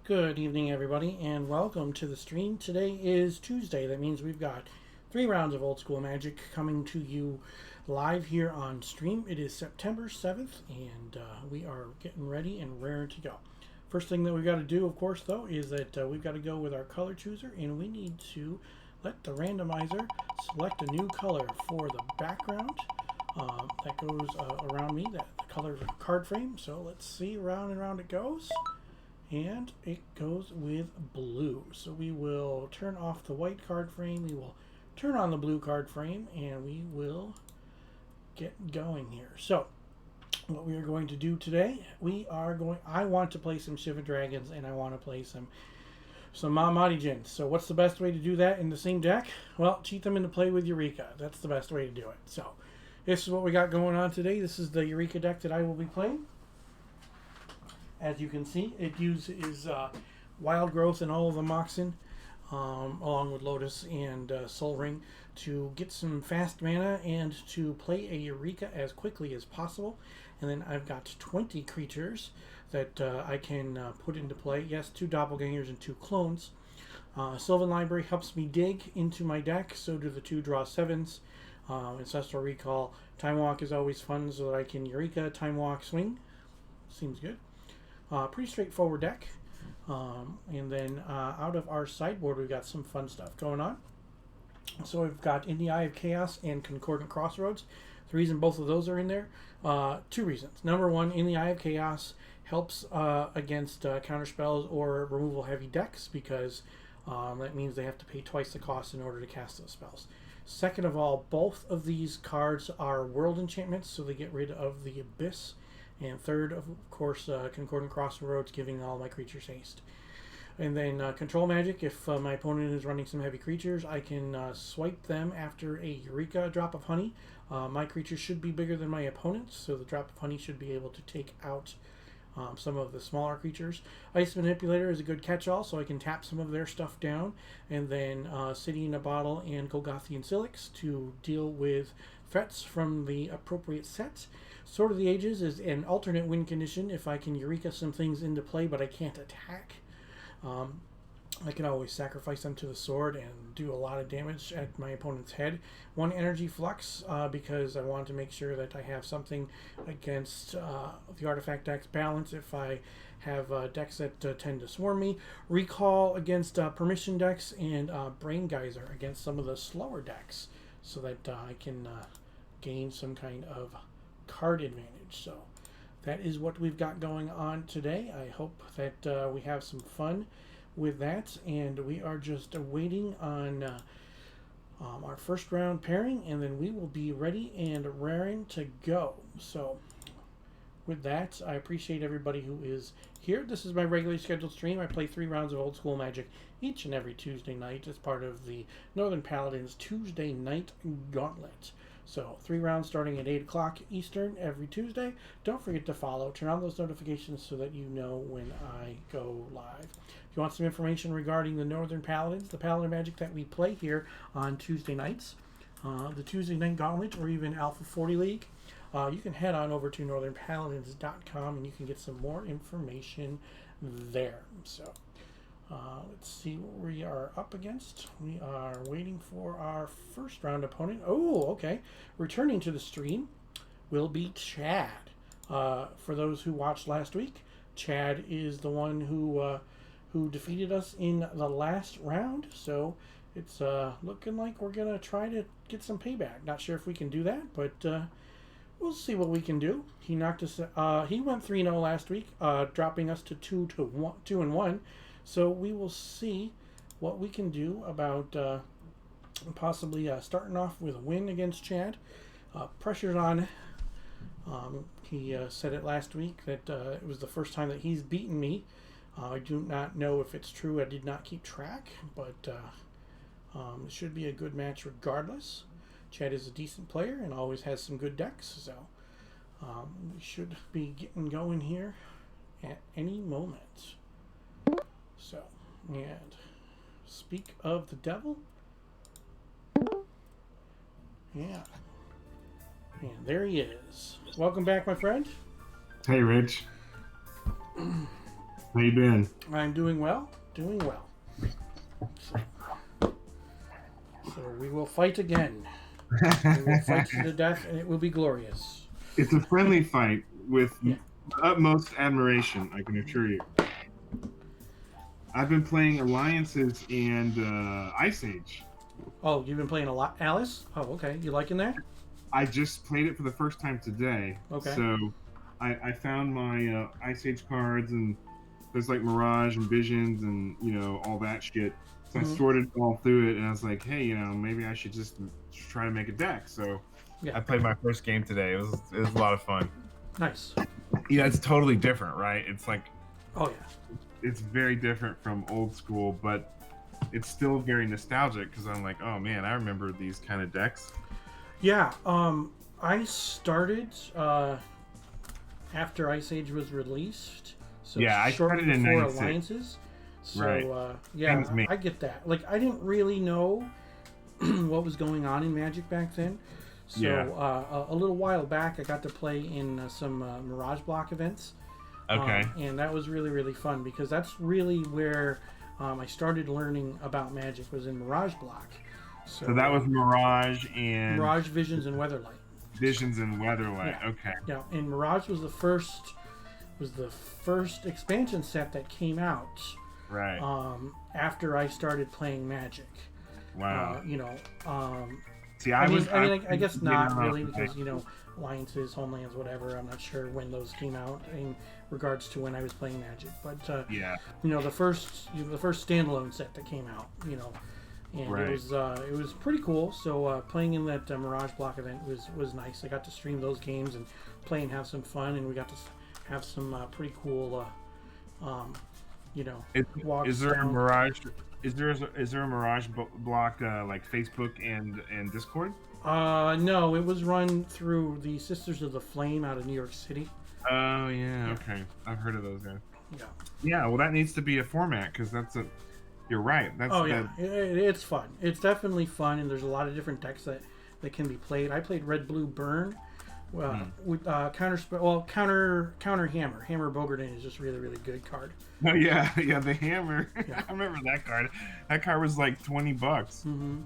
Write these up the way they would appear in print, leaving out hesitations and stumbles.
Good evening, everybody, and welcome to the stream. Today is Tuesday. That means we've got 3 rounds of Old School Magic coming to you live here on stream. It is September 7th, and we are getting ready and raring to go. First thing that we've got to do, of course, though, is that we've got to go with our color chooser, and we need to let the randomizer select a new color for the background that goes around me, the color card frame. So let's see, round and round it goes. And it goes with blue. So we will turn off the white card frame, we will turn on the blue card frame, and we will get going here. So what we are going to do today, I want to play some Shiva Dragons, and I want to play some Mahmadi-Djinns. So what's the best way to do that in the same deck? Well, cheat them into play with Eureka. That's the best way to do it. So this is what we got going on today. This is the Eureka deck that I will be playing. As you can see, it uses Wild Growth and all of the Moxen, along with Lotus and Soul Ring, to get some fast mana and to play a Eureka as quickly as possible. And then I've got 20 creatures that I can put into play. Yes, 2 Doppelgangers and 2 Clones. Sylvan Library helps me dig into my deck, so do the 2 Draw 7s. Ancestral Recall. Time Walk is always fun, so that I can Eureka, Time Walk, swing. Seems good. Pretty straightforward deck. And then out of our sideboard, we've got some fun stuff going on. So we've got In the Eye of Chaos and Concordant Crossroads. The reason both of those are in there, 2 reasons. Number one, In the Eye of Chaos helps against counterspells or removal heavy decks, because that means they have to pay twice the cost in order to cast those spells. Second of all, both of these cards are world enchantments, so they get rid of the Abyss. And third, of course, Concordant Crossroads, giving all my creatures haste. And then Control Magic, if my opponent is running some heavy creatures, I can swipe them after a Eureka Drop of Honey. My creatures should be bigger than my opponent's, so the Drop of Honey should be able to take out some of the smaller creatures. Ice Manipulator is a good catch-all, so I can tap some of their stuff down. And then City in a Bottle and Golgothian Silex to deal with threats from the appropriate set. Sword of the Ages is an alternate win condition if I can Eureka some things into play, but I can't attack. I can always sacrifice them to the sword and do a lot of damage at my opponent's head. 1 Energy Flux, because I want to make sure that I have something against the artifact deck's balance if I have decks that tend to swarm me. Recall against permission decks, and Brain Geyser against some of the slower decks, so that I can gain some kind of card advantage. So that is what we've got going on today. I hope that we have some fun with that, and we are just waiting on our first round pairing, and then we will be ready and raring to go. So with that, I appreciate everybody who is here. This is my regularly scheduled stream. I play 3 rounds of Old School Magic each and every Tuesday night as part of the Northern Paladin's Tuesday Night Gauntlet. So 3 rounds starting at 8 o'clock Eastern every Tuesday. Don't forget to follow. Turn on those notifications so that you know when I go live. If you want some information regarding the Northern Paladins, the Paladin Magic that we play here on Tuesday nights, the Tuesday Night Gauntlet, or even Alpha 40 League, you can head on over to northernpaladins.com and you can get some more information there. So let's see what we are up against. We are waiting for our first round opponent. Oh, okay. Returning to the stream will be Chad. For those who watched last week, Chad is the one who defeated us in the last round. So it's looking like we're going to try to get some payback. Not sure if we can do that, but we'll see what we can do. He knocked us. He went 3-0 last week, dropping us to 2-1. So we will see what we can do about possibly starting off with a win against Chad. Pressure's on. He said it last week that it was the first time that he's beaten me. I do not know if it's true. I did not keep track, but it should be a good match regardless. Chad is a decent player and always has some good decks, so we should be getting going here at any moment. So, and speak of the devil. Yeah. And there he is. Welcome back, my friend. Hey, Rich. How you been? I'm doing well. Doing well. So we will fight again. We will fight to the death, and it will be glorious. It's a friendly fight with utmost admiration, I can assure you. I've been playing Alliances and Ice Age. Oh, you've been playing a lot, Alice? Oh, okay. You liking that? I just played it for the first time today. Okay. So I found my Ice Age cards, and there's like Mirage and Visions and, all that shit. So I sorted all through it, and I was like, hey, maybe I should just try to make a deck. So I played my first game today. It was a lot of fun. Nice. Yeah, it's totally different, right? It's like, oh yeah, it's very different from old school, but it's still very nostalgic because I'm like, oh man, I remember these kind of decks. Yeah, I started after Ice Age was released. So yeah, I started in before 96. Alliances. So right. Yeah, I get that. Like, I didn't really know what was going on in Magic back then. So yeah. A little while back, I got to play in some Mirage Block events. Okay. And that was really, really fun because that's really where I started learning about Magic, was in Mirage Block. So that was Mirage and... Mirage, Visions, and Weatherlight. Visions and Weatherlight, yeah. Okay. Yeah, and Mirage was the first expansion set that came out. Right. After I started playing Magic. Wow. See, I guess not really, because Alliances, Homelands, whatever. I'm not sure when those came out in regards to when I was playing Magic, but yeah. The first standalone set that came out, and right. it was pretty cool. So playing in that Mirage Block event was nice. I got to stream those games and play and have some fun, and we got to have some pretty cool. Is there a Mirage? Is there a Mirage block like Facebook and Discord? No, it was run through the Sisters of the Flame out of New York City. Oh yeah, okay. I've heard of those guys. Yeah. Yeah, well, that needs to be a format because you're right. It's fun. It's definitely fun, and there's a lot of different decks that can be played. I played Red Blue Burn. With counter hammer. Hammer Bogarden is just really, really good card. Oh yeah, the hammer. Yeah. I remember that card. That card was like $20. Mm-hmm.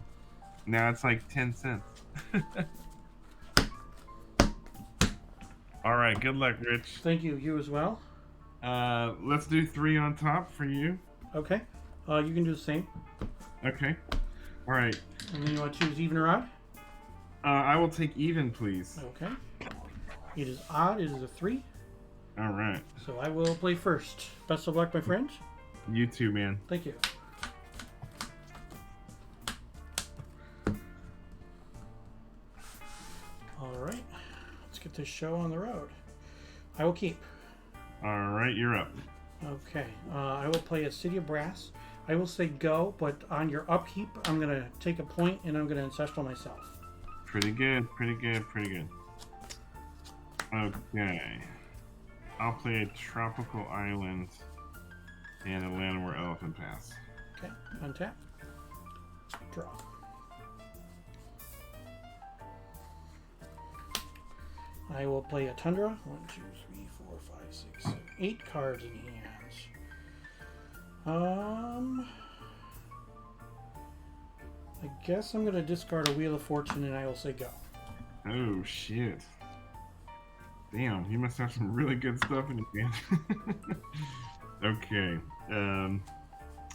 Now it's like 10 cents. All right, good luck, Rich. Thank you. You as well. Let's do 3 on top for you. Okay. You can do the same. Okay. All right. And then you want to choose even or odd? I will take even, please. Okay. It is odd. It is a 3. All right. So I will play first. Best of luck, my friend. You too, man. Thank you. All right. Let's get this show on the road. I will keep. All right, you're up. Okay. I will play a City of Brass. I will say go, but on your upkeep, I'm going to take a point and I'm going to Ancestral myself. Pretty good, pretty good, pretty good. Okay. I'll play a Tropical Island and a Land Where Elephant Pass. Okay. Untap. Draw. I will play a Tundra. 1, 2, 3, 4, 5, 6, 7, 8 cards in hands. I guess I'm going to discard a Wheel of Fortune and I will say go. Oh, shit. Damn, you must have some really good stuff in your hand. Okay.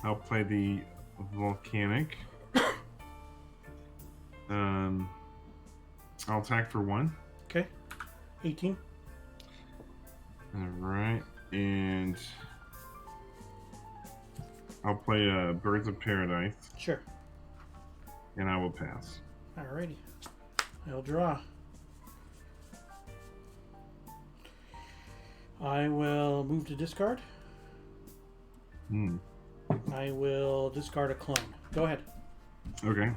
I'll play the Volcanic. I'll attack for 1. Okay. 18. Alright. And I'll play Birds of Paradise. Sure. And I will pass. Alrighty. I'll draw. I will move to discard. I will discard a clone. Go ahead. Okay.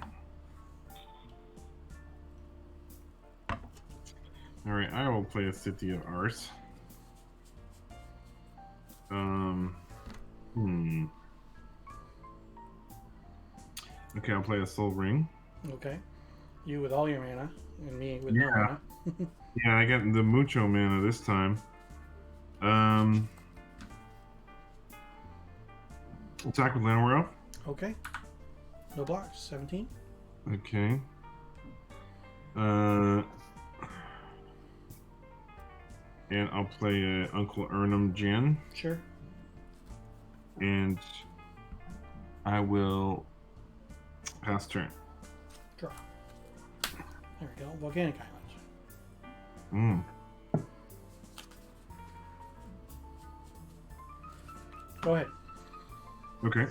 Alright, I will play a City of Arse. Okay, I'll play a Soul Ring. Okay. You with all your mana, and me with no mana. Yeah, I got the mucho mana this time. Attack with Land Where Elf. Okay. No blocks. 17. Okay. And I'll play Uncle Ernum Jen. Sure. And I will pass turn. Draw. There we go. Volcanic Island. Go ahead. Okay.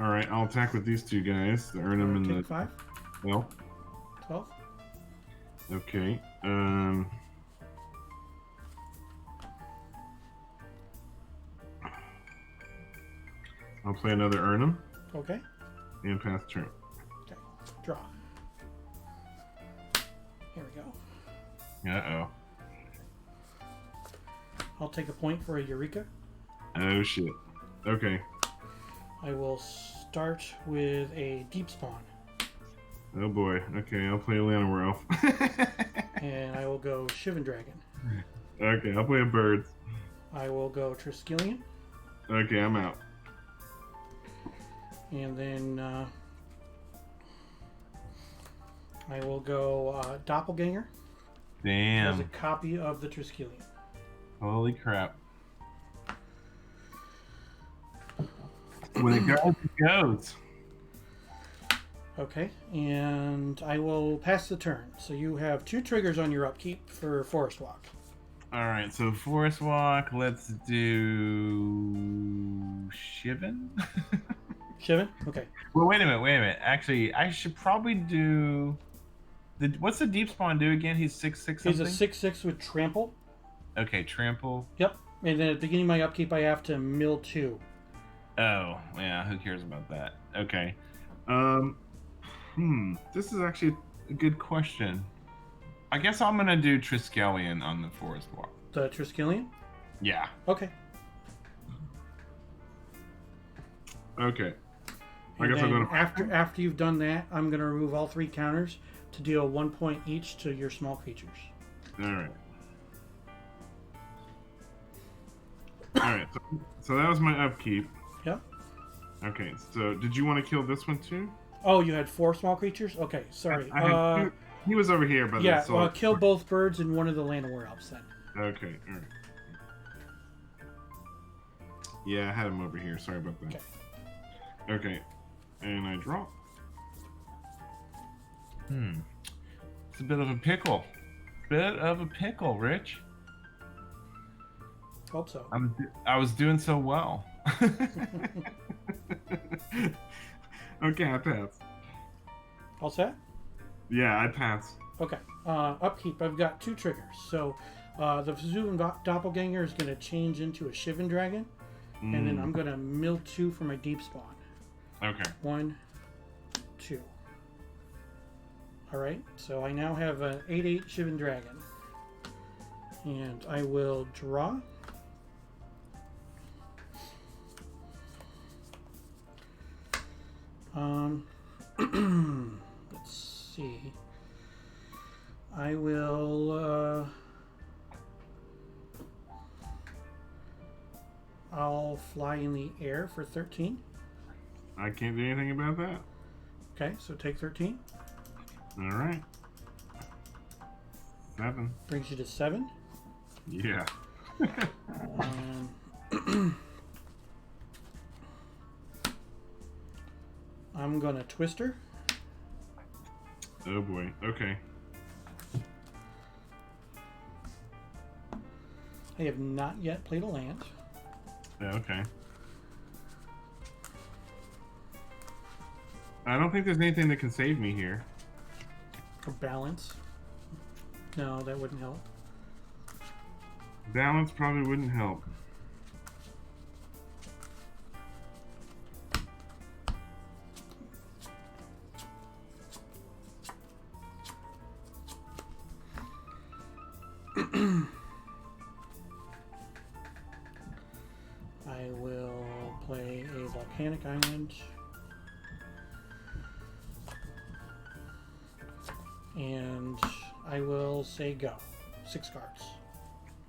Alright, I'll attack with these two guys, the Ernum and the... 5. Well. 12. Okay. I'll play another Ernum. Okay. And pass turn. Okay. Draw. Here we go. Uh-oh. I'll take a point for a Eureka. Oh, shit. Okay. I will start with a Deep Spawn. Oh, boy. Okay, I'll play Llanowar Elf. And I will go Shivan Dragon. Okay, I'll play a Bird. I will go Triskelion. Okay, I'm out. And then I will go Doppelganger. Damn. As a copy of the Triskelion. Holy crap. When it goes, it goes. Okay, and I will pass the turn. So you have 2 triggers on your upkeep for Forest Walk. Alright, so Forest Walk, let's do... Shivan? Shivan? Okay. Well, wait a minute. Actually, I should probably do... What's the Deep Spawn do again? He's 6/6 something? He's a 6/6 with Trample. Okay, Trample. Yep. And then at the beginning of my upkeep, I have to mill 2. Oh, yeah, who cares about that? Okay. This is actually a good question. I guess I'm gonna do Triskelion on the Forest Walk. The Triskelion? Yeah. Okay. Okay. I And guess I'm then gonna... after you've done that, I'm gonna remove all 3 counters to deal 1 point each to your small creatures. Alright. Alright, so that was my upkeep. Yep. Okay, so did you want to kill this one too? Oh, you had 4 small creatures? Okay, sorry. He was over here, by the way. Yeah, kill both birds and one of the Llanowar Elves then. Okay, alright. Yeah, I had him over here. Sorry about that. Okay. And I draw. It's a bit of a pickle. Bit of a pickle, Rich. Hope so. I was doing so well. Okay, I pass. All set? Yeah, I pass. Okay. Upkeep, I've got 2 triggers. So the Vesuvian Doppelganger is going to change into a Shivan Dragon. And then I'm going to mill 2 for my deep spawn. Okay. 1, 2. Alright, so I now have an 8/8 Shivan Dragon. And I will draw. Let's see. I will, I'll fly in the air for 13. I can't do anything about that. Okay, so take 13. All right. 7. Brings you to 7. Yeah. I'm gonna Twister. Oh boy. Okay. I have not yet played a land. Yeah, okay. I don't think there's anything that can save me here. Or balance. No, that wouldn't help. Balance probably wouldn't help. I will play a volcanic island. And I will say go. 6 cards.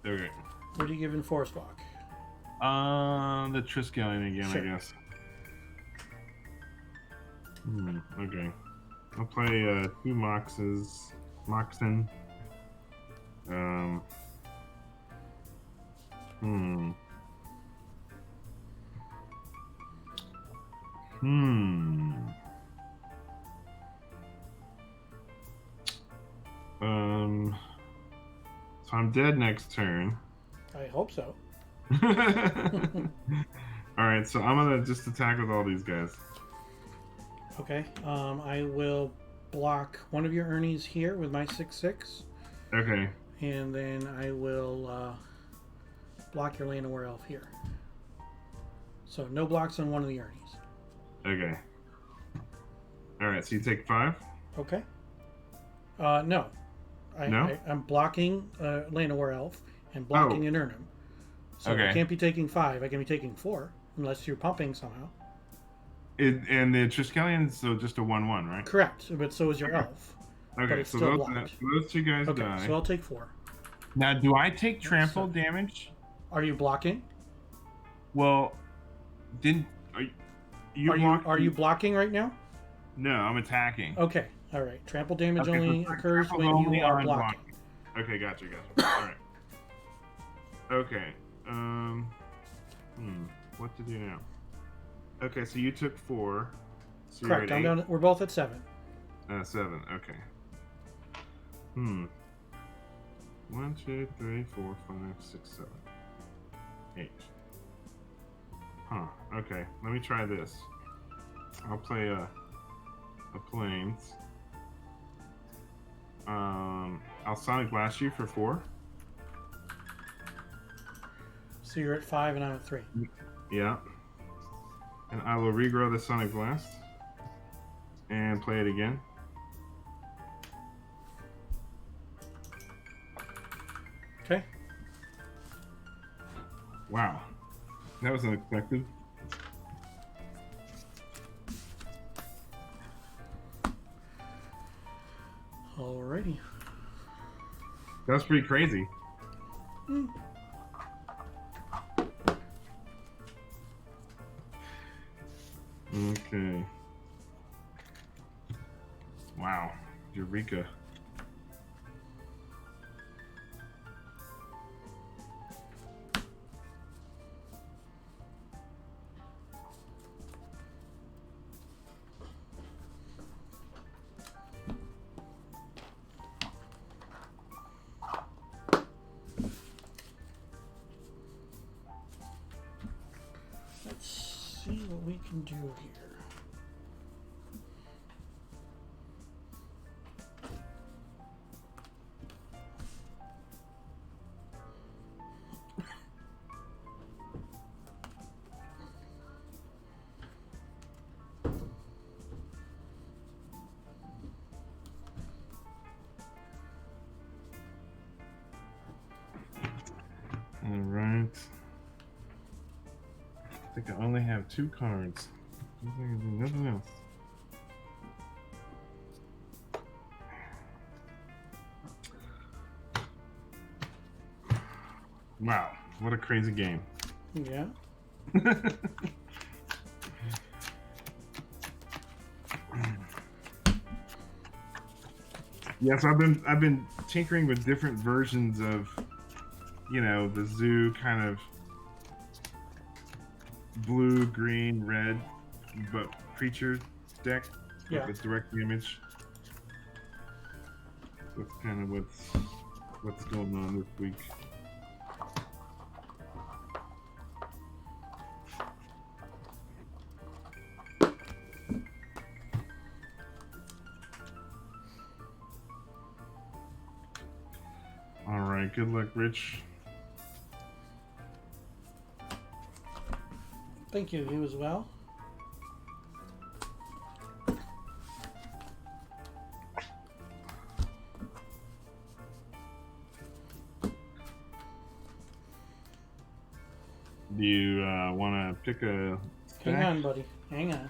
Okay. What are you giving Forest Walk? The Triskelion again, Sure. I guess. Okay. I'll play 2 Moxes. Moxen. So I'm dead next turn. I hope so. Alright, so I'm gonna just attack with all these guys. Okay. I will block one of your Ernies here with my 6/6. Okay. And then I will block your Llanowar Elf here. So no blocks on one of the Ernies. Okay. Alright, so you take 5? Okay. No. No? I'm blocking Llanowar Elf and blocking an Urnum. So I can't be taking 5. I can be taking 4, unless you're pumping somehow. And the Triskelion, so just a 1/1, right? Correct, but so is your Elf. But Okay, it's so still those, blocked. those 2 guys Okay, die. so I'll take 4. Now, do I take trample damage? Are you blocking? Well, Are you blocking right now? No, I'm attacking. Okay, all right. Trample damage Okay, only so occurs trample's when only you are on blocking. Okay, gotcha. All right. Okay. What to do now? Okay, so you took 4. So Correct. you're at 8. I'm down. We're both at 7. 7. Okay. 1, 2, 3, 4, 5, 6, 7, 8. Huh. Okay. Let me try this. I'll play a planes. I'll Sonic Blast you for 4. So you're at 5 and I'm at 3. Yeah. And I will regrow the Sonic Blast and play it again. Okay. Wow. That was unexpected. Alrighty. That was pretty crazy. Okay. Wow. Eureka. can do here. All right. I think I only have 2 cards. I think I do nothing else. Wow, what a crazy game. Yeah. Yes, I've been tinkering with different versions of, the zoo kind of blue, green, red, but creature deck Yeah. with direct image. That's kind of what's going on this week. All right, good luck, Rich. Thank you. You as well. Do you want to pick a stack? Hang on, buddy. Hang on.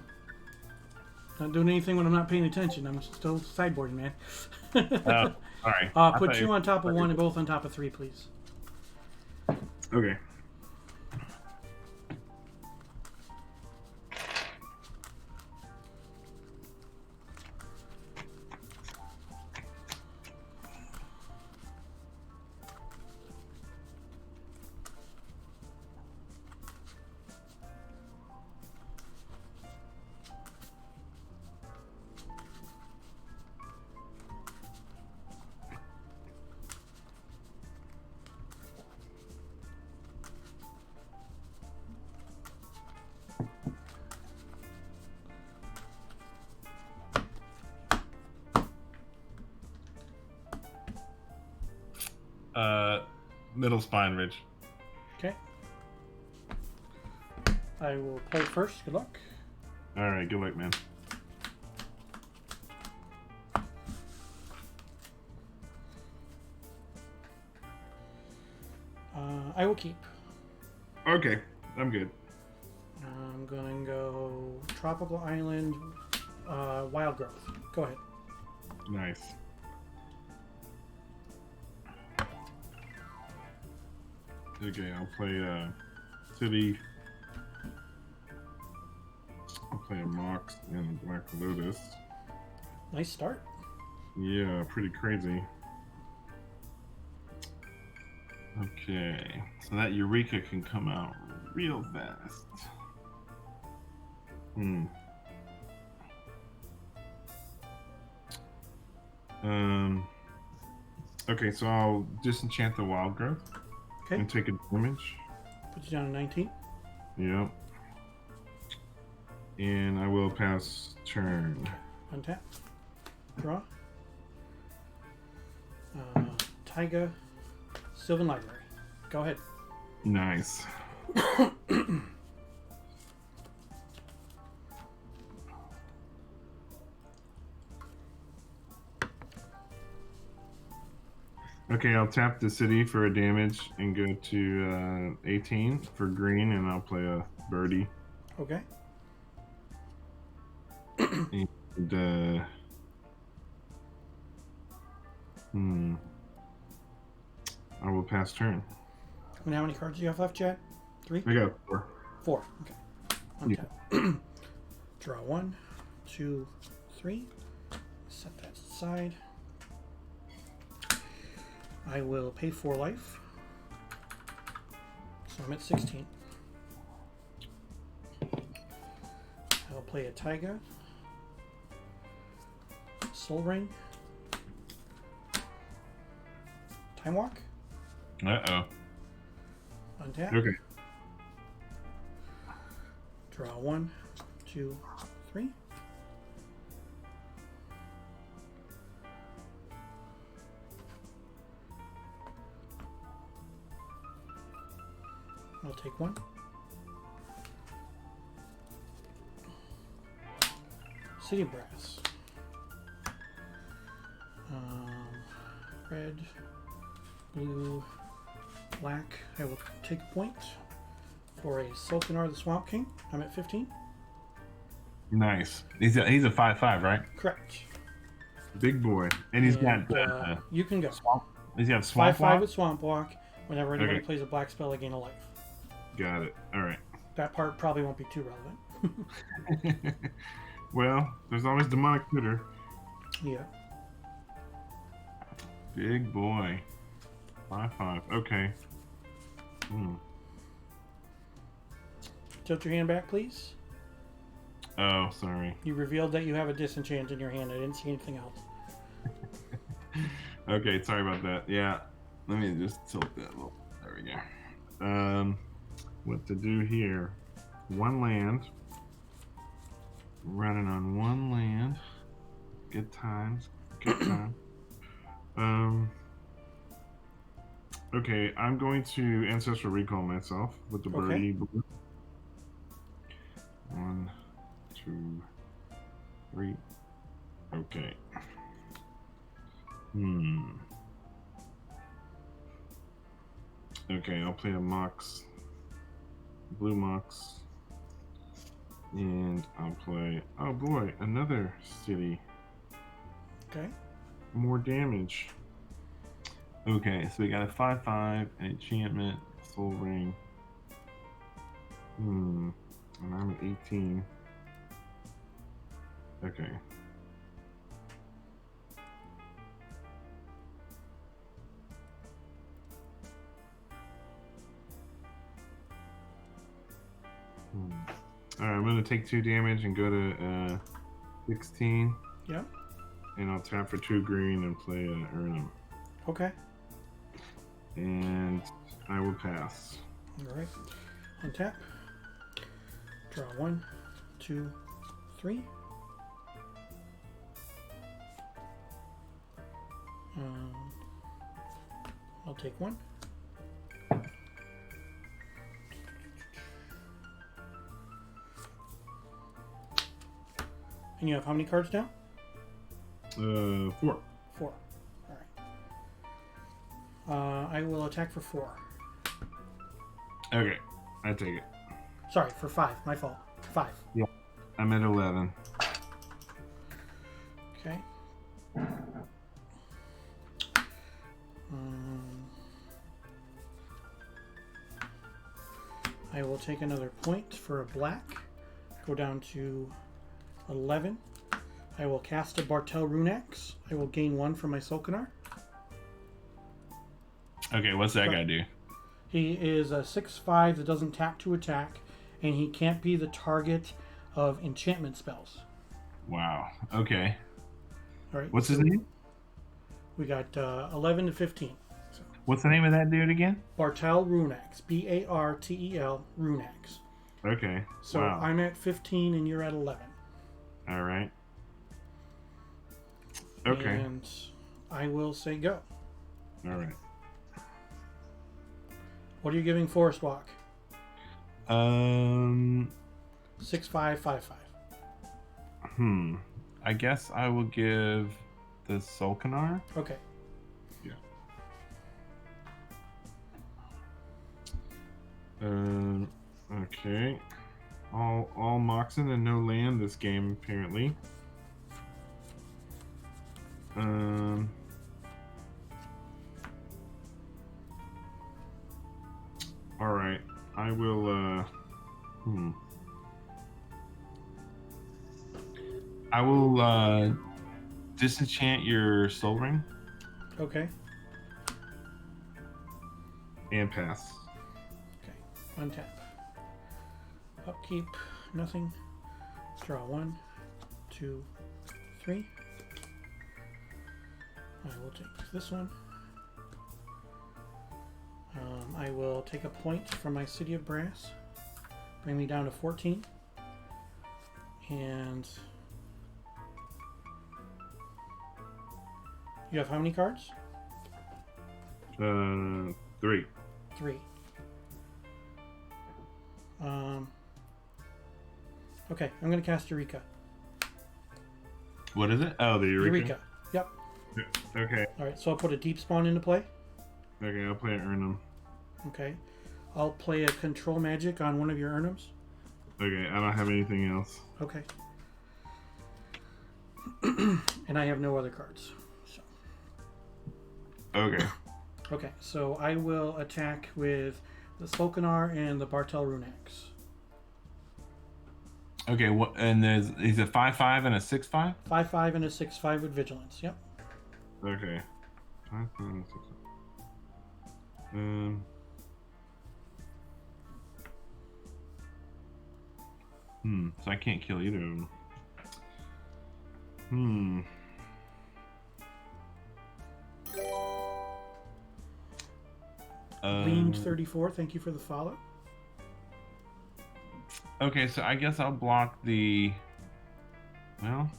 Not doing anything when I'm not paying attention. I'm still sideboarding, man. Oh, all right. Put 2 on top of 1 and both on top of 3, please. Okay. Middle spine, Rich. Okay. I will play first. Good luck. All right, good luck, man. I will keep. Okay, I'm good. I'm gonna go Tropical Island, Wild Growth. Go ahead. Nice. Okay, I'll play City. I'll play a Mox and a Black Lotus. Nice start. Yeah, pretty crazy. Okay, so that Eureka can come out real fast. Okay, so I'll disenchant the Wild Growth. Okay. And take a damage. Put you down to 19. Yep. And I will pass turn. Untap. Draw. Taiga. Sylvan Library. Go ahead. Nice. Okay, I'll tap the city for a damage and go to 18 for green, and I'll play a birdie. Okay. And I will pass turn. And how many cards do you have left, Chad? 3? I got 4. 4. Okay. Untap. Yeah. Draw 1, 2, 3. Set that aside. I will pay 4 life. So I'm at 16. I'll play a Taiga. Soul Ring. Time Walk. Uh-oh. Untap. Okay. Draw 1, 2, 3. I'll take 1. City brass. Red, blue, black. I will take a point for a Sulkanar the Swamp King. I'm at 15. Nice. He's a 5/5, right? Correct. Big boy, and he's got. You can go. Swamp. He's got Swamp 5/5 Walk? with Swamp Walk. Whenever anybody plays a black spell, I gain a life. Got it. All right. That part probably won't be too relevant. Well, there's always demonic tutor. Yeah. Big boy. 5/5. Okay. Tilt your hand back, please. Oh, sorry. You revealed that you have a disenchant in your hand. I didn't see anything else. Okay, sorry about that. Yeah. Let me just tilt that a little. There we go. What to do here? 1 land. Running on 1 land. Good times. Good time. Okay, I'm going to Ancestral Recall myself with the birdie blue. 1, 2, 3. Okay. Okay, I'll play a Mox. Blue Mox. And I'll play, oh boy, another city. Okay. More damage. Okay, so we got a 5/5, an enchantment, soul ring. And I'm at 18. Okay. Alright, I'm going to take 2 damage and go to 16. Yep. And I'll tap for 2 green and play Urnum. Okay. And I will pass. Alright. Untap. Draw 1, 2, 3. I'll take 1. And you have how many cards now? 4. 4. Alright. I will attack for 4. Okay, I take it. Sorry, for 5. My fault. 5. Yeah. I'm at 11. Okay. I will take another point for a black. Go down to 11. I will cast a Bartel Runex. I will gain 1 from my Sulkanar. Okay, what's that guy do? He is a 6/5 that doesn't tap to attack, and he can't be the target of enchantment spells. Wow. Okay. All right. What's his name? We got 11 to 15. So. What's the name of that dude again? Bartel Runex. Bartel Runex. Okay. So wow. I'm at 15 and you're at 11. All right. Okay. And I will say go. All right. What are you giving Forest Walk? 6/5/5/5. I guess I will give the Sulkanar. Okay. Yeah. Okay. All Moxen and no land this game apparently. All right. I will. I will disenchant your Soul Ring. Okay. And pass. Okay. Untap. Upkeep. Nothing. Let's draw 1, 2, 3. I will take this one. I will take a point from my City of Brass. Bring me down to 14. And you have how many cards? 3. 3. Okay, I'm going to cast Eureka. What is it? Oh, the Eureka. Eureka. Yep. Okay. All right, so I'll put a deep spawn into play. Okay, I'll play Urnum. Okay. I'll play a control magic on one of your Urnums. Okay, I don't have anything else. Okay. And I have no other cards. So. Okay. Okay, so I will attack with the Slokanar and the Bartel Runax. Okay, what? And he's a 5/5 and a 6/5. 5/5 and a 6/5 with vigilance. Yep. Okay. 5/5 and 6/5. So I can't kill either of them. Leaned 34. Thank you for the follow. Okay, so I guess I'll block the. Well.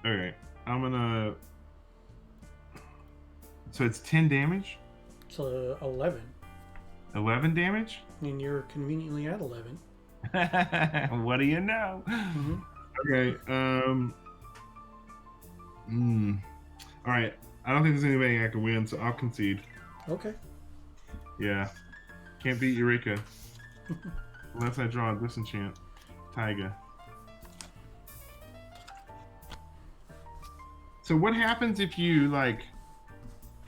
Okay, I'm gonna. So it's 10 damage? So 11. 11 damage? And you're conveniently at 11. What do you know? Mm-hmm. Okay, all right, I don't think there's anybody I can win, so I'll concede. Okay. Yeah. Can't beat Eureka. Unless I draw a disenchant. Taiga. So what happens if you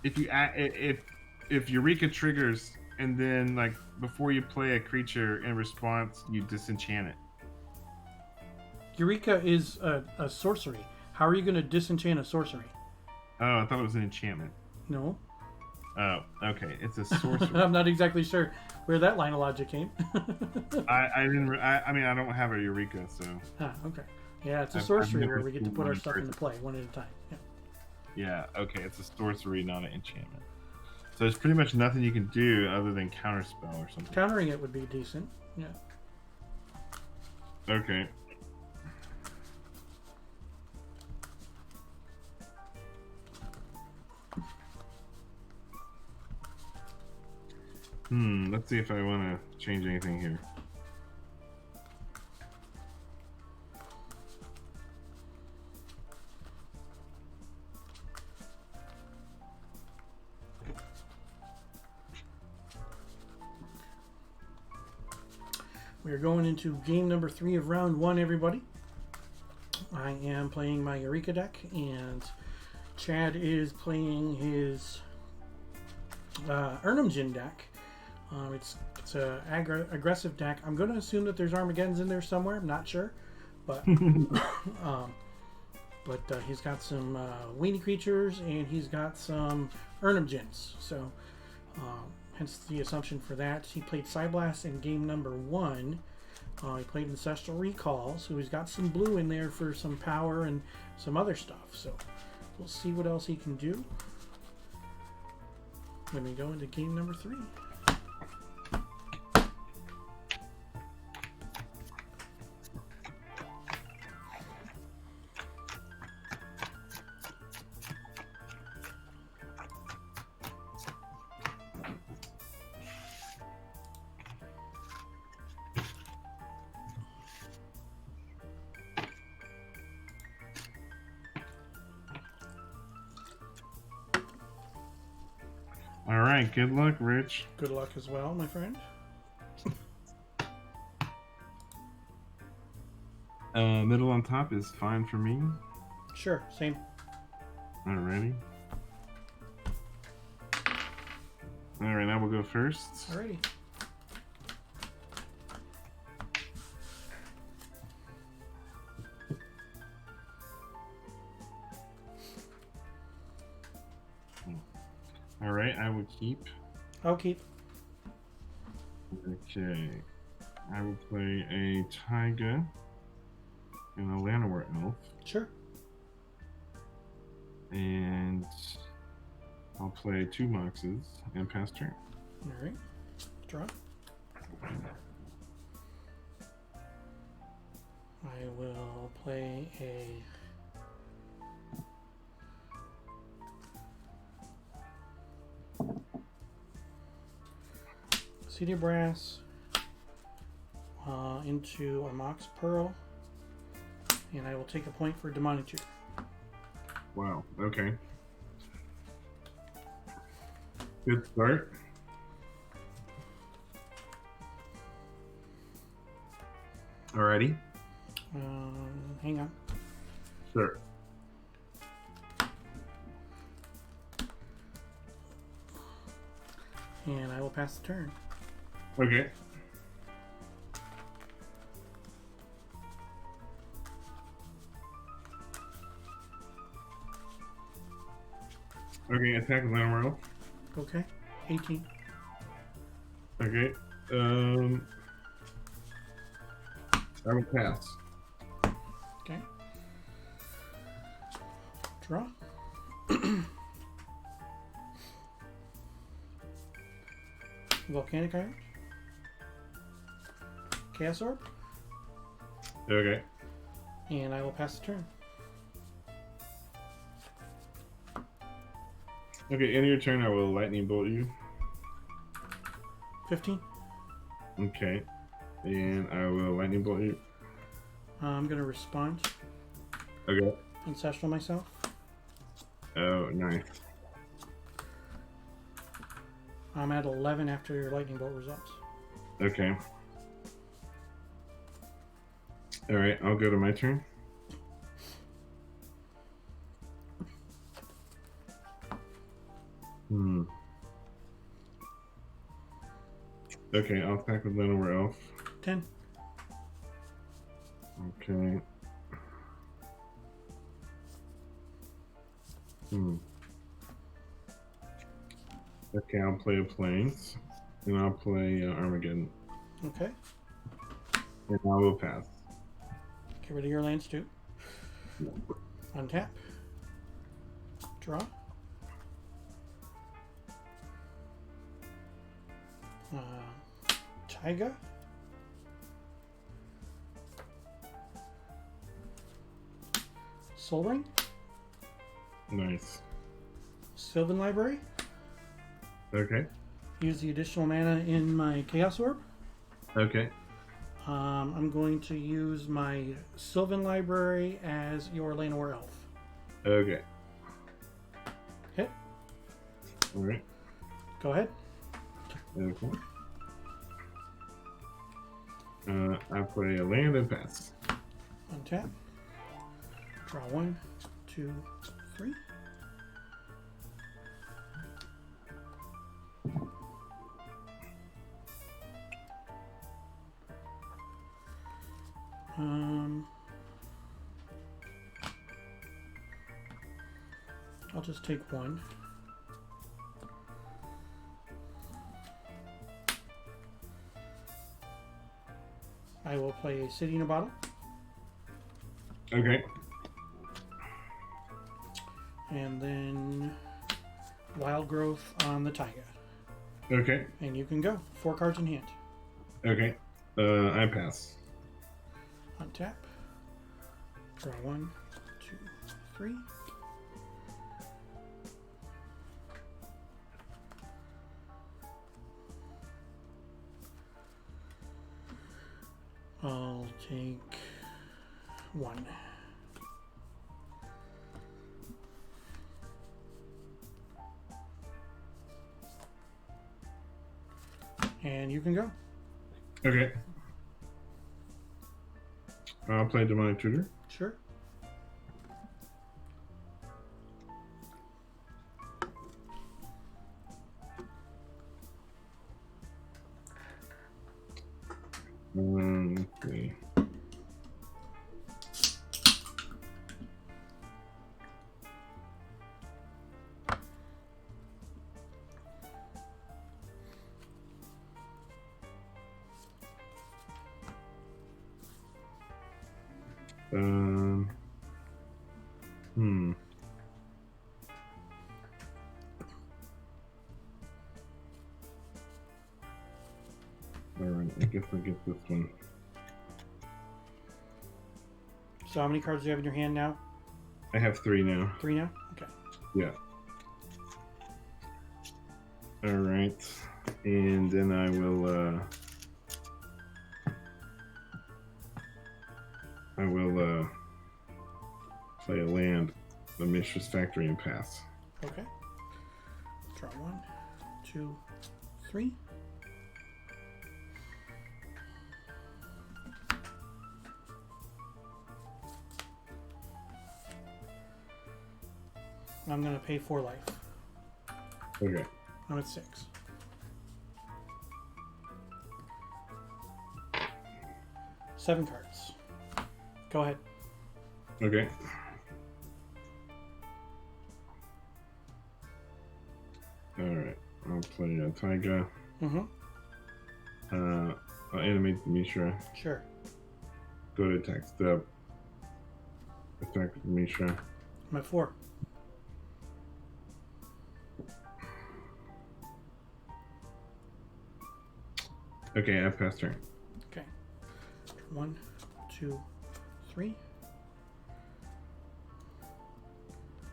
if Eureka triggers and then before you play a creature in response you disenchant it? Eureka is a sorcery. How are you going to disenchant a sorcery? Oh, I thought it was an enchantment. No. Oh, okay. It's a sorcery. I'm not exactly sure where that line of logic came. I mean, I don't have a Eureka, so. Okay. Yeah, it's a sorcery where we get to put our stuff into play one at a time. Yeah. Yeah. Okay. It's a sorcery, not an enchantment. So there's pretty much nothing you can do other than counterspell or something. Countering it would be decent. Yeah. Okay. Let's see if I want to change anything here. We're going into game number 3 of round 1, everybody. I am playing my Eureka deck, and Chad is playing his Urnum deck. It's a aggressive deck. I'm going to assume that there's Armageddons in there somewhere. I'm not sure, but he's got some weenie creatures and he's got some Urnum. So hence the assumption for that. He played Psyblast in game number 1. He played Ancestral Recall, so he's got some blue in there for some power and some other stuff. So we'll see what else he can do when we go into game number 3. All right, good luck, Rich. Good luck as well, my friend. Middle on top is fine for me. Sure, same. Alrighty. Alright, I will go first. Alrighty. Alright, I will keep. I'll keep. Okay. I will play a Taiga and a Llanowar Elf. Sure. And I'll play 2 Moxes and pass turn. Alright. Draw. I will play a CD Brass into a Mox Pearl, and I will take a point for Demonic Tutor. Wow. Okay. Good start. Alrighty. Hang on. Sure. And I will pass the turn. Okay. Okay, attack with Land Elf. Okay. 18. Okay. I will pass. Okay. Draw. Volcanic Iron. Chaos Orb. Okay. And I will pass the turn. Okay, end of your turn, I will lightning bolt you. 15. Okay. And I will lightning bolt you. I'm going to respond. Okay. Ancestral myself. Oh, nice. I'm at 11 after your lightning bolt results. Okay. Alright, I'll go to my turn. Okay, I'll attack with Llanowar Elf. 10. Okay. Okay, I'll play a Plains. And I'll play Armageddon. Okay. And I will pass. Get rid of your lands too. Untap. Draw. Taiga. Soul Ring. Nice. Sylvan Library. Okay. Use the additional mana in my Chaos Orb. Okay. I'm going to use my Sylvan Library as your Llanowar Elf. Okay. Hit. Alright. Go ahead. Okay. I play a land and pass. Untap. Draw 1, 2, 3. I'll just take 1. I will play a City in a Bottle. Okay. And then Wild Growth on the Taiga. Okay. And you can go. 4 cards in hand. Okay. I pass. Untap. Draw 1, 2, 3. I'll take 1. And you can go. Okay. I'll play Demonic Tutor. Sure. Let's see. Alright, I guess I'll get this one. So how many cards do you have in your hand now? I have 3 now. 3 now? Okay. Yeah. All right. And then I will play a land, the Mistress Factory, and pass. Okay. Draw 1, 2, 3. I'm going to pay 4 life. Okay. I'm at 6. Seven cards. Go ahead. Okay. All right. I'll play a Taiga. Mm-hmm. I'll animate the Mishra. Sure. Go to attack step. Attack with the Mishra. I'm at 4. Okay, I passed turn. Okay. 1, 2, 3.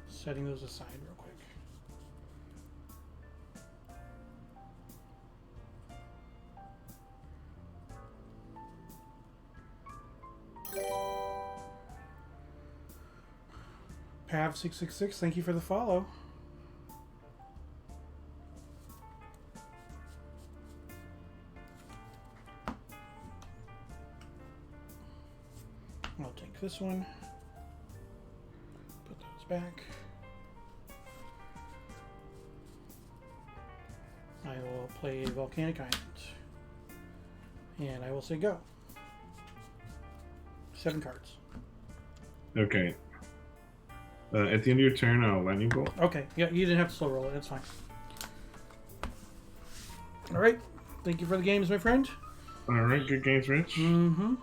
Setting those aside real quick. Pav666, thank you for the follow. I'll take this one. Put those back. I will play Volcanic Island. And I will say go. 7 cards. Okay. At the end of your turn, I'll lightning bolt. Okay, yeah, you didn't have to slow roll it. That's fine. All right. Thank you for the games, my friend. All right, good games, Rich. Mm-hmm.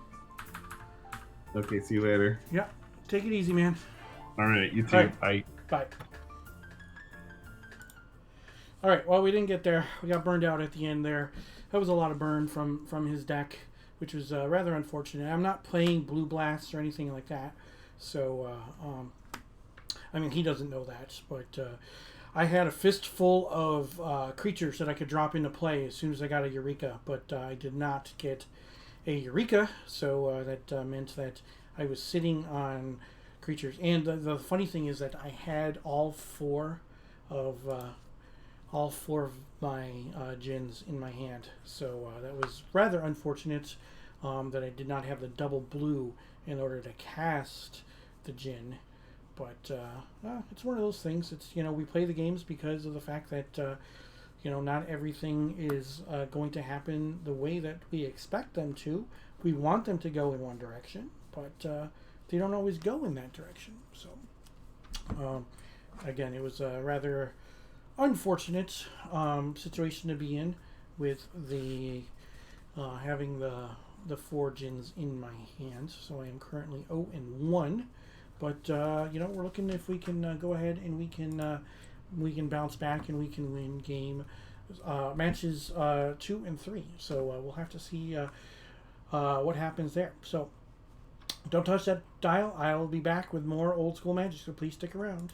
Okay, see you later. Yeah. Take it easy, man. All right, you too. All right. Bye. Bye. All right. Well, we didn't get there. We got burned out at the end there. That was a lot of burn from his deck, which was rather unfortunate. I'm not playing Blue Blasts or anything like that, so I mean, he doesn't know that, but I had a fistful of creatures that I could drop into play as soon as I got a Eureka, but I did not get a Eureka, so that meant that I was sitting on creatures. And the funny thing is that I had all four of my djinns in my hand, so that was rather unfortunate that I did not have the double blue in order to cast the djinn. But it's one of those things. It's, you know, we play the games because of the fact that you know, not everything is going to happen the way that we expect them to. We want them to go in one direction, but they don't always go in that direction. So again, it was a rather unfortunate situation to be in with the having the 4 djinns in my hand. So I am currently 0-1. But you know, we're looking if we can go ahead and we can bounce back and we can win game matches 2 and 3. So we'll have to see what happens there. So don't touch that dial. I'll be back with more old school Magic. So please stick around.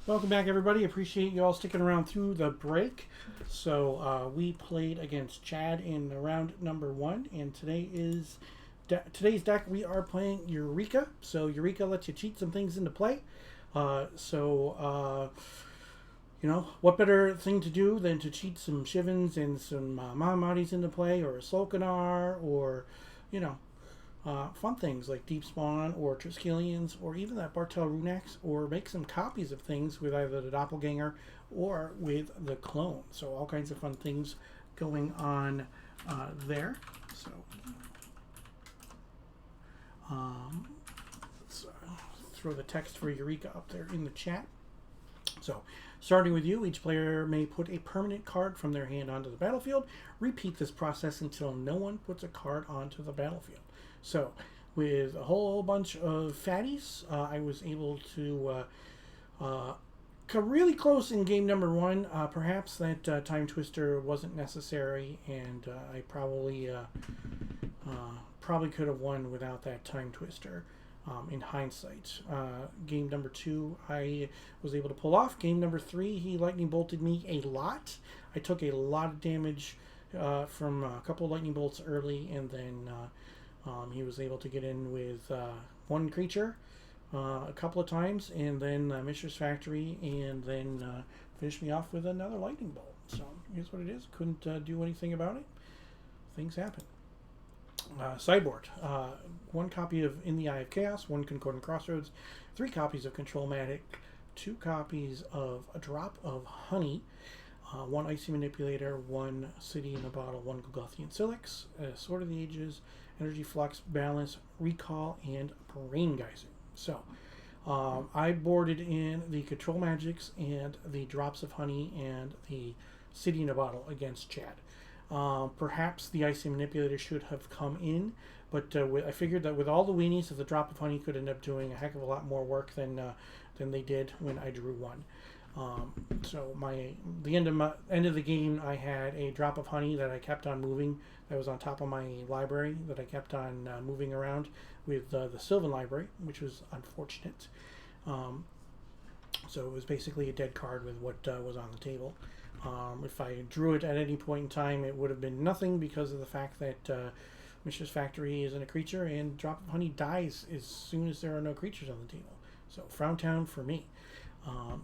Welcome back, everybody. Appreciate you all sticking around through the break. So we played against Chad in round number 1, and today's deck we are playing Eureka. So Eureka lets you cheat some things into play. You know, what better thing to do than to cheat some Shivens and some Mahamadis into play, or a Solkanar, or, you know, fun things like Deep Spawn or Triskelions or even that Bartel Runax, or make some copies of things with either the Doppelganger or with the clone. So all kinds of fun things going on there. So let's throw the text for Eureka up there in the chat. So, starting with you, each player may put a permanent card from their hand onto the battlefield. Repeat this process until no one puts a card onto the battlefield. So, with a whole bunch of fatties, I was able to come really close in game number 1. Perhaps that Time Twister wasn't necessary, and I probably could have won without that Time Twister. In hindsight, game number 2 I was able to pull off. Game number 3 he lightning bolted me a lot. I took a lot of damage from a couple of lightning bolts early, and then he was able to get in with one creature a couple of times, and then Mishra's Factory, and then finished me off with another lightning bolt. So here's what it is. Couldn't do anything about it. Things happen. Sideboard. 1 copy of In the Eye of Chaos, 1 Concordant Crossroads, 3 copies of Control Magic, 2 copies of A Drop of Honey, 1 Icy Manipulator, 1 City in a Bottle, 1 Golgothian Silex, Sword of the Ages, Energy Flux, Balance, Recall, and Brain Geyser. So, I boarded in the Control Magics and the Drops of Honey and the City in a Bottle against Chad. Perhaps the Icy Manipulator should have come in, but I figured that with all the weenies, that the Drop of Honey could end up doing a heck of a lot more work than they did when I drew 1. So the end of the game, I had a Drop of Honey that I kept on moving. That was on top of my library that I kept on moving around with the Sylvan Library, which was unfortunate. So it was basically a dead card with what was on the table. If I drew it at any point in time, it would have been nothing because of the fact that Mishra's Factory isn't a creature, and Drop of Honey dies as soon as there are no creatures on the table. So Frowntown for me.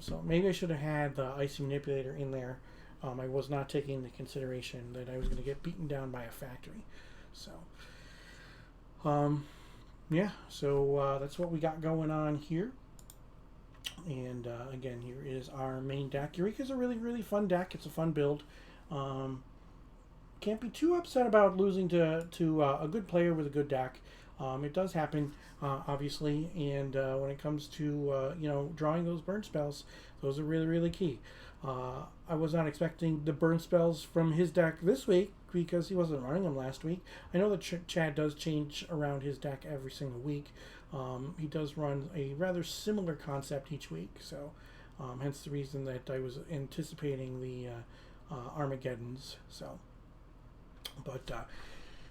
So maybe I should have had the Icy Manipulator in there. I was not taking into consideration that I was going to get beaten down by a factory. So, yeah, so that's what we got going on here. And again, here is our main deck. Eureka is a really, really fun deck. It's a fun build. Can't be too upset about losing to a good player with a good deck. It does happen, obviously. And when it comes to drawing those burn spells, those are really, really key. I was not expecting the burn spells from his deck this week because he wasn't running them last week. I know that Chad does change around his deck every single week. He does run a rather similar concept each week, so hence the reason that I was anticipating the Armageddons. So, but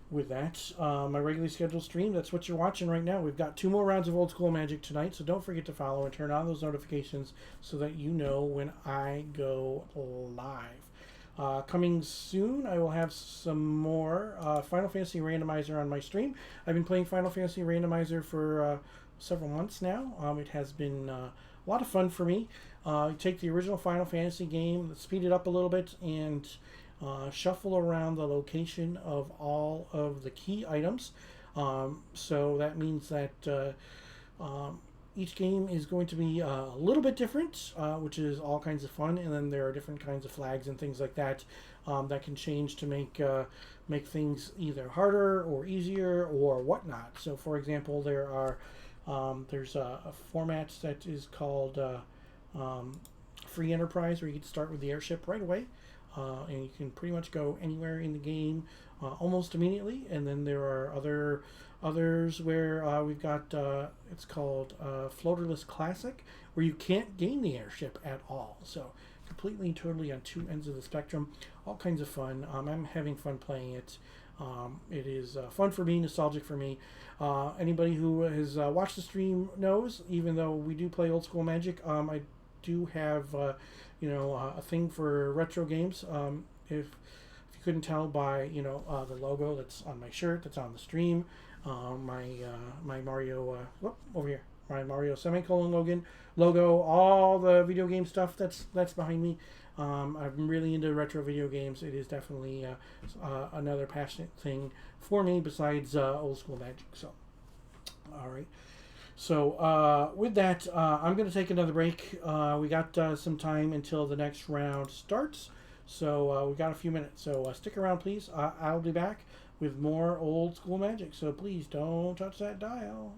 with that, my regularly scheduled stream, that's what you're watching right now. We've got 2 more rounds of Old School Magic tonight, so don't forget to follow and turn on those notifications so that you know when I go live. Coming soon, I will have some more Final Fantasy Randomizer on my stream. I've been playing Final Fantasy Randomizer for several months now. It has been a lot of fun for me. You take the original Final Fantasy game, speed it up a little bit, and shuffle around the location of all of the key items. So that means that each game is going to be a little bit different, which is all kinds of fun. And then there are different kinds of flags and things like that that can change to make things either harder or easier or whatnot. So, for example, there's a format that is called Free Enterprise, where you get to start with the airship right away. And you can pretty much go anywhere in the game almost immediately. And then there are others where we've got it's called Floaterless Classic, where you can't gain the airship at all. So completely and totally on 2 ends of the spectrum. All kinds of fun. I'm having fun playing it. It is fun for me, nostalgic for me. Anybody who has watched the stream knows, even though we do play Old School Magic, I do have, a thing for retro games. If you couldn't tell by, the logo that's on my shirt, that's on the stream, my Mario, over here, my Mario semicolon logo, all the video game stuff that's behind me. I'm really into retro video games. It is definitely another passionate thing for me besides old school Magic. So, all right. So with that, I'm going to take another break. We got some time until the next round starts. So we got a few minutes. So stick around, please. I'll be back with more old school Magic. So please don't touch that dial.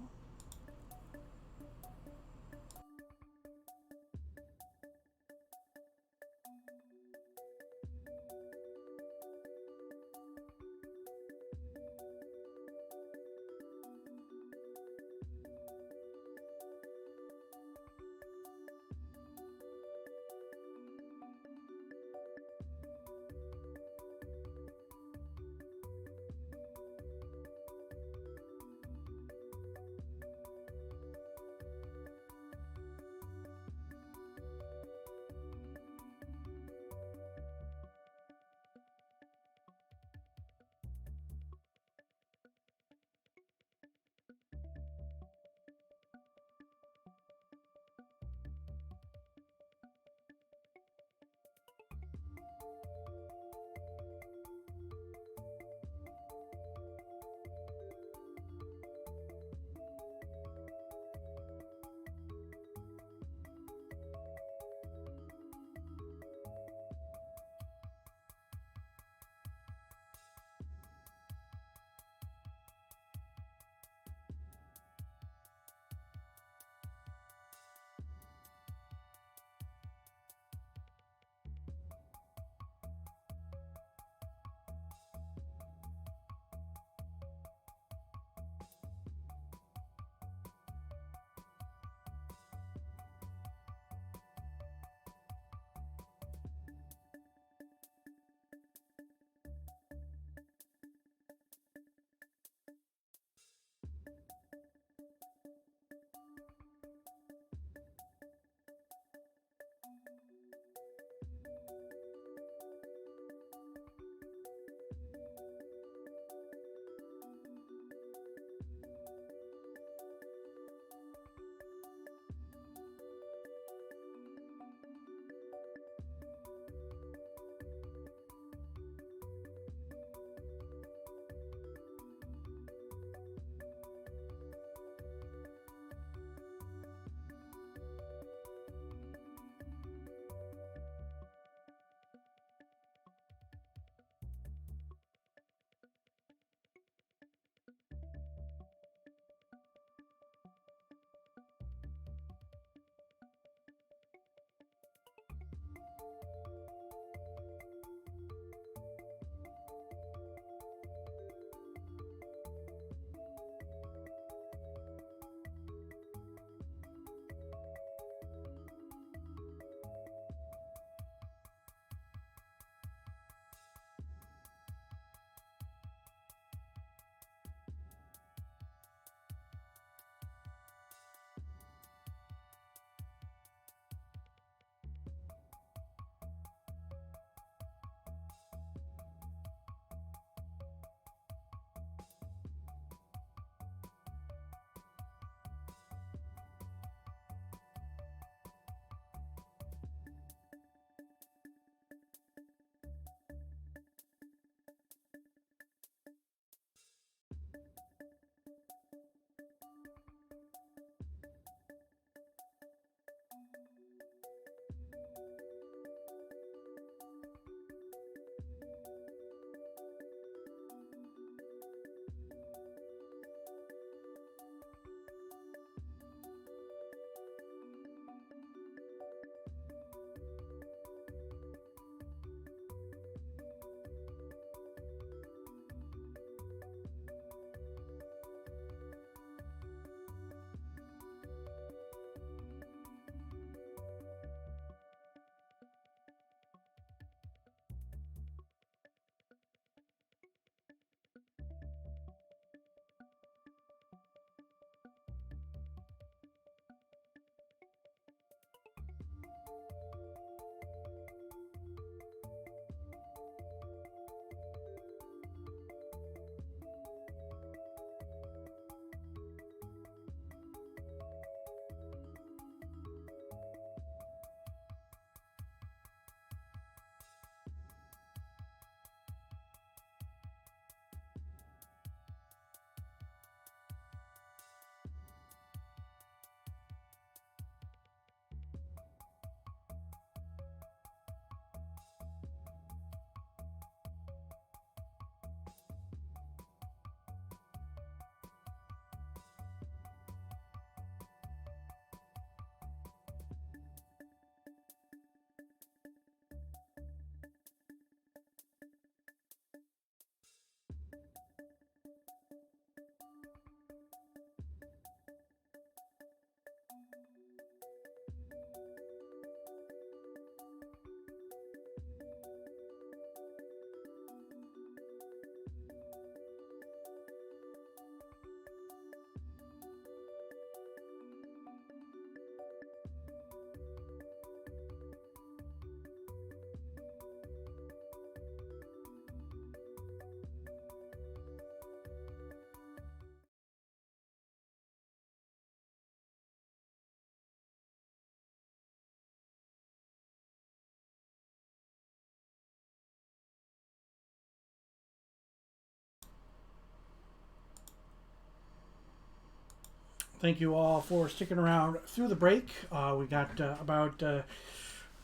Thank you all for sticking around through the break. We got about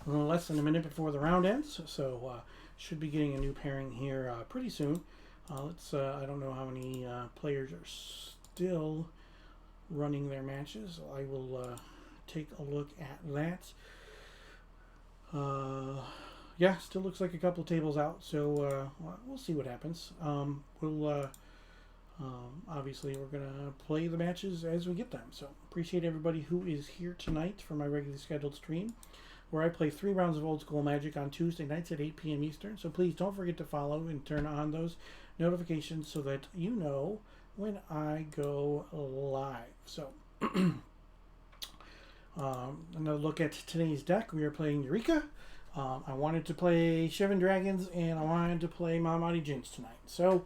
less than a minute before the round ends, so should be getting a new pairing here pretty soon. I don't know how many players are still running their matches. I will take a look at that. Yeah, still looks like a couple of tables out, so we'll see what happens. Obviously, we're going to play the matches as we get them. So, appreciate everybody who is here tonight for my regularly scheduled stream, where I play 3 rounds of Old School Magic on Tuesday nights at 8 p.m. Eastern. So, please don't forget to follow and turn on those notifications so that you know when I go live. So, another look at today's deck. We are playing Eureka. I wanted to play Shivan Dragons, and I wanted to play Mamadi Jinx tonight. So,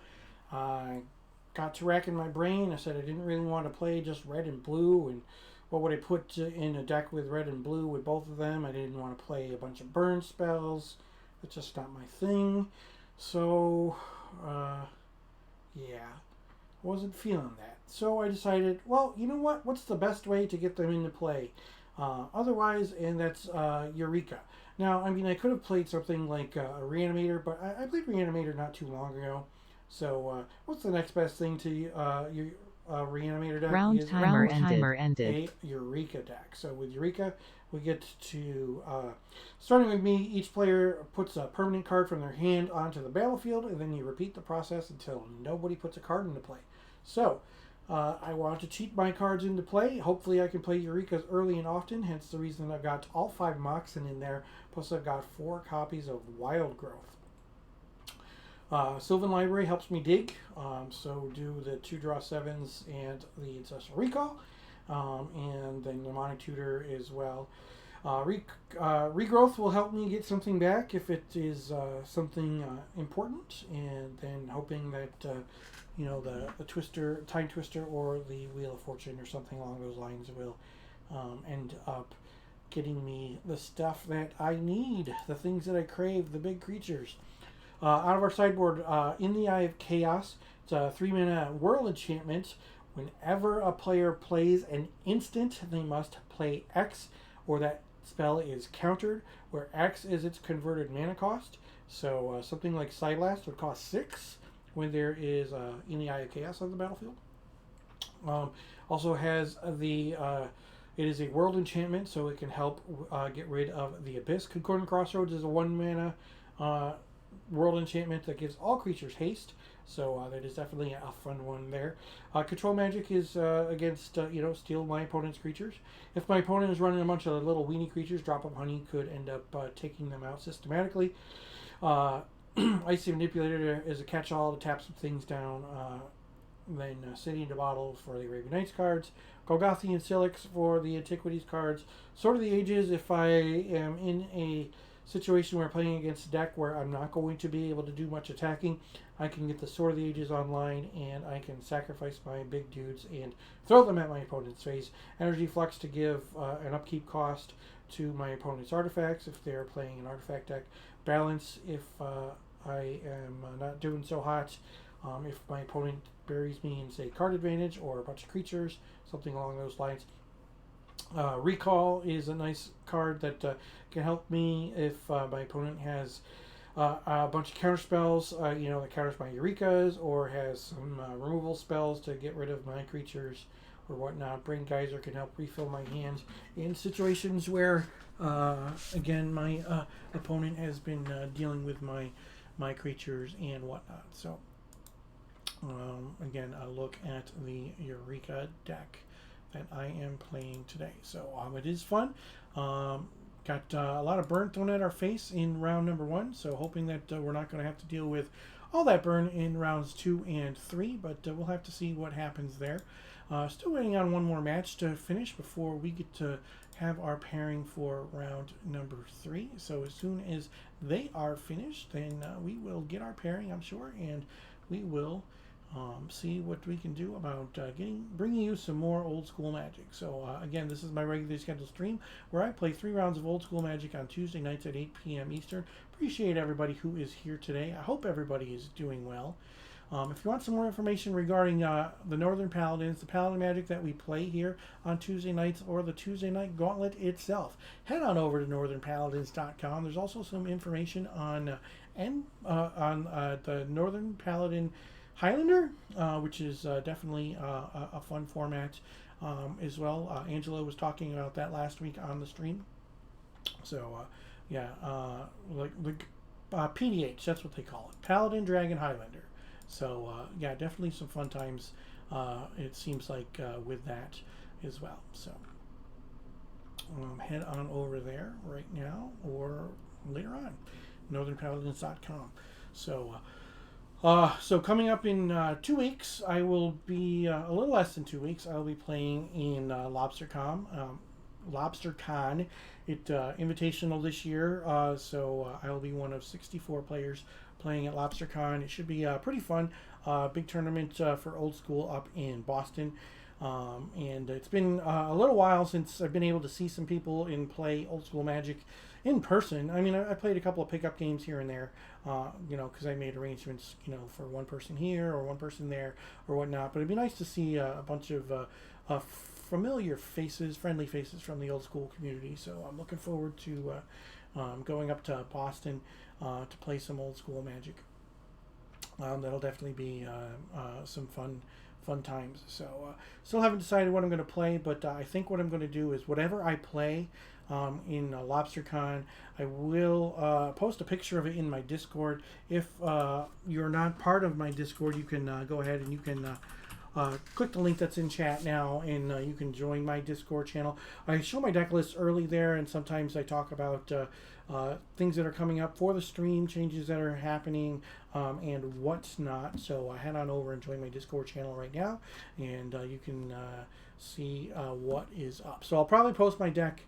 I got to racking my brain. I said I didn't really want to play just red and blue, and what would I put in a deck with red and blue with both of them? I didn't want to play a bunch of burn spells. It's just not my thing. So, yeah, wasn't feeling that. So I decided, well, you know what? What's the best way to get them into play? Otherwise, and that's Eureka. Now, I mean, I could have played something like a Reanimator, but I played Reanimator not too long ago. So, what's the next best thing to your Reanimator deck? Round timer ended. A Eureka deck. So with Eureka, we get to, starting with me, each player puts a permanent card from their hand onto the battlefield, and then you repeat the process until nobody puts a card into play. So, I want to cheat my cards into play. Hopefully I can play Eurekas early and often, hence the reason I've got all 5 Moxen in there, plus I've got 4 copies of Wild Growth. Sylvan Library helps me dig, so do the 2 draw 7s and the Ancestral Recall, and then Mnemonic Tutor as well. Regrowth will help me get something back if it is something important, and then hoping that the Twister, Time Twister, or the Wheel of Fortune or something along those lines will end up getting me the stuff that I need, the things that I crave, the big creatures. Out of our sideboard, In the Eye of Chaos, it's a 3-mana Whirl enchantment. Whenever a player plays an instant, they must play X, or that spell is countered, where X is its converted mana cost. So something like Sidelast would cost 6 when there is In the Eye of Chaos on the battlefield. Also has it is a World enchantment, so it can help get rid of the Abyss. Concordant Crossroads is a 1-mana World enchantment that gives all creatures haste, so that is definitely a fun one there. Control Magic is against steal my opponent's creatures. If my opponent is running a bunch of little weenie creatures, Drop of Honey could end up taking them out systematically. Icy Manipulator is a catch-all to tap some things down. Then City into Bottle for the Arabian Nights cards. Golgothian Silix for the Antiquities cards. Sword of the Ages if I am in a situation where I'm playing against a deck where I'm not going to be able to do much attacking, I can get the Sword of the Ages online, and I can sacrifice my big dudes and throw them at my opponent's face. Energy Flux to give an upkeep cost to my opponent's artifacts if they're playing an artifact deck. Balance if I am not doing so hot. If my opponent buries me in, say, card advantage or a bunch of creatures, something along those lines. Recall is a nice card that can help me if my opponent has a bunch of counter spells, that counters my Eurekas, or has some removal spells to get rid of my creatures or whatnot. Brain Geyser can help refill my hands in situations where, again, my opponent has been dealing with my creatures and whatnot. So, again, a look at the Eureka deck that I am playing today. So it is fun. Got a lot of burn thrown at our face in round number 1, so hoping that we're not going to have to deal with all that burn in rounds 2 and 3, but we'll have to see what happens there. Still waiting on one more match to finish before we get to have our pairing for round number 3. So as soon as they are finished, then we will get our pairing, I'm sure, and we will see what we can do about bringing you some more old school Magic. So again, this is my regularly scheduled stream where I play 3 rounds of old school Magic on Tuesday nights at 8 p.m. Eastern. Appreciate everybody who is here today. I hope everybody is doing well. If you want some more information regarding the Northern Paladins, the Paladin Magic that we play here on Tuesday nights, or the Tuesday Night Gauntlet itself, head on over to northernpaladins.com. There's also some information on the Northern Paladin Highlander, which is definitely a fun format as well. Angela was talking about that last week on the stream. So, like PDH, that's what they call it. Paladin Dragon Highlander. So, definitely some fun times, it seems like, with that as well. So, head on over there right now or later on, northernpaladins.com. So coming up in 2 weeks, I will be, a little less than 2 weeks, I'll be playing in LobsterCon. LobsterCon. Invitational this year, so I will be one of 64 players playing at LobsterCon. It should be pretty fun. Big tournament for old school up in Boston. And it's been a little while since I've been able to see some people play old school Magic in person. I mean, I played a couple of pickup games here and there, because I made arrangements, for one person here or one person there or whatnot. But it'd be nice to see a bunch of familiar faces, friendly faces from the old school community. So I'm looking forward to going up to Boston to play some old school Magic. That'll definitely be some fun times. So still haven't decided what I'm going to play, but I think what I'm going to do is whatever I play in LobsterCon, I will post a picture of it in my Discord. If you're not part of my Discord, you can go ahead and you can click the link that's in chat now, and you can join my Discord channel. I show my deck list early there, and sometimes I talk about things that are coming up for the stream, changes that are happening, and what's not. So head on over and join my Discord channel right now, and you can see what is up. So I'll probably post my deck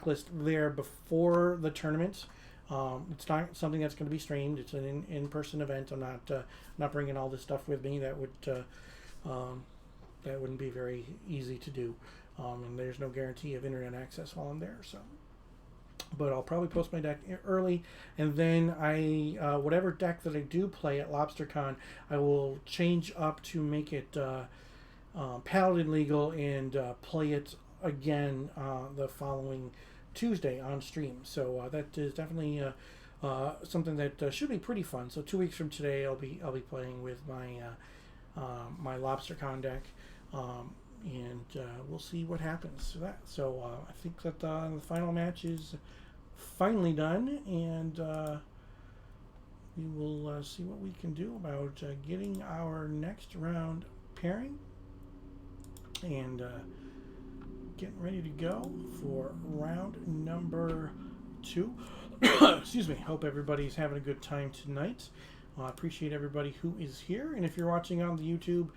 list there before the tournament. It's not something that's going to be streamed. It's an in-person event. I'm not bringing all this stuff with me. That wouldn't be very easy to do, and there's no guarantee of internet access while I'm there. So, but I'll probably post my deck early, and then whatever deck that I do play at LobsterCon, I will change up to make it Paladin legal and play it again the following Tuesday on stream. So that is definitely something that should be pretty fun. So 2 weeks from today, I'll be playing with my my LobsterCon deck, and we'll see what happens to that. So I think that the final match is finally done, and we will see what we can do about getting our next round pairing and getting ready to go for round number 2. Excuse me. Hope everybody's having a good time tonight. I appreciate everybody who is here, and if you're watching on the YouTube,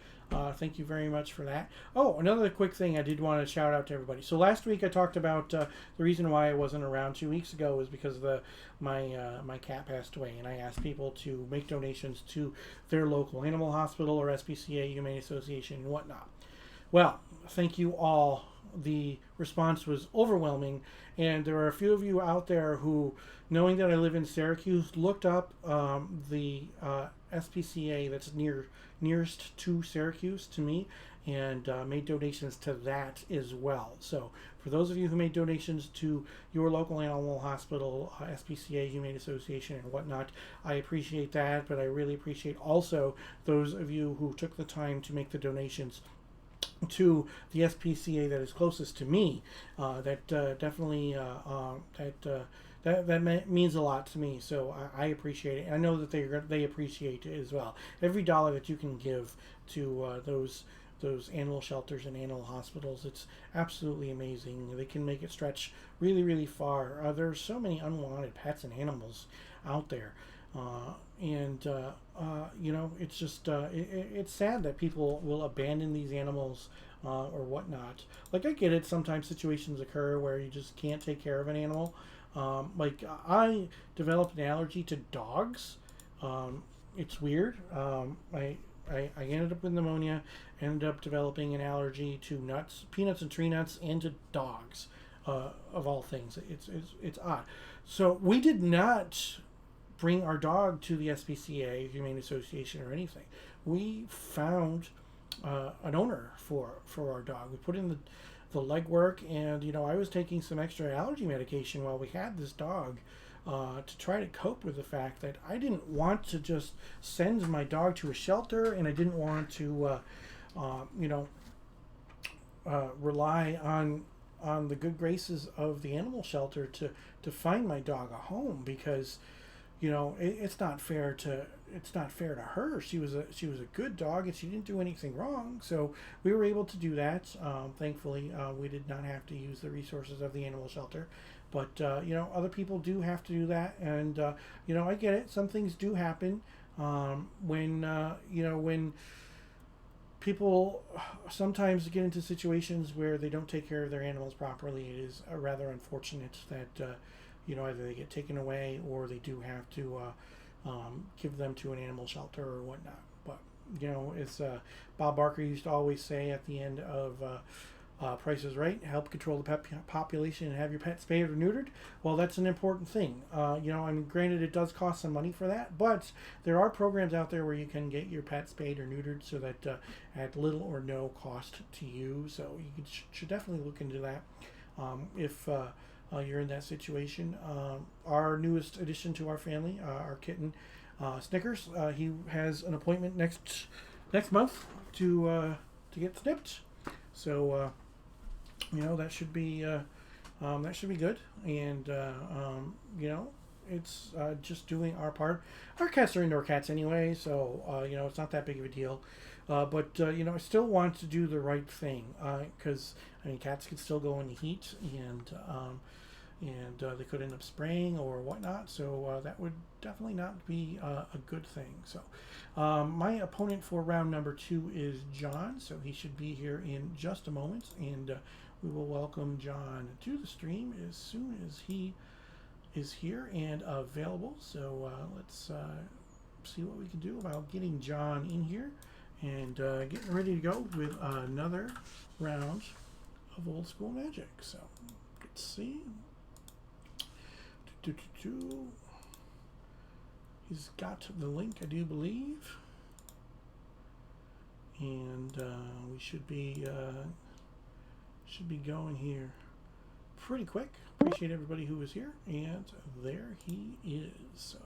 thank you very much for that. Oh, another quick thing I did want to shout out to everybody. So last week I talked about the reason why I wasn't around 2 weeks ago was because my cat passed away, and I asked people to make donations to their local animal hospital or SPCA, Humane Association, and whatnot. Well, thank you all. The response was overwhelming, and there are a few of you out there who, knowing that I live in Syracuse, looked up the SPCA that's nearest to Syracuse to me, and made donations to that as well. So for those of you who made donations to your local animal hospital, SPCA, Humane Association, and whatnot, I appreciate that, but I really appreciate also those of you who took the time to make the donations to the SPCA that is closest to me. That definitely that means a lot to me. So I appreciate it. I know that they appreciate it as well. Every dollar that you can give to those animal shelters and animal hospitals, it's absolutely amazing. They can make it stretch really, really far. There's so many unwanted pets and animals out there. It's just it's sad that people will abandon these animals or whatnot. Like, I get it, sometimes situations occur where you just can't take care of an animal. Like, I developed an allergy to dogs. It's weird. I ended up with pneumonia, ended up developing an allergy to nuts, peanuts and tree nuts, and to dogs, of all things. It's odd. So we did not bring our dog to the SPCA, Humane Association, or anything. We found an owner for our dog. We put in the legwork, and I was taking some extra allergy medication while we had this dog to try to cope with the fact that I didn't want to just send my dog to a shelter, and I didn't want to rely on the good graces of the animal shelter to find my dog a home, because it's not fair to her. She was a good dog, and she didn't do anything wrong, so we were able to do that. Thankfully, we did not have to use the resources of the animal shelter, but other people do have to do that, and I get it. Some things do happen when people sometimes get into situations where they don't take care of their animals properly. It is rather unfortunate that either they get taken away, or they do have to give them to an animal shelter or whatnot. But it's Bob Barker used to always say at the end of Price is Right, help control the pet population and have your pet spayed or neutered. Well, that's an important thing. Granted, it does cost some money for that, but there are programs out there where you can get your pet spayed or neutered, so that at little or no cost to you. So you should definitely look into that if you're in that situation. Our newest addition to our family, our kitten Snickers, he has an appointment next month to get snipped. So that should be good, and it's just doing our part. Our cats are indoor cats anyway, so it's not that big of a deal. But I still want to do the right thing, because cats could still go in the heat, and they could end up spraying or whatnot. So that would definitely not be a good thing. So my opponent for round number 2 is John. So he should be here in just a moment, and we will welcome John to the stream as soon as he is here and available. So let's see what we can do about getting John in here and getting ready to go with another round of Old School Magic. So let's see. He's got the link, I do believe, and we should be going here pretty quick. Appreciate everybody who was here, and there he is. So,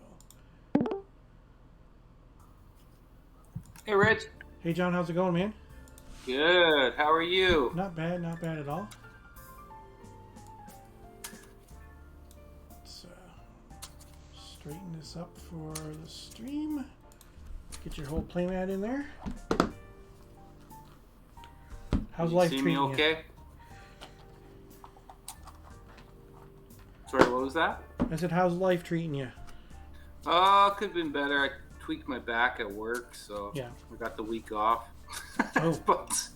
hey, Rich. Hey, John, how's it going, man? Good. How are you? Not bad at all. Straighten this up for the stream. Get your whole playmat in there. How's life treating you? Okay? Sorry, what was that? I said, how's life treating you? Could have been better. I tweaked my back at work, so yeah. I got the week off. Oh. But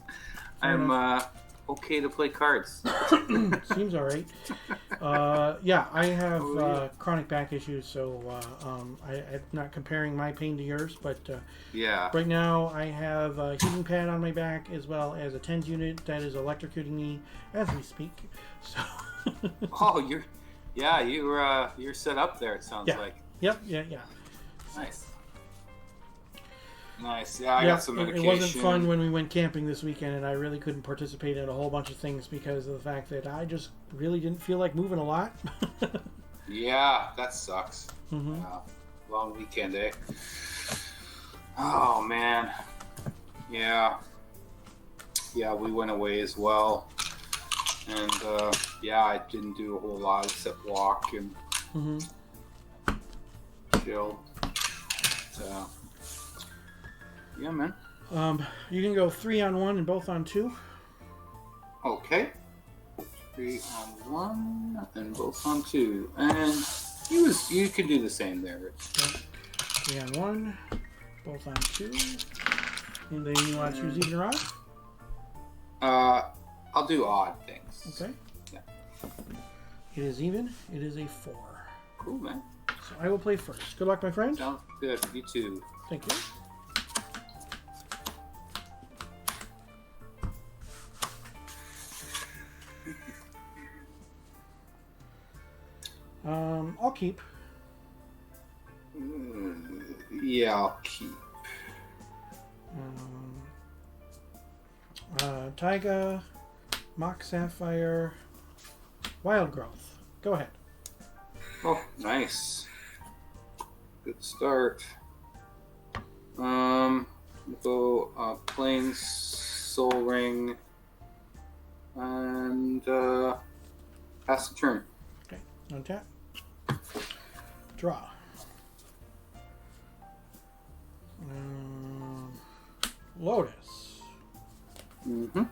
I'm okay to play cards. Seems all right. Yeah, I have chronic back issues, so I'm not comparing my pain to yours, but yeah. Right now I have a heating pad on my back as well as a TENS unit that is electrocuting me as we speak. So. Oh, you're set up there. It sounds like. Yep. Yeah. Nice. Yeah, I got some medication. It wasn't fun when we went camping this weekend, and I really couldn't participate in a whole bunch of things because of the fact that I just really didn't feel like moving a lot. Yeah, that sucks. Mm-hmm. Long weekend, eh? Oh, man. Yeah. Yeah, we went away as well. And, I didn't do a whole lot except walk and chill. So... yeah, man. You can go 3 on 1 and both on 2. Okay. 3 on 1 and both on 2. And you can do the same there, Rich. Okay. 3 on 1, both on 2. And then you want to choose even or odd? I'll do odd things. Okay. Yeah. It is even. It is a 4. Cool, man. So I will play first. Good luck, my friend. Sounds good. You too. Thank you. I'll keep. Yeah, I'll keep. Taiga, Mock Sapphire, Wild Growth. Go ahead. Oh, nice. Good start. We'll go Plains, Soul Ring, and pass the turn. Okay, untap. Draw. Lotus. Mm-hmm.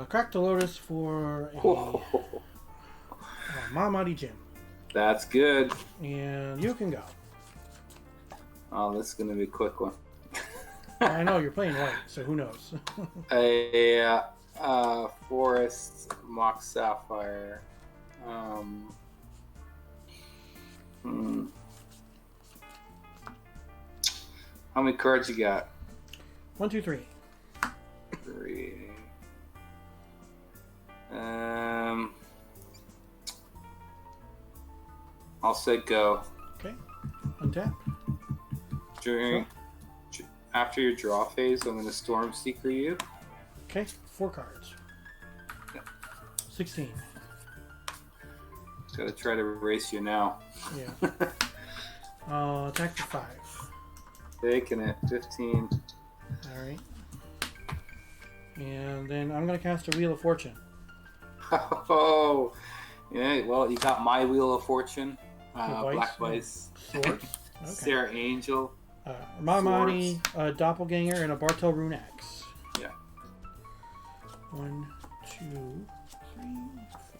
Crack the Lotus for a Mamadi Gym. That's good. And you can go. Oh, this is going to be a quick one. I know, you're playing white, so who knows? A Forest Mock Sapphire. How many cards you got? 1, 2, 3. 3. I'll say go. Okay. Untap. After your draw phase, I'm going to Storm Seeker you. Okay. 4 cards. Yeah. 16. Just got to try to race you now. Yeah. Attack for 5. Taking it. 15. Alright. And then I'm going to cast a Wheel of Fortune. Oh, yeah. Well, you got my Wheel of Fortune. Black Vice. Swords. Okay. Sarah Angel. Mamadi, a Doppelganger, and a Bartel Rune Axe. Yeah. 1, 2, 3,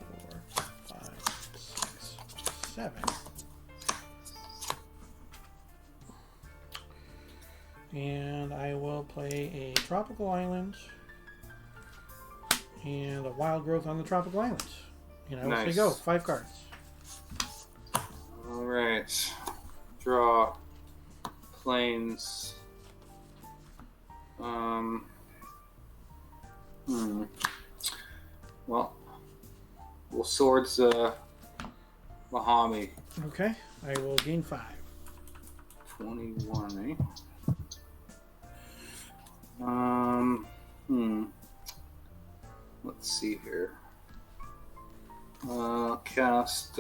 4, 5, 6, 7. And I will play a Tropical Island and a Wild Growth on the Tropical Island. And I will say go. 5 cards. Alright. Draw. Plains. Well, we'll Swords Mahami. Okay. I will gain 5. 21, Let's see here. Cast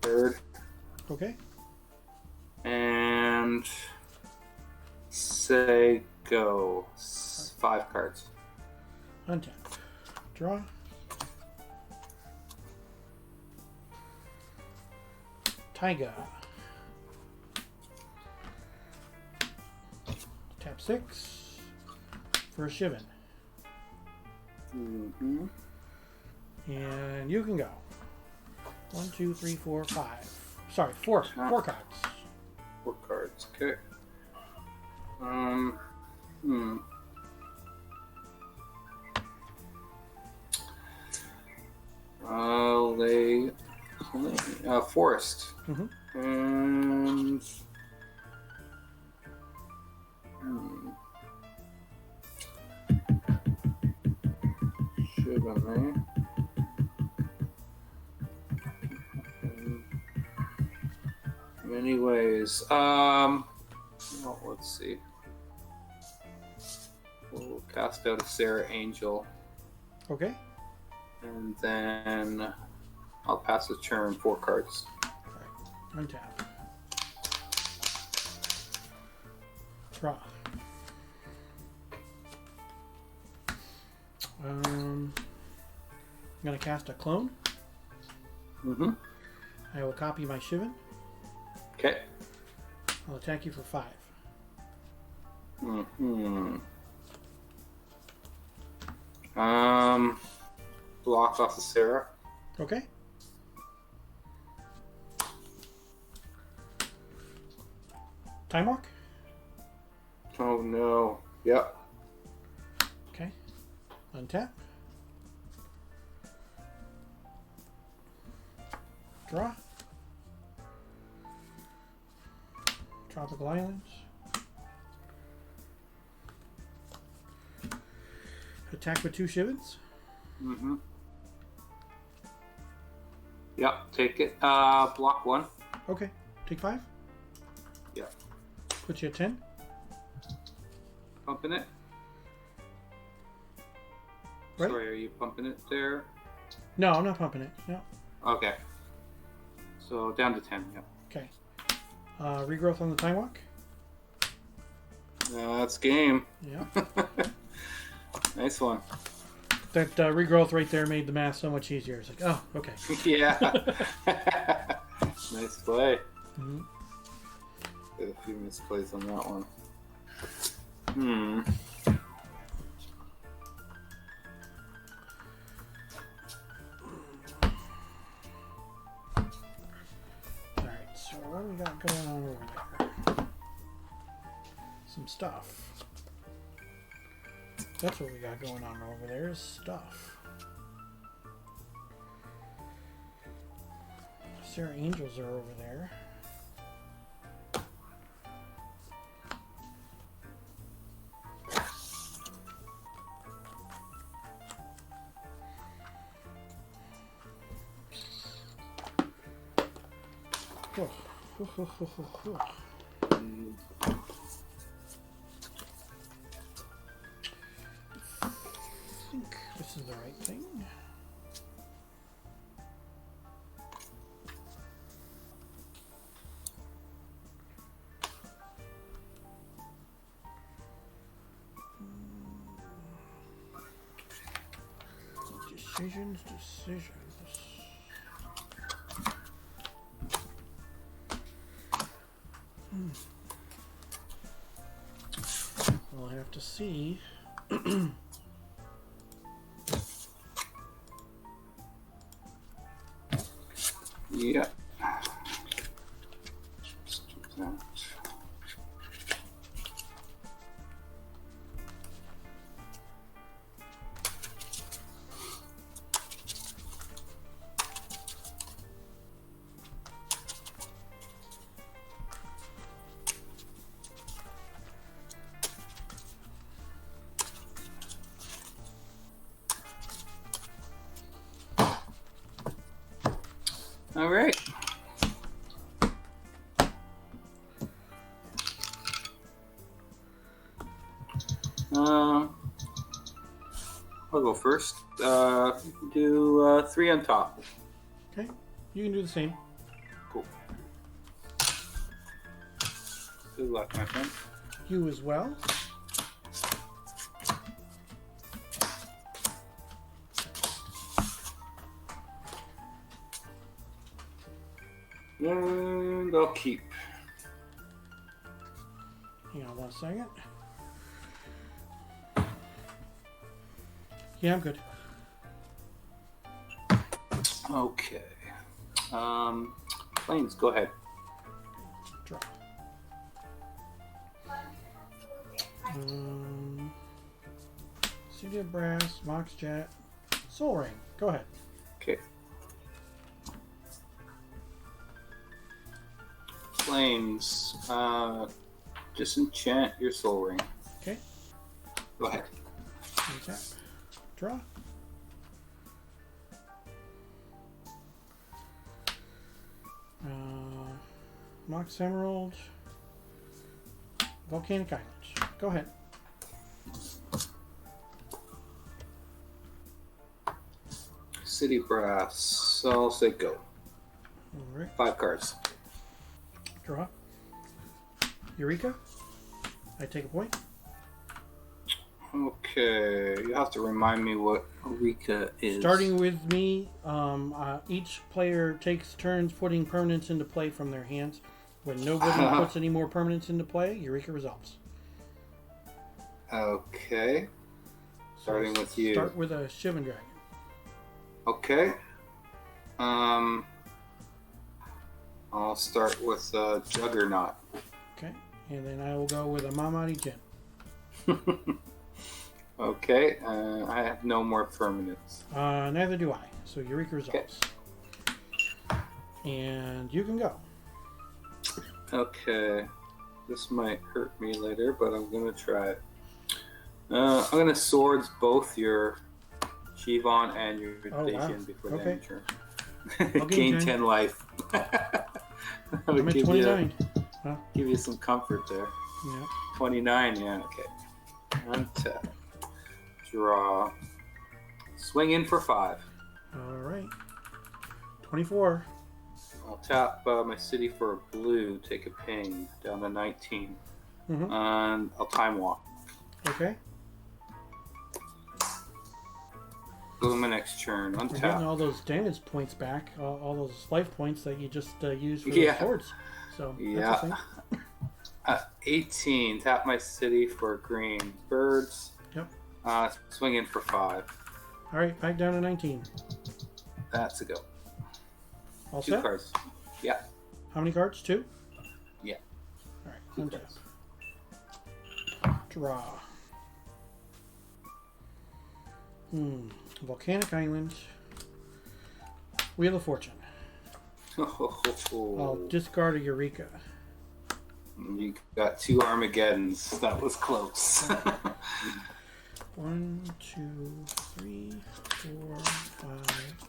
third. Okay. And say go. 5 cards. Untap. Draw. Taiga. Tap 6 for a Shivan. Mm-hmm. And you can go. 1, 2, 3, 4, 5. Sorry, 4 cards. 4 cards. Okay. I'll lay Forest. Mm-hmm. And Shivan, many ways. Well, let's see. We'll cast out a Sarah Angel. Okay. And then I'll pass the turn. 4 cards. Alright. Untap. Draw. I'm going to cast a Clone. Mm-hmm. I will copy my Shivan. Okay. I'll attack you for 5. Mm-hmm. Block off the Sarah. Okay. Time Walk. Oh no. Yep. Okay. Untap. Draw. Tropical Islands. Attack with 2 Shivans. Mm-hmm. Yep, take it. Block 1. Okay. Take 5. Yeah. Put you at 10. Pumping it. Right? Sorry, are you pumping it there? No, I'm not pumping it. No. Okay. So down to 10, yeah. Okay. Regrowth on the time walk. That's game. Yeah. Nice one. That regrowth right there made the math so much easier. It's like, oh, okay. Yeah. Nice play. Mm-hmm. Did a few misplays on that one. Alright, so what do we got going on over there? Some stuff. That's what we got going on over there is stuff. Sarah Angels are over there. I think this is the right thing. Decisions. We'll have to see. Yeah. Just do that. All right. I'll go first. Do 3 on top. Okay, you can do the same. Cool. Good luck, my friend. You as well. And I'll keep. Hang on 1 second. Yeah, I'm good. Okay. Planes, go ahead. Draw. City of Brass, Mox Jet, Soul Ring. Go ahead. Okay. Flames. Disenchant your soul ring. Okay. Go ahead. Untap. Draw. Mox Emerald. Volcanic Island. Go ahead. City Brass. I'll say go. All right. 5 cards. Draw. Eureka. I take a point. Okay. You have to remind me what Eureka is. Starting with me, each player takes turns putting permanents into play from their hands. When nobody puts any more permanents into play, Eureka resolves. Okay. Starting with you. Start with a Shivan Dragon. Okay. I'll start with Juggernaut. Okay. And then I will go with a Mamadi Jin. Okay. I have no more permanents. Neither do I. So Eureka resolves. Okay. And you can go. Okay. This might hurt me later, but I'm going to try it. I'm going to swords both your Shivan and your Dacian before the end of turn. Gain 10 life. I'm at 29. Huh? Give you some comfort there. Yeah. 29, yeah, okay. Untap. Draw. Swing in for 5. All right. 24. I'll tap my city for a blue, take a ping, down to 19. Mm-hmm. And I'll time walk. Okay. Go to my next turn. You're getting Untap. all those damage points back, all those life points that you just used for the swords. So that's Yeah. 18. Tap my city for green. Birds. Yep. Swing in for 5. All right, back down to 19. That's a go. All 2 set? cards. Yeah. How many cards? 2? Yeah. All right, 2 untap. cards. Draw. Volcanic Island. Wheel of Fortune. I'll discard a Eureka. You got 2 Armageddons. That was close. 1, 2, 3, 4, 5,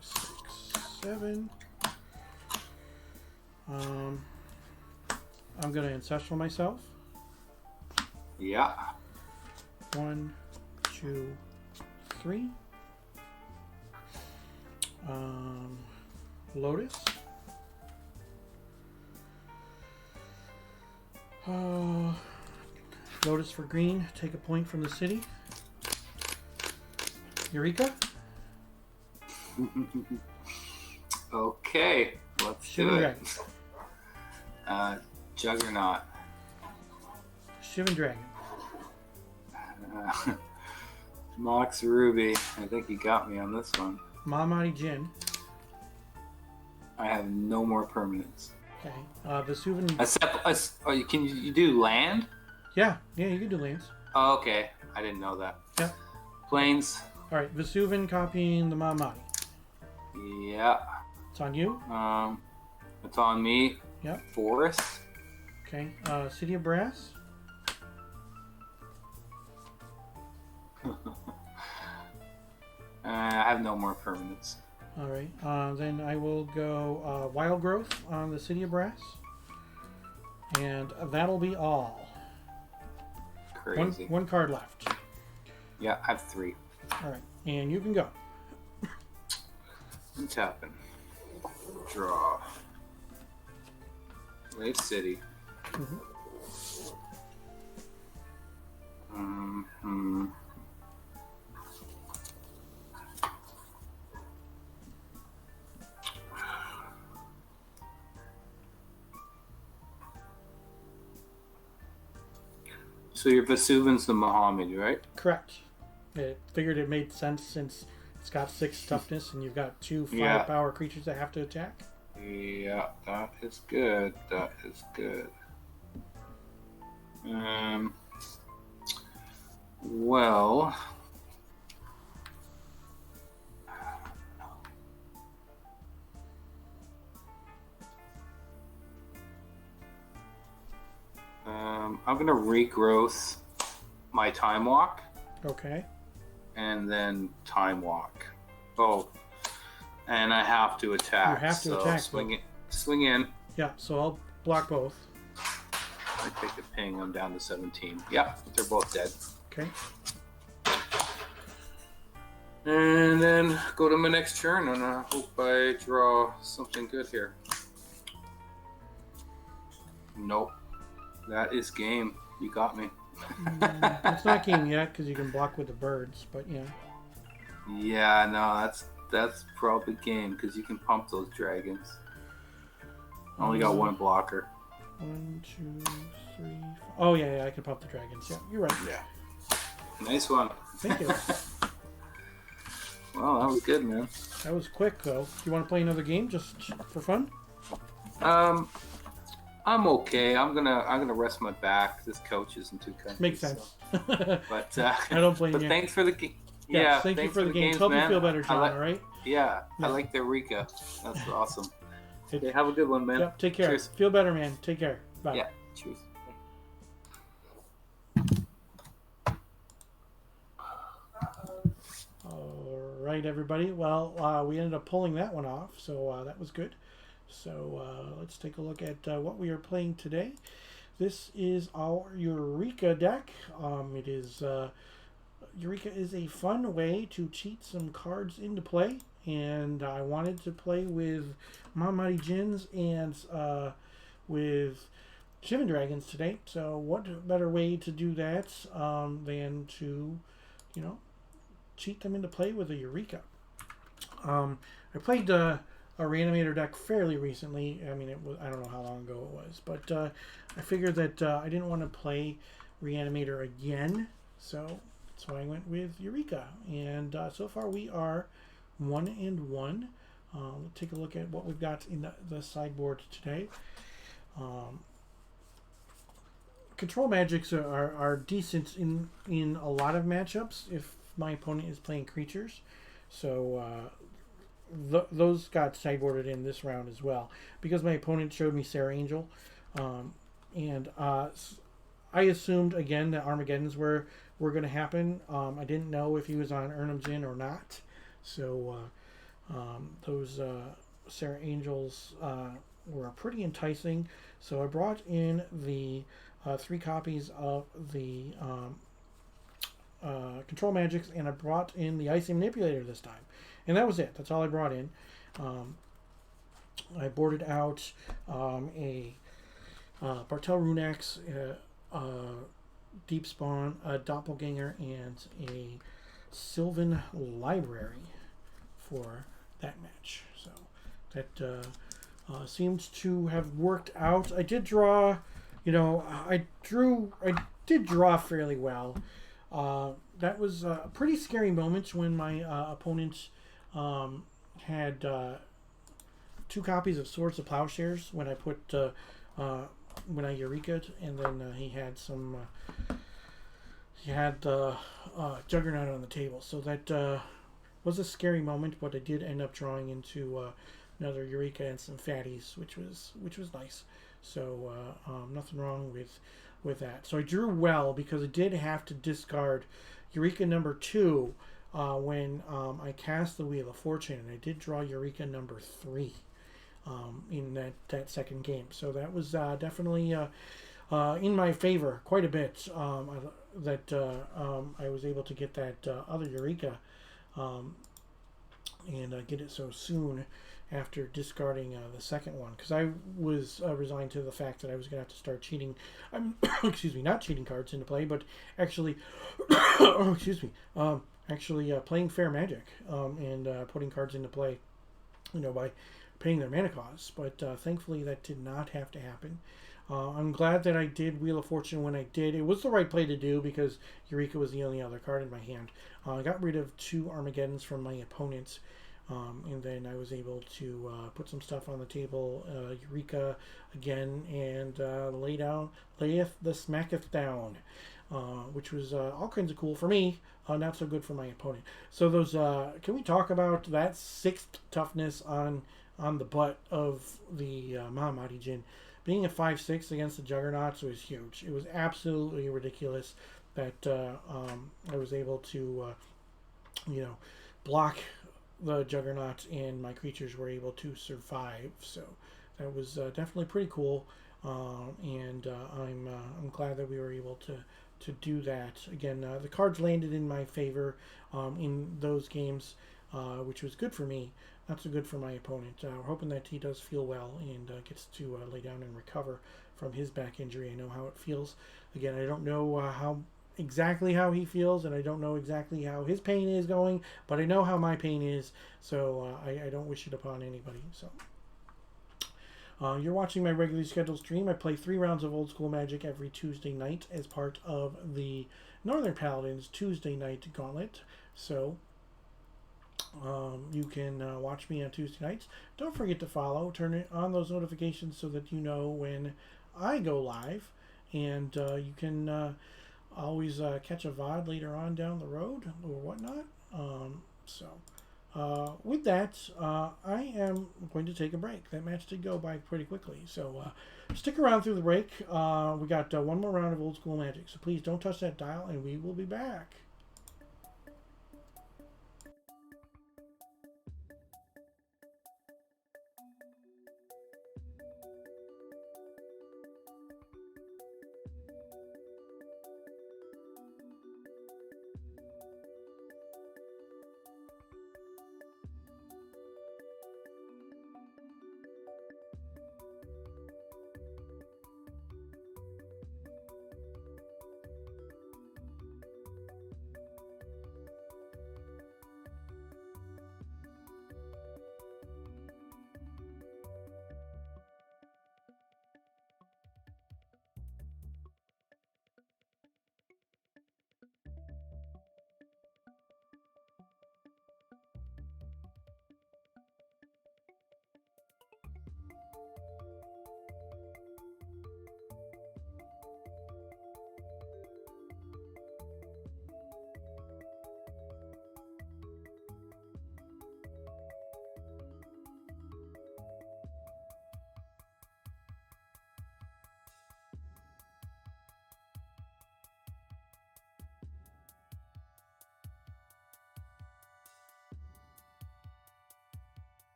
6, 7. I'm gonna ancestral myself. Yeah. 1, 2, 3. Lotus. Lotus for green. Take a point from the city. Eureka. Okay. Let's do Shivan it. Dragon. Juggernaut. Shivan Dragon. Mox Ruby. I think you got me on this one. Mahamati Jin. I have no more permanents. Okay. Vesuvian. Except, can you do land? Yeah, you can do lands. Oh, okay. I didn't know that. Yeah. Plains. All right, Vesuvian copying the Mahamati. Yeah. It's on you. It's on me. Yeah. Forest. Okay. City of Brass. I have no more permanents. All right. Then I will go Wild Growth on the City of Brass. And that'll be all. Crazy. One card left. Yeah, I have 3. All right. And you can go. I'm tapping. Draw. Lake City. So your Vesuvian's the Muhammad, right? Correct. I figured it made sense since it's got 6 toughness and you've got 2 firepower creatures that have to attack. Yeah, that is good. That is good. Well, I'm gonna regrowth my time walk. Okay. And then time walk. Oh, and I have to attack. You have to so attack. Swing in. Yeah, so I'll block both. I take a ping. I'm down to 17. Yeah, they're both dead. Okay. And then go to my next turn, and I hope I draw something good here. Nope. That is game. You got me. It's not game yet because you can block with the birds, but yeah. Yeah, no, that's probably game because you can pump those dragons. I only got 1 blocker. 1, 2, 3, 4. Oh yeah, I can pump the dragons. Yeah, you're right. Yeah. Nice one. Thank you. Well, that was good, man. That was quick though. Do you want to play another game just for fun? I'm okay. I'm gonna rest my back. This couch isn't too comfy. Makes sense. So. But I don't blame but you. thanks for the game. Yeah, thank you for the games. Help you feel better, John. All right. Yeah, I like the Eureka. That's awesome. Okay, have a good one, man. Yep, take care. Cheers. Feel better, man. Take care. Bye. Yeah. Cheers. All right. right, everybody. Well, we ended up pulling that one off, so that was good. So let's take a look at what we are playing today. This is our Eureka deck. Eureka is a fun way to cheat some cards into play, and I wanted to play with Mighty Djinns and with Shivan Dragons today. So what better way to do that than to, cheat them into play with a Eureka. I played a Reanimator deck fairly recently. I mean, I don't know how long ago it was, but I figured that I didn't want to play Reanimator again, so that's why I went with Eureka. And so far we are 1-1. Let's take a look at what we've got in the sideboard today. Control magics are decent in a lot of matchups if my opponent is playing creatures. So those got sideboarded in this round as well because my opponent showed me Sarah Angel. And I assumed, again, that Armageddons were going to happen. I didn't know if he was on Urnham's Inn or not. So those Sarah Angels were pretty enticing. So I brought in the 3 copies of the Control Magics, and I brought in the Icy Manipulator this time. And that was it. That's all I brought in. I boarded out a Bartel Runex, Deep Spawn, a Doppelganger, and a Sylvan Library for that match. So that seems to have worked out. I did draw, I did draw fairly well. That was a pretty scary moment when my opponent had 2 copies of Swords of Plowshares when I put when I Eureka'd, and then he had some Juggernaut on the table. So that was a scary moment, but I did end up drawing into another Eureka and some fatties, which was nice. So nothing wrong with that. So I drew well because I did have to discard Eureka number 2 when I cast the Wheel of Fortune, and I did draw Eureka number 3 in that second game. So that was definitely in my favor quite a bit, that I was able to get that other Eureka and get it so soon after discarding the second one, because I was resigned to the fact that I was going to have to start cheating. Excuse me, not cheating cards into play, but actually, actually playing fair magic and putting cards into play, by paying their mana costs. But thankfully, that did not have to happen. I'm glad that I did Wheel of Fortune when I did. It was the right play to do because Eureka was the only other card in my hand. I got rid of 2 Armageddons from my opponents. And then I was able to put some stuff on the table, Eureka again, and layeth the smacketh down, which was all kinds of cool for me, not so good for my opponent. So those, can we talk about that 6th toughness on the butt of the Mighty Djinn? Being a 5/6 against the Juggernauts was huge. It was absolutely ridiculous that I was able to, block the Juggernauts and my creatures were able to survive. So that was definitely pretty cool, and I'm glad that we were able to do that. Again, the cards landed in my favor in those games, which was good for me, not so good for my opponent. We're hoping that he does feel well and gets to lay down and recover from his back injury. I know how it feels. Again, I don't know exactly how he feels, and I don't know exactly how his pain is going, but I know how my pain is, so I don't wish it upon anybody. So you're watching my regularly scheduled stream. I play 3 rounds of Old School Magic every Tuesday night as part of the Northern Paladins Tuesday Night Gauntlet. So you can watch me on Tuesday nights. Don't forget to follow, turn on those notifications so that you know when I go live, and you can always catch a VOD later on down the road or whatnot. With that, I am going to take a break. That match did go by pretty quickly, so stick around through the break. We got one more round of Old School Magic, so please don't touch that dial, and we will be back.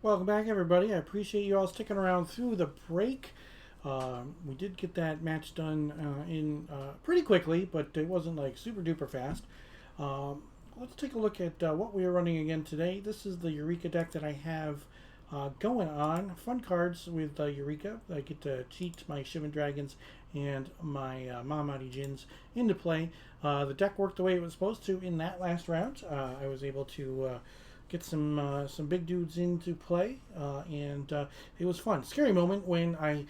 Welcome back, everybody. I appreciate you all sticking around through the break. We did get that match done in pretty quickly, but it wasn't like super duper fast. Let's take a look at what we are running again today. This is the Eureka deck that I have going on. Fun cards with Eureka. I get to cheat my Shivan Dragons and my Mamadi Jins into play. The deck worked the way it was supposed to in that last round. I was able to get some big dudes into play, and it was fun. Scary moment when I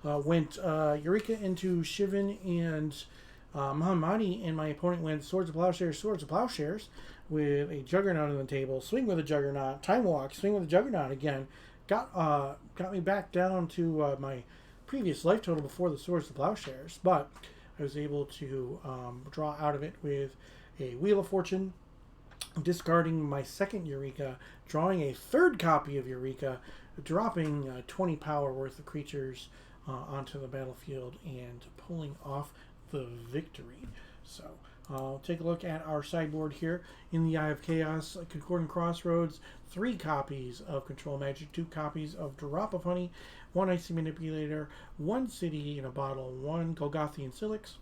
went Eureka into Shivan and Mahamadi, and my opponent went Swords of Plowshares, with a Juggernaut on the table. Swing with a Juggernaut, Time Walk, swing with a Juggernaut again. Got me back down to my previous life total before the Swords of Plowshares, but I was able to draw out of it with a Wheel of Fortune, discarding my second Eureka, drawing a third copy of Eureka, dropping 20 power worth of creatures onto the battlefield, and pulling off the victory. So I'll take a look at our sideboard here. In the Eye of Chaos, Concordant Crossroads, 3 copies of Control Magic, 2 copies of Drop of Honey, 1 Icy Manipulator, 1 City in a Bottle, 1 Golgothian Silix,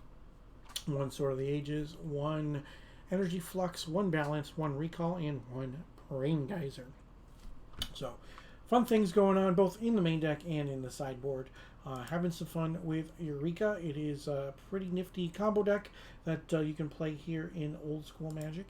1 Sword of the Ages, 1 Energy Flux, 1 Balance, 1 Recall, and 1 Rain Geyser. So, fun things going on both in the main deck and in the sideboard. Having some fun with Eureka. It is a pretty nifty combo deck that you can play here in Old School Magic.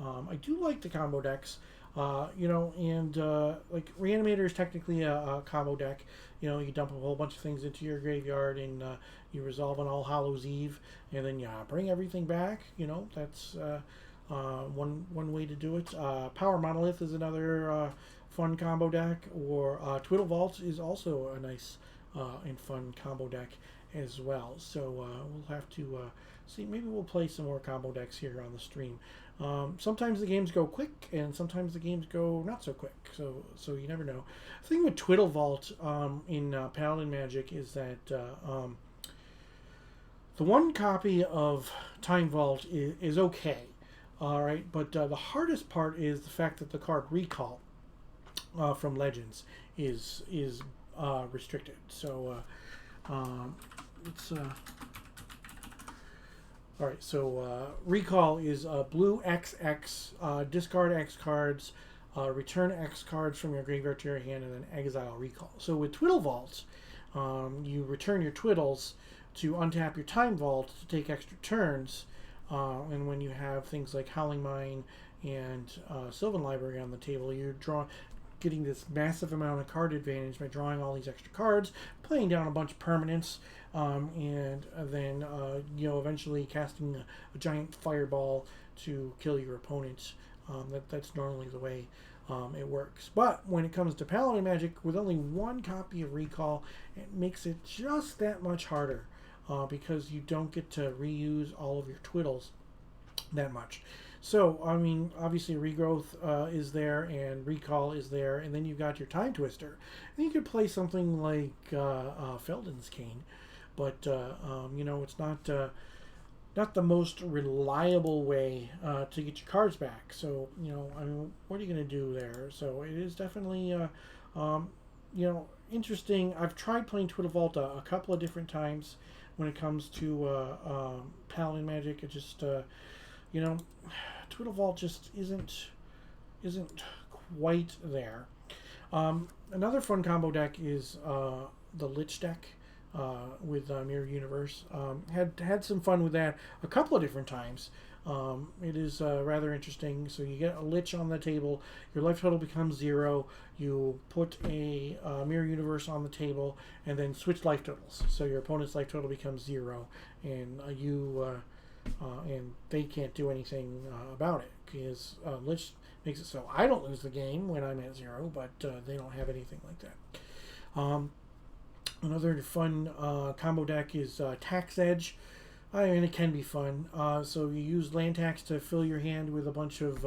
I do like the combo decks, and like Reanimator is technically a combo deck. You dump a whole bunch of things into your graveyard and you resolve on All Hallows Eve, and then you bring everything back. That's one way to do it. Power Monolith is another fun combo deck, or Twiddle Vault is also a nice and fun combo deck as well. So we'll have to see. Maybe we'll play some more combo decks here on the stream. Sometimes the games go quick, and sometimes the games go not so quick. So you never know. The thing with Twiddle Vault in Paladin Magic is that the one copy of Time Vault is okay, all right. But the hardest part is the fact that the card Recall from Legends is restricted. So it's all right. So Recall is blue XX, discard X cards, return X cards from your graveyard to your hand, and then exile Recall. So with Twiddle Vault, you return your Twiddles to untap your Time Vault to take extra turns, and when you have things like Howling Mine and Sylvan Library on the table, you're getting this massive amount of card advantage by drawing all these extra cards, playing down a bunch of permanents, and then eventually casting a giant fireball to kill your opponent. That's normally the way it works. But when it comes to Paladin Magic, with only 1 copy of Recall, it makes it just that much harder, because you don't get to reuse all of your Twiddles that much. So, I mean, obviously Regrowth is there, and Recall is there, and then you've got your Time Twister. And you could play something like Felden's Cane, but, it's not the most reliable way to get your cards back. So, what are you going to do there? So, it is definitely, interesting. I've tried playing Twiddle Vault a couple of different times when it comes to Paladin Magic. It just... Twiddle Vault just isn't quite there. Another fun combo deck is the Lich deck with Mirror Universe. Had some fun with that a couple of different times. It is rather interesting. So you get a Lich on the table, your life total becomes 0, you put a Mirror Universe on the table, and then switch life totals. So your opponent's life total becomes 0, and and they can't do anything about it, because Lich makes it so I don't lose the game when I'm at 0, but they don't have anything like that. Another fun combo deck is Tax Edge. I mean, it can be fun. So you use land tax to fill your hand with a bunch of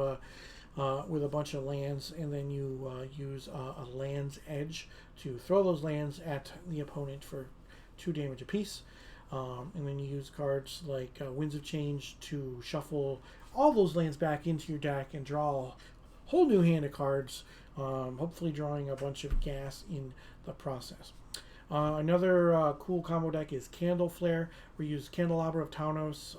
lands, and then you use a Land's Edge to throw those lands at the opponent for 2 damage apiece. And then you use cards like Winds of Change to shuffle all those lands back into your deck and draw whole new hand of cards, hopefully drawing a bunch of gas in the process. Another cool combo deck is Candle Flare. We use Candelabra of Taunos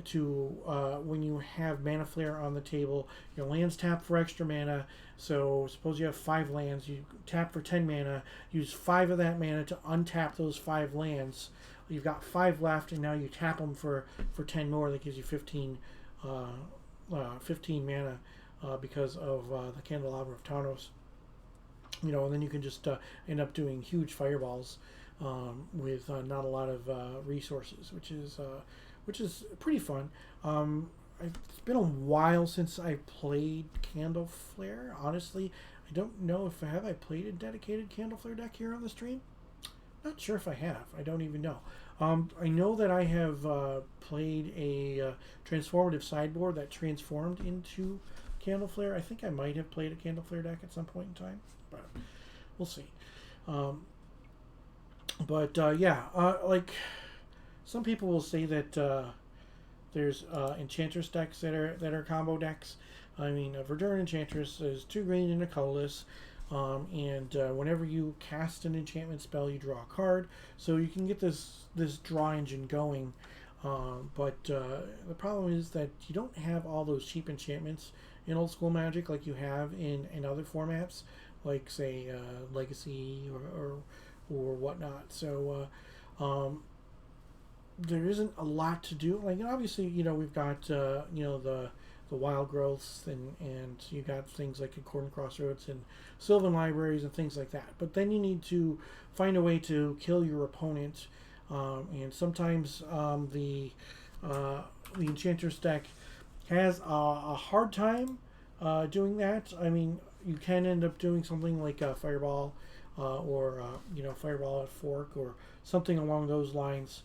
to when you have Mana Flare on the table, your lands tap for extra mana. So suppose you have 5 lands, you tap for 10 mana, use 5 of that mana to untap those 5 lands. You've got 5 left, and now you tap them for 10 more. That gives you 15 mana because of the Candelabra of Taunos. And then you can just end up doing huge fireballs with not a lot of resources, which is pretty fun. It's been a while since I played Candle Flare. Honestly, I don't know if I played a dedicated Candle Flare deck here on the stream. Not sure if I have. I don't even know. I know that I have played a transformative sideboard that transformed into Candle Flare. I think I might have played a Candle Flare deck at some point in time, but we'll see. Like some people will say that there's Enchantress decks that are combo decks. I mean, a Verdurn Enchantress is 2 green and a colorless. And whenever you cast an enchantment spell, you draw a card, so you can get this draw engine going. But the problem is that you don't have all those cheap enchantments in old school Magic like you have in other formats, like say Legacy or whatnot. So there isn't a lot to do. Like obviously, we've got the wild growths and you got things like Accordant Crossroads and Sylvan Libraries and things like that. But then you need to find a way to kill your opponent, and sometimes the Enchantress deck has a hard time doing that. I mean, you can end up doing something like a Fireball or Fireball at Fork or something along those lines.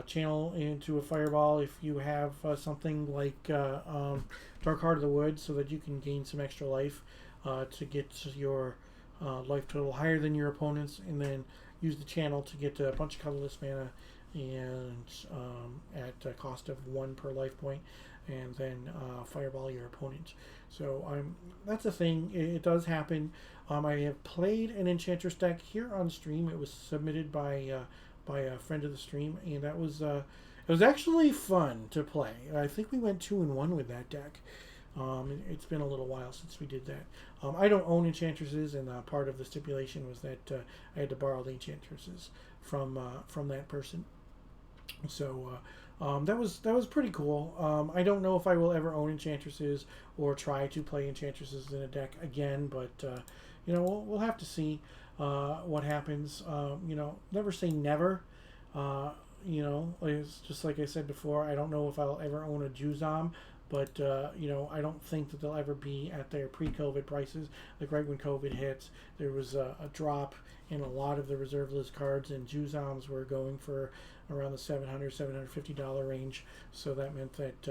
Channel into a Fireball if you have something like Dark Heart of the Woods, so that you can gain some extra life to get your life total higher than your opponent's, and then use the channel to get a bunch of colorless mana and at a cost of 1 per life point, and then Fireball your opponent. So that's a thing. It does happen. I have played an Enchantress deck here on stream. It was submitted by a friend of the stream, and it was actually fun to play. I think we went 2-1 with that deck. It's been a little while since we did that. I don't own Enchantresses, and part of the stipulation was that I had to borrow the Enchantresses from that person. So that was pretty cool. I don't know if I will ever own Enchantresses or try to play Enchantresses in a deck again, but we'll have to see what happens. Never say never. It's just like I said before, I don't know if I'll ever own a Juzam, but I don't think that they'll ever be at their pre-COVID prices. Like right when COVID hit, there was a drop in a lot of the reserve list cards, and Juzams were going for around the $750 range. So that meant that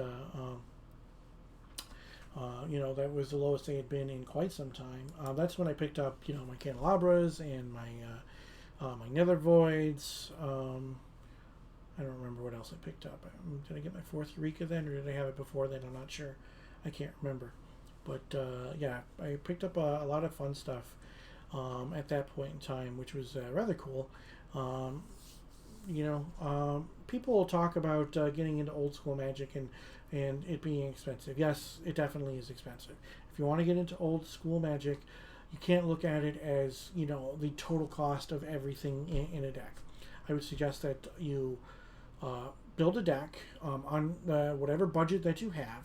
that was the lowest they had been in quite some time. That's when I picked up my Candelabras and my Nether Voids. I don't remember what else I picked up. Did I get my 4th Eureka then, or did I have it before then? I'm not sure. I can't remember. But I picked up a lot of fun stuff at that point in time, which was rather cool. People will talk about getting into old school Magic and it being expensive. Yes, it definitely is expensive. If you want to get into old school Magic, you can't look at it as the total cost of everything in a deck. I would suggest that you build a deck on whatever budget that you have,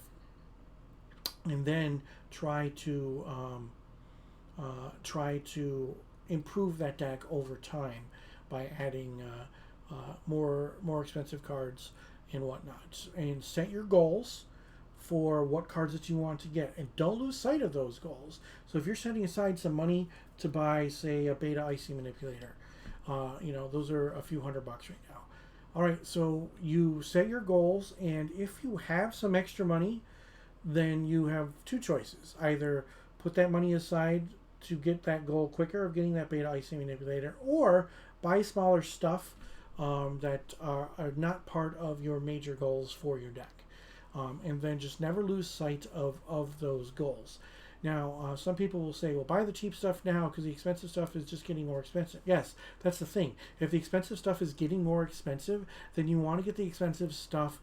and then try to improve that deck over time by adding more expensive cards and whatnot, and set your goals for what cards that you want to get, and don't lose sight of those goals. So if you're setting aside some money to buy, say, a Beta Icy Manipulator, those are a few $100 right now. All right, so you set your goals, and if you have some extra money, then you have 2 choices. Either put that money aside to get that goal quicker of getting that Beta Icy Manipulator, or buy smaller stuff that are not part of your major goals for your deck. and then just never lose sight of those goals. Now, some people will say, well, buy the cheap stuff now because the expensive stuff is just getting more expensive. Yes, that's the thing. If the expensive stuff is getting more expensive, then you want to get the expensive stuff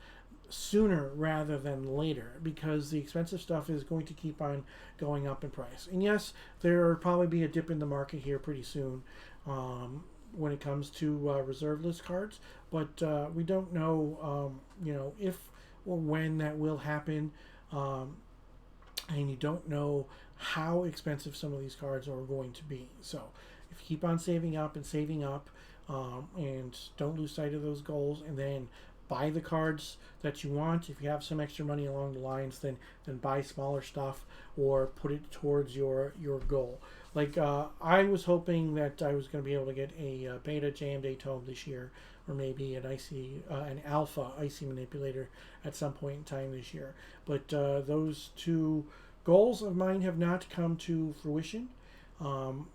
sooner rather than later, because the expensive stuff is going to keep on going up in price. And yes, there will probably be a dip in the market here pretty soon when it comes to reserve list cards, but we don't know, if or when that will happen. And you don't know how expensive some of these cards are going to be. So if you keep on saving up and saving up, and don't lose sight of those goals, and then buy the cards that you want. If you have some extra money along the lines, then buy smaller stuff or put it towards your goal. Like I was hoping that I was going to be able to get a beta jammed tome this year, or maybe an alpha icy manipulator at some point in time this year. But those two goals of mine have not come to fruition, and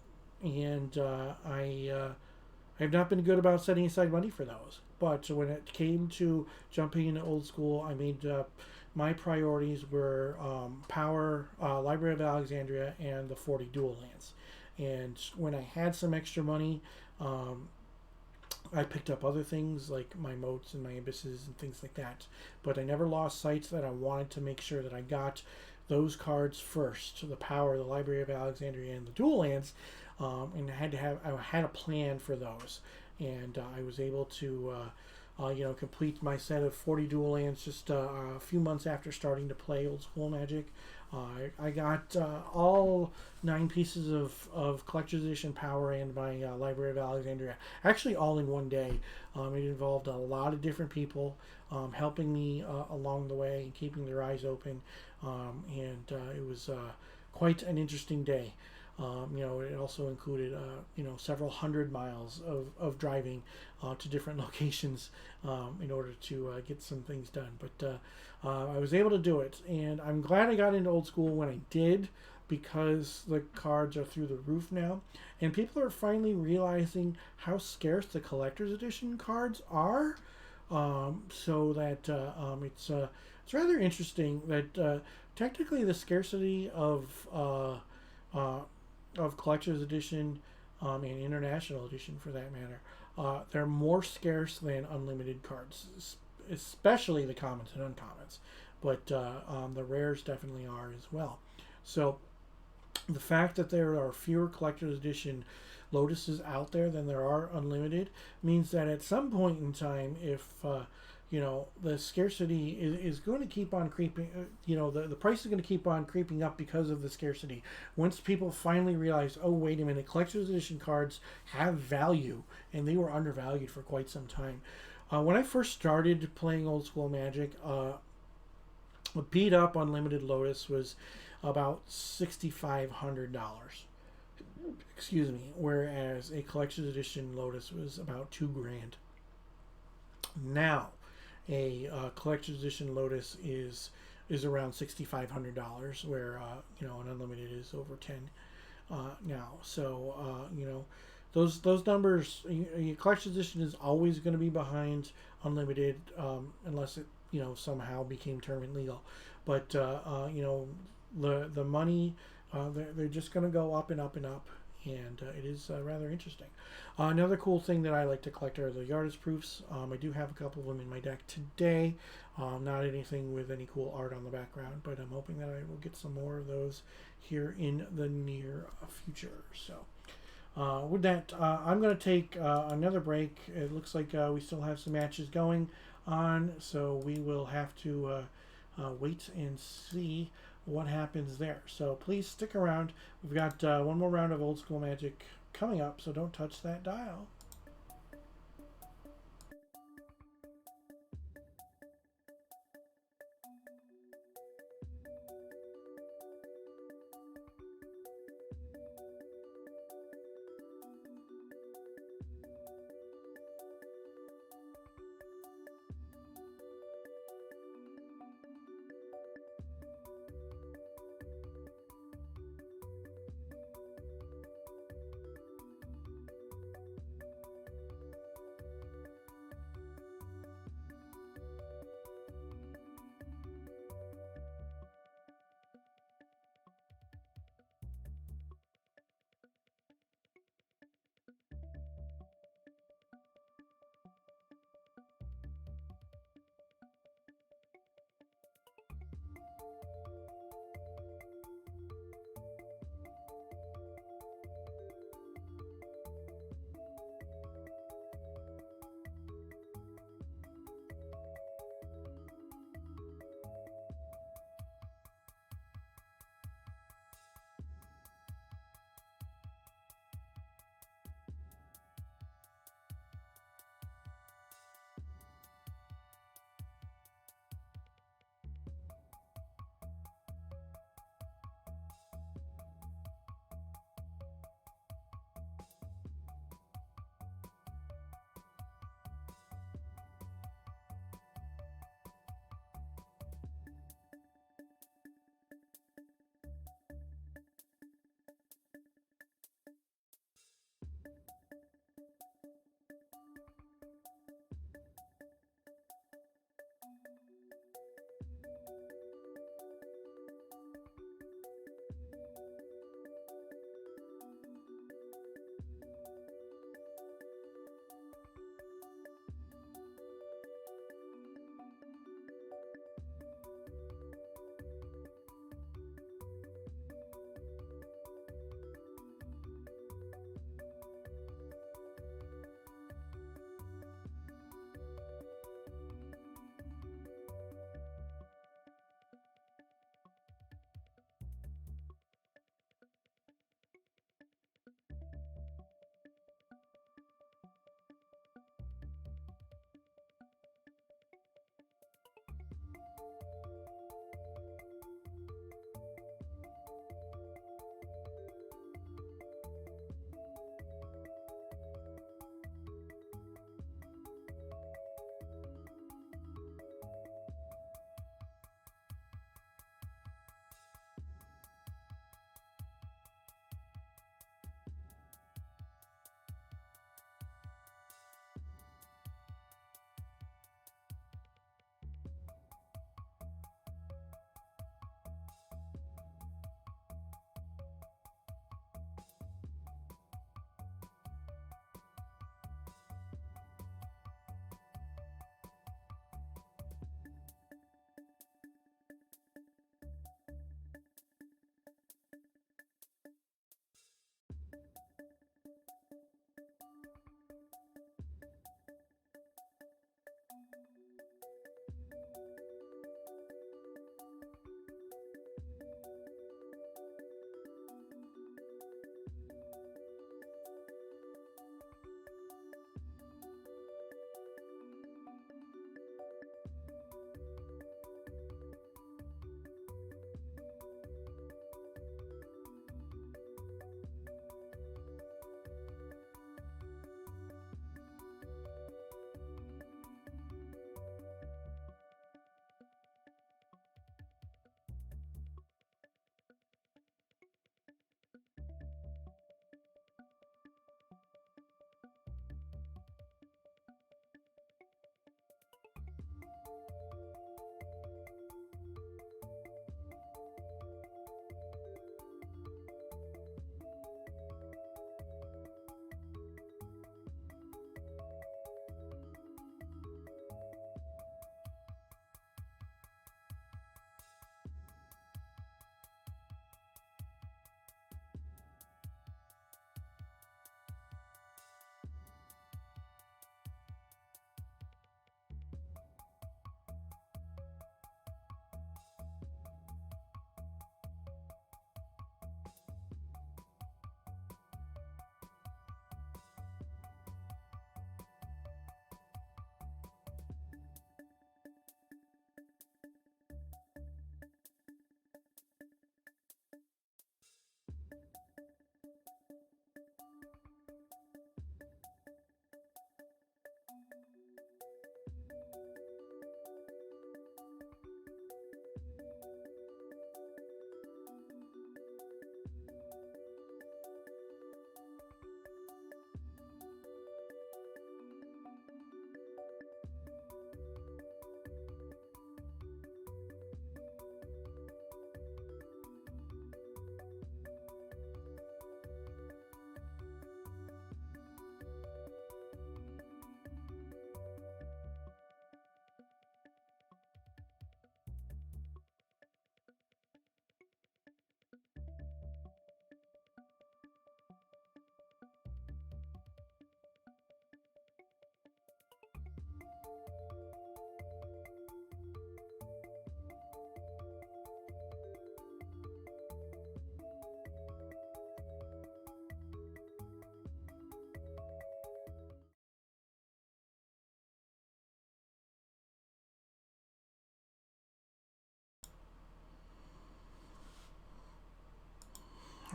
I have not been good about setting aside money for those. But when it came to jumping into old school, I made my priorities were Power, Library of Alexandria, and the 40 dual lands. And when I had some extra money, I picked up other things like my moats and my abysses and things like that. But I never lost sight that I wanted to make sure that I got those cards first: the Power, the Library of Alexandria, and the dual lands. And I had a plan for those, and I was able to complete my set of 40 dual lands just a few months after starting to play old school Magic. I got all 9 pieces of Collector's Edition Power and my Library of Alexandria, actually all in one day. It involved a lot of different people helping me along the way and keeping their eyes open, and it was quite an interesting day. It also included, several hundred miles of driving to different locations in order to get some things done. But I was able to do it, and I'm glad I got into old school when I did, because the cards are through the roof now, and people are finally realizing how scarce the collector's edition cards are. So that it's rather interesting that technically the scarcity of collector's edition and international edition, for that matter, they're more scarce than unlimited cards, especially the commons and uncommons, but the rares definitely are as well. So the fact that there are fewer collector's edition Lotuses out there than there are unlimited means that at some point in time, if the scarcity is going to keep on creeping, the price is going to keep on creeping up because of the scarcity. Once people finally realize, oh, wait a minute, collector's edition cards have value, and they were undervalued for quite some time. When I first started playing old school Magic, a beat up unlimited Lotus was about $6,500. Excuse me, whereas a collector's edition Lotus was about $2,000. Now, a collector's edition Lotus is around $6,500, where an unlimited is over 10 now. So those numbers. Collector's edition is always going to be behind unlimited, unless it somehow became tournament legal. But the money, they're just going to go up and up and up. And it is rather interesting. Another cool thing that I like to collect are the artist proofs. I do have a couple of them in my deck today. Not anything with any cool art on the background, but I'm hoping that I will get some more of those here in the near future. So with that, I'm going to take another break. It looks like we still have some matches going on, so we will have to wait and see what happens there. So please stick around. We've got one more round of old school Magic coming up, so don't touch that dial.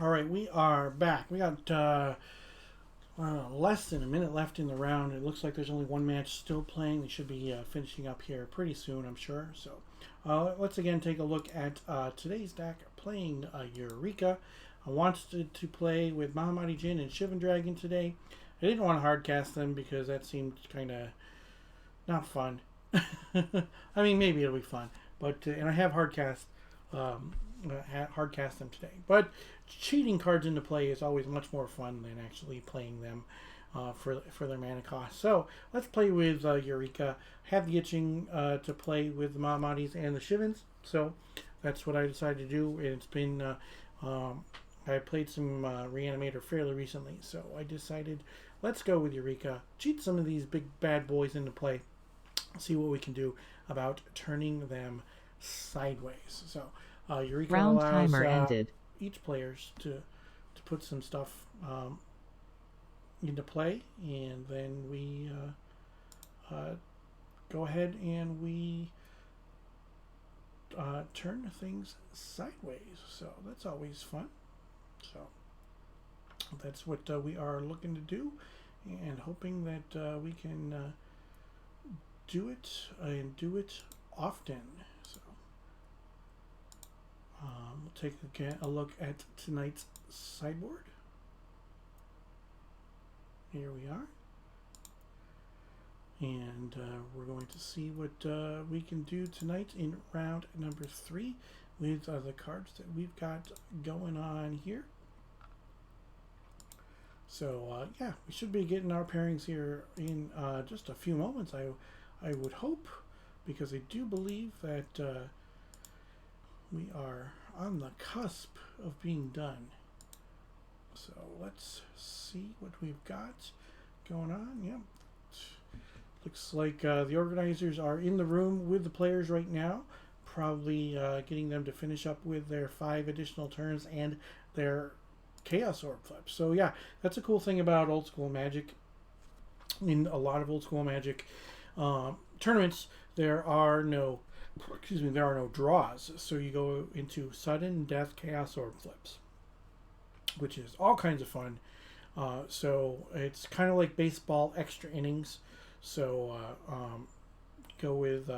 All right, we are back. We got less than a minute left in the round. It looks like there's only one match still playing. They should be finishing up here pretty soon, I'm sure. So let's again take a look at today's deck playing Eureka. I wanted to play with Mahamati Jin and Shivan Dragon today. I didn't want to hardcast them because that seemed kind of not fun. I mean, maybe it'll be fun, but and I have hardcast them today. But cheating cards into play is always much more fun than actually playing them for their mana cost. So let's play with Eureka. Have the itching to play with the Mahamatis and the Shivans. So that's what I decided to do. It's been I played some Reanimator fairly recently, so I decided let's go with Eureka. Cheat some of these big bad boys into play. See what we can do about turning them sideways. So Eureka Round allows timer ended. each players to put some stuff into play, and then we go ahead and we turn things sideways. So that's always fun. So that's what we are looking to do, and hoping that we can do it and do it often. So we'll take a look at tonight's sideboard. Here we are, and we're going to see what we can do tonight in round number 3 with the cards that we've got going on here. So yeah, we should be getting our pairings here in just a few moments. I would hope, because I do believe that we are on the cusp of being done. So let's see what we've got going on. Yep. Looks like the organizers are in the room with the players right now, probably getting them to finish up with their 5 additional turns and their Chaos Orb flips. So yeah, that's a cool thing about old school Magic. In a lot of old school Magic tournaments, there are no draws. So you go into sudden death Chaos Orb flips, which is all kinds of fun. So it's kind of like baseball extra innings. So go with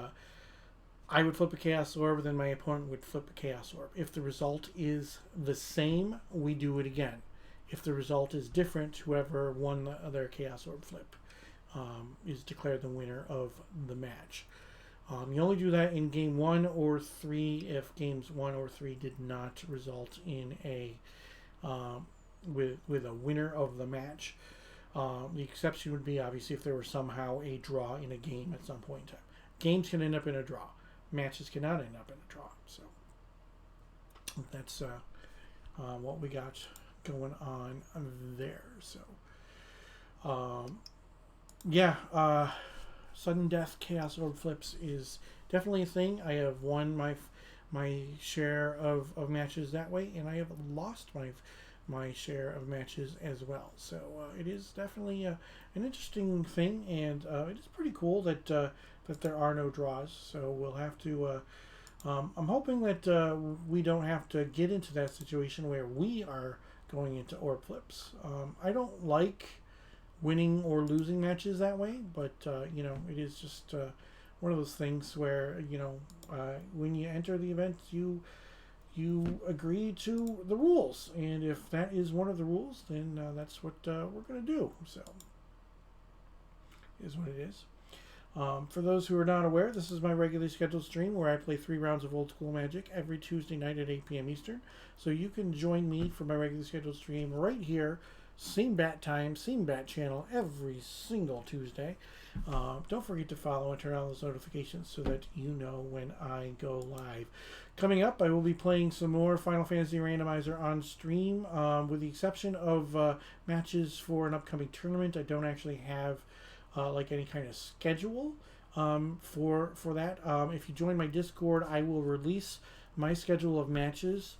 I would flip a Chaos Orb, then my opponent would flip a Chaos Orb. If the result is the same, we do it again. If the result is different, whoever won their Chaos Orb flip is declared the winner of the match. You only do that in game 1 or 3 if games 1 or 3 did not result in a with a winner of the match. The exception would be obviously if there were somehow a draw in a game at some point in time. Games can end up in a draw. Matches cannot end up in a draw. So that's what we got going on there. So yeah, sudden death Chaos Orb flips is definitely a thing. I have won my share of matches that way, and I have lost my share of matches as well. So it is definitely an interesting thing, and it is pretty cool that that there are no draws. So we'll have to I'm hoping that we don't have to get into that situation where we are going into orb flips. I don't like winning or losing matches that way, but you know, it is just one of those things where, you know, when you enter the event, you agree to the rules, and if that is one of the rules, then that's what we're going to do. So is what it is. For those who are not aware, this is my regularly scheduled stream where I play 3 rounds of Old School Magic every Tuesday night at 8 p.m. Eastern. So you can join me for my regularly scheduled stream right here, same bat time, same bat channel, every single Tuesday. Don't forget to follow and turn on those notifications so that you know when I go live. Coming up, I will be playing some more Final Fantasy Randomizer on stream, with the exception of matches for an upcoming tournament. I don't actually have like any kind of schedule for that. If you join my Discord, I will release my schedule of matches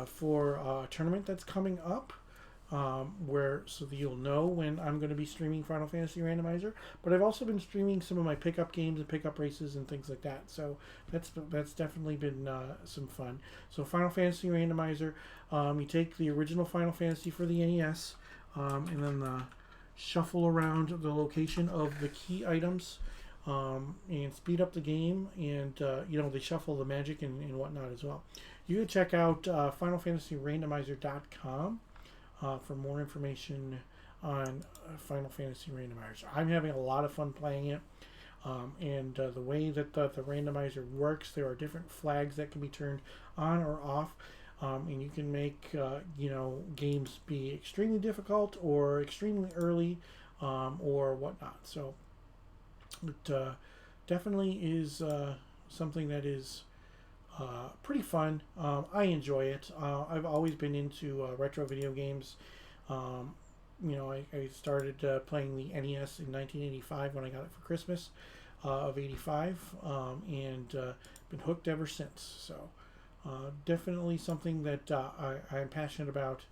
for a tournament that's coming up. so that you'll know when I'm going to be streaming Final Fantasy Randomizer. But I've also been streaming some of my pickup games and pickup races and things like that. So that's definitely been some fun. So Final Fantasy Randomizer, you take the original Final Fantasy for the NES, and then shuffle around the location of the key items, and speed up the game, and they shuffle the magic and whatnot as well. You can check out FinalFantasyRandomizer.com for more information on Final Fantasy Randomizer. I'm having a lot of fun playing it, and the way that the randomizer works, there are different flags that can be turned on or off, and you can make games be extremely difficult or extremely early, or whatnot. So it definitely is something that is pretty fun. I enjoy it. I've always been into retro video games. I started playing the NES in 1985 when I got it for Christmas of 85, and been hooked ever since. So definitely something that I'm passionate about.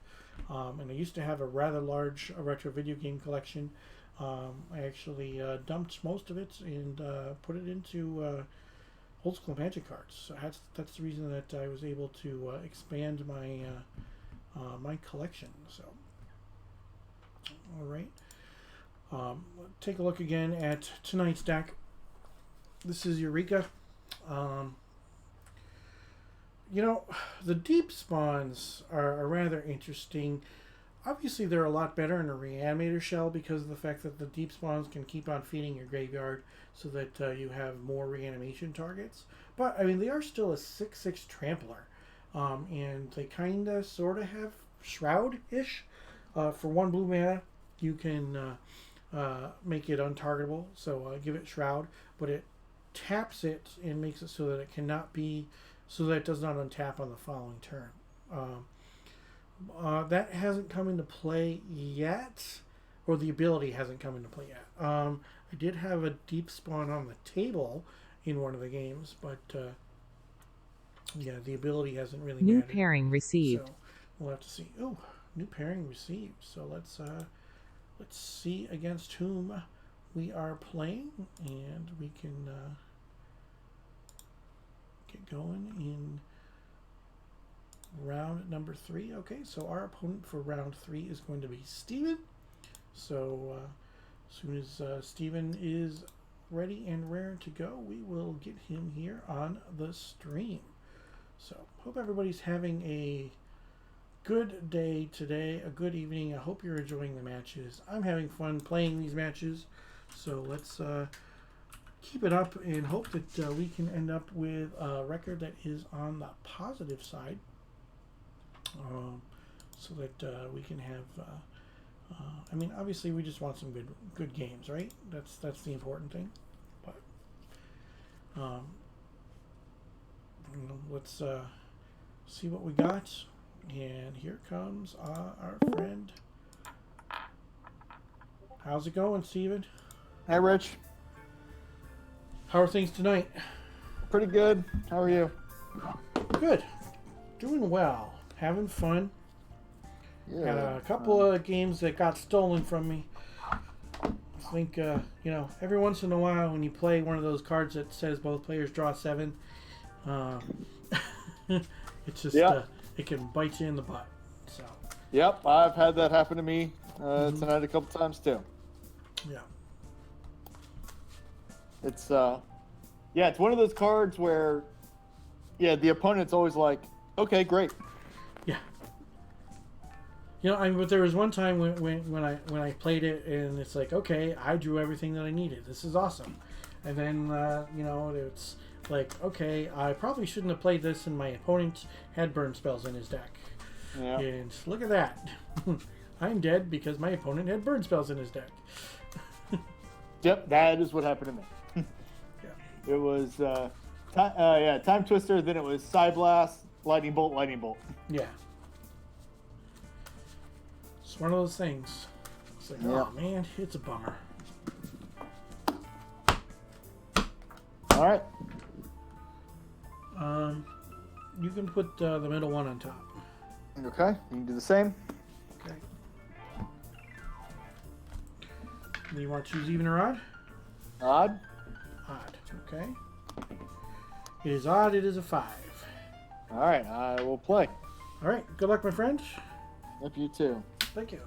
And I used to have a rather large retro video game collection. I actually dumped most of it and put it into old school Magic cards. So that's the reason that I was able to expand my my collection. So, all right, take a look again at tonight's deck. This is Eureka. The deep spawns are rather interesting. Obviously, they're a lot better in a reanimator shell because of the fact that the deep spawns can keep on feeding your graveyard so that you have more reanimation targets. But, I mean, they are still a 6/6 trampler. And they kind of, sort of have Shroud-ish. For 1 blue mana, you can make it untargetable. So give it Shroud. But it taps it and makes it so that it cannot be... so that it does not untap on the following turn. That hasn't come into play yet, or the ability hasn't come into play yet. I did have a deep spawn on the table in one of the games, but the ability hasn't really New mattered. pairing received. So we'll have to see. Ooh, new pairing received. So let's see against whom we are playing, and we can get going in round number 3. Okay, so our opponent for round 3 is going to be Steven. So as soon as Steven is ready and raring to go, we will get him here on the stream. So hope everybody's having a good day today, a good evening. I hope you're enjoying the matches. I'm having fun playing these matches, so let's keep it up and hope that we can end up with a record that is on the positive side, so that we can have I mean, obviously we just want some good games, right? That's the important thing. But let's see what we got. And here comes our friend. How's it going, Steven? Hi, Rich. How are things tonight? Pretty good. How are you? Good. Doing well. Having fun. Yeah. Had a couple of games that got stolen from me. I think, every once in a while when you play one of those cards that says both players draw 7, it's just, it can bite you in the butt. So. Yep, I've had that happen to me tonight a couple times too. Yeah. It's it's one of those cards where, the opponent's always like, okay, great. Yeah. But there was one time when I played it and it's like, okay, I drew everything that I needed. This is awesome. And then it's like, okay, I probably shouldn't have played this, and my opponent had burn spells in his deck. Yeah. And look at that. I'm dead because my opponent had burn spells in his deck. Yep, that is what happened to me. It was Time Twister, then it was Psy Blast, Lightning Bolt, Lightning Bolt. Yeah. It's one of those things. It's like, oh man, it's a bummer. All right. You can put the middle one on top. Okay, you can do the same. Okay. Do you want to choose even or odd? Odd. Odd. Okay. It is odd. It is a 5. All right, I will play. All right. Good luck, my friend. Yep, you too. Thank you.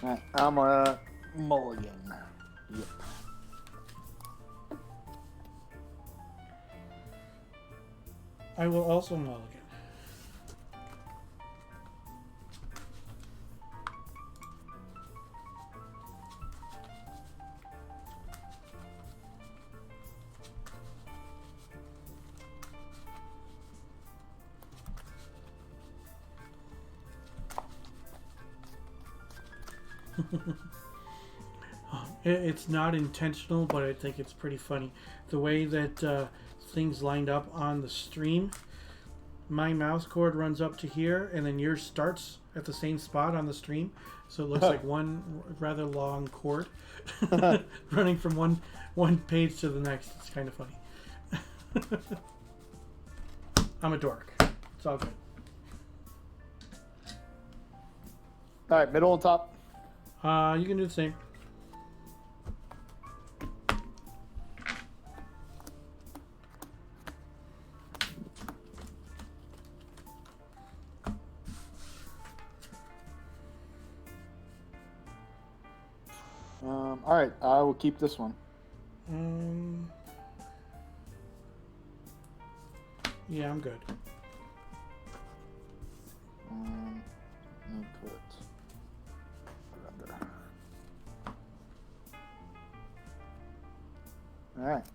All right, I'm a mulligan. Yep. I will also mulligan. It's not intentional, but I think it's pretty funny. The way that things lined up on the stream, my mouse cord runs up to here, and then yours starts at the same spot on the stream. So it looks like one rather long cord running from one page to the next. It's kind of funny. I'm a dork. It's all good. All right, middle and top. You can do the same. All right, I will keep this one. Yeah, I'm good. Let me put under. All right.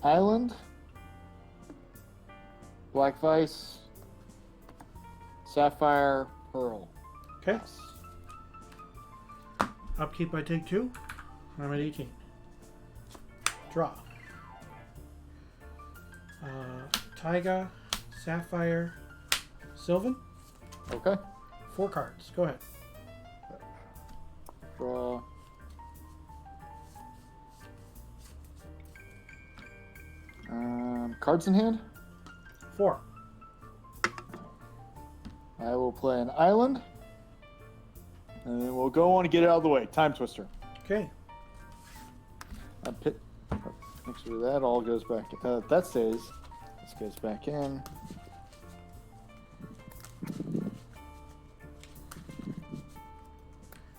Island, Black Vice, Sapphire, Pearl. Okay. Upkeep, I take 2. I'm at 18. Draw. Taiga, Sapphire, Sylvan. Okay. 4 cards. Go ahead. Draw. Cards in hand. 4. I will play an island. And then we'll go on and get it out of the way. Time Twister. Okay. Make sure that all goes back. That stays. This goes back in.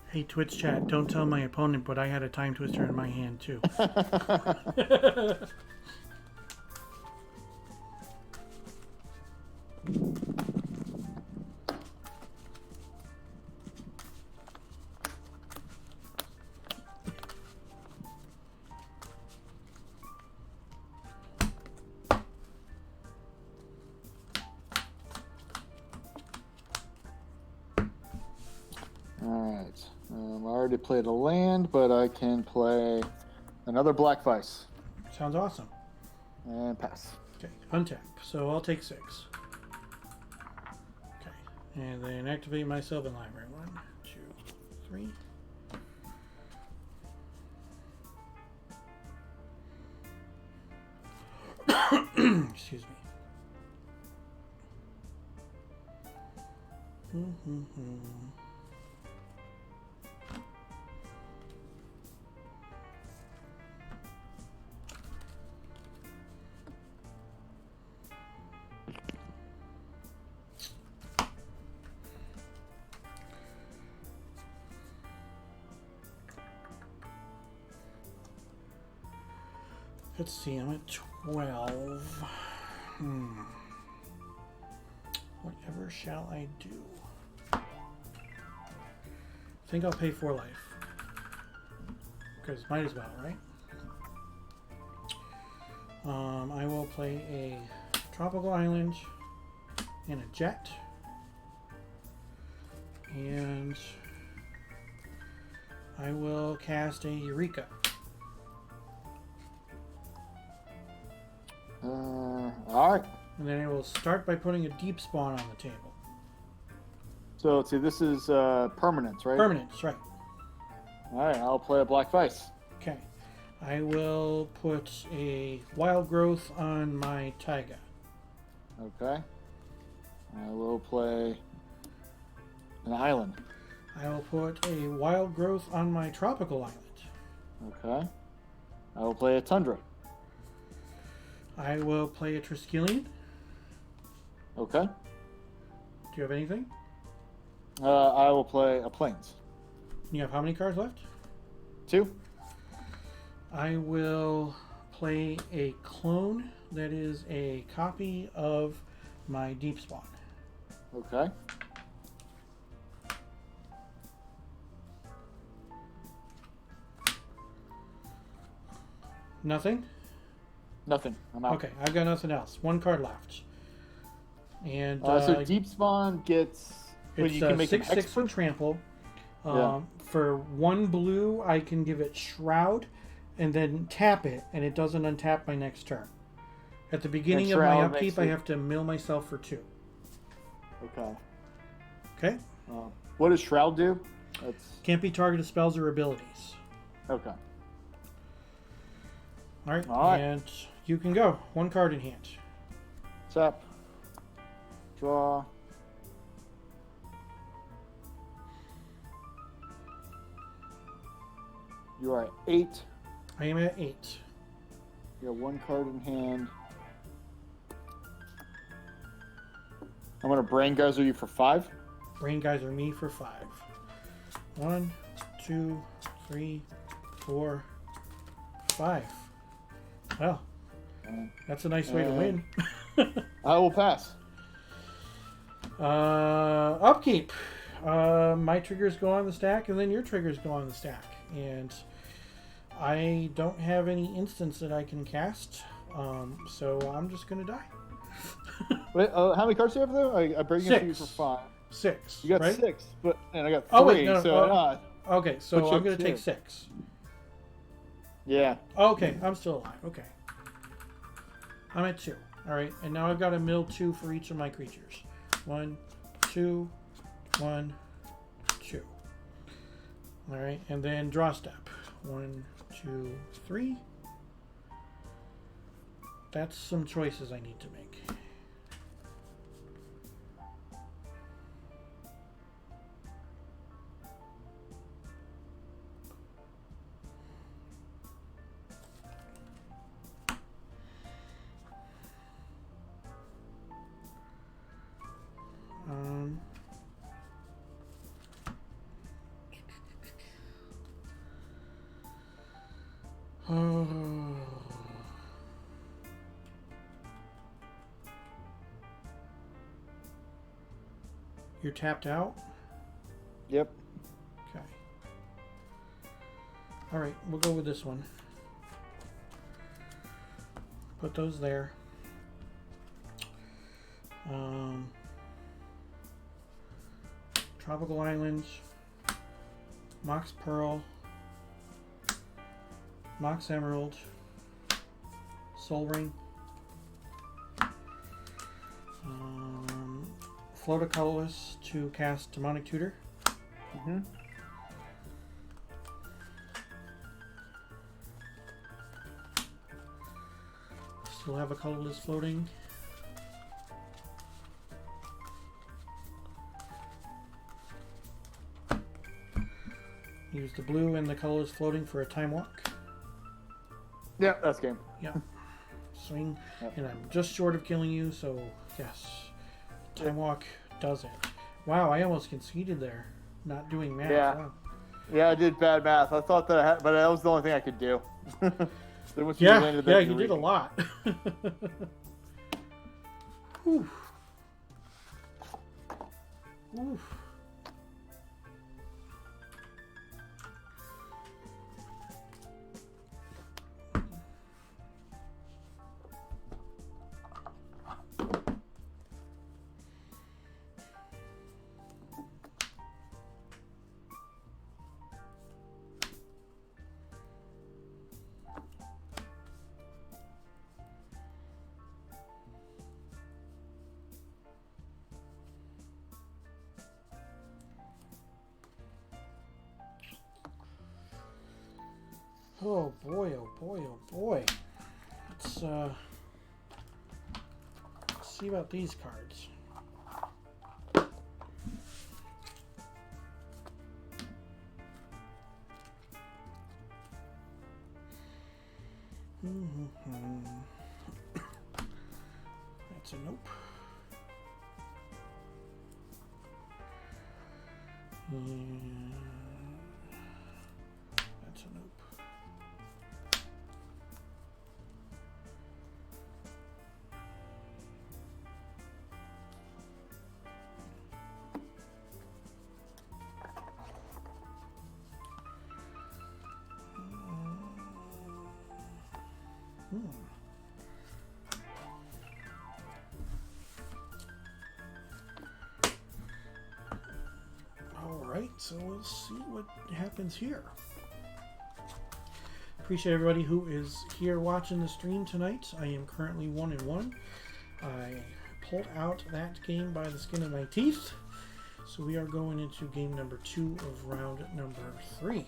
Hey, Twitch chat, don't tell my opponent, but I had a time twister in my hand, too. Alright. I already played a land, but I can play another Black Vice. Sounds awesome. And pass. Okay, untap. So I'll take 6. Okay, and then activate my Sylvan Library. 1, 2, 3. Excuse me. Let's see, I'm at 12. Whatever shall I do? I think I'll pay 4 life. Because might as well, right? I will play a tropical island and a jet. And I will cast a Eureka. Alright. And then I will start by putting a deep spawn on the table. So let's see, this is permanence, right? Permanence, right. Alright, I'll play a Black Vice. Okay. I will put a wild growth on my Taiga. Okay. I will play an island. I will put a wild growth on my tropical island. Okay. I will play a tundra. I will play a Triskelion. Okay. Do you have anything? I will play a plains. You have how many cards left? 2. I will play a clone that is a copy of my Deep Spawn. Okay. Nothing? Nothing. I'm out. Okay, I've got nothing else. One card left. And So deep spawn gets. it's you can make 6/6 for trample. For 1 blue, I can give it Shroud and then tap it, and it doesn't untap my next turn. At the beginning of my upkeep, I have to mill myself for 2. Okay. Okay? What does Shroud do? That's Can't be targeted spells or abilities. okay. All right. All right. And you can go. 1 card in hand. Tap. Draw. You are at 8. I am at 8. You have 1 card in hand. I'm going to Brain Geyser you for 5. Brain Geyser me for 5. 1, 2, 3, 4, 5. Well, that's a nice way to win. I will pass. Upkeep. My triggers go on the stack, and then your triggers go on the stack. And I don't have any instants that I can cast, so I'm just going to die. Wait, how many cards do you have there? I bring it to you for 5. 6. You got right? 6, and I got 3. Oh, wait, no, so okay, so But you I'm going have to take 2. 6. Yeah. Okay, I'm still alive. Okay. I'm at 2. All right, and now I've got to mill 2 for each of my creatures. 1, 2, 1, 2. All right, and then draw step. 1, 2, 3. That's some choices I need to make. You're tapped out? Yep. Okay. Alright, we'll go with this one. Put those there. Tropical Islands. Mox Pearl. Mox Emerald. Soul Ring. Float a Colorless to cast Demonic Tutor. Mm-hmm. Still have a colorless floating. Use the blue and the colorless floating for a time walk. Yeah, that's game. Yeah. Swing. Yep. And I'm just short of killing you, so yes. Time walk does it. Wow, I almost conceded there. Not doing math. Yeah. Wow. Yeah, I did bad math. I thought that I had, but that was the only thing I could do. Then once Yeah, landed yeah, that you did a lot. Whew. Oof. Oh boy, oh boy, oh boy. Let's see about these cards. Mm-hmm. That's a nope. And that's a nope. Alright, so we'll see what happens here. Appreciate everybody who is here watching the stream tonight. I am currently 1-1. I pulled out that game by the skin of my teeth. So we are going into game number 2 of round number 3.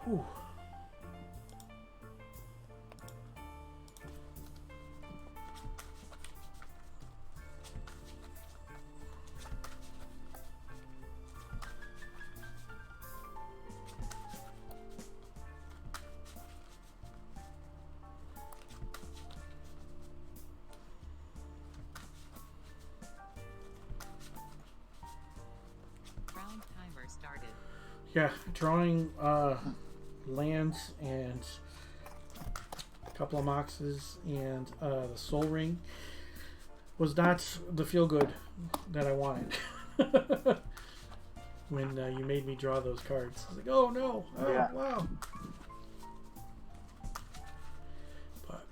Whew. Round timer started. Yeah, drawing lands and a couple of moxes and the soul ring was not the feel good that I wanted. When you made me draw those cards, I was like, oh no, oh Yeah. wow. But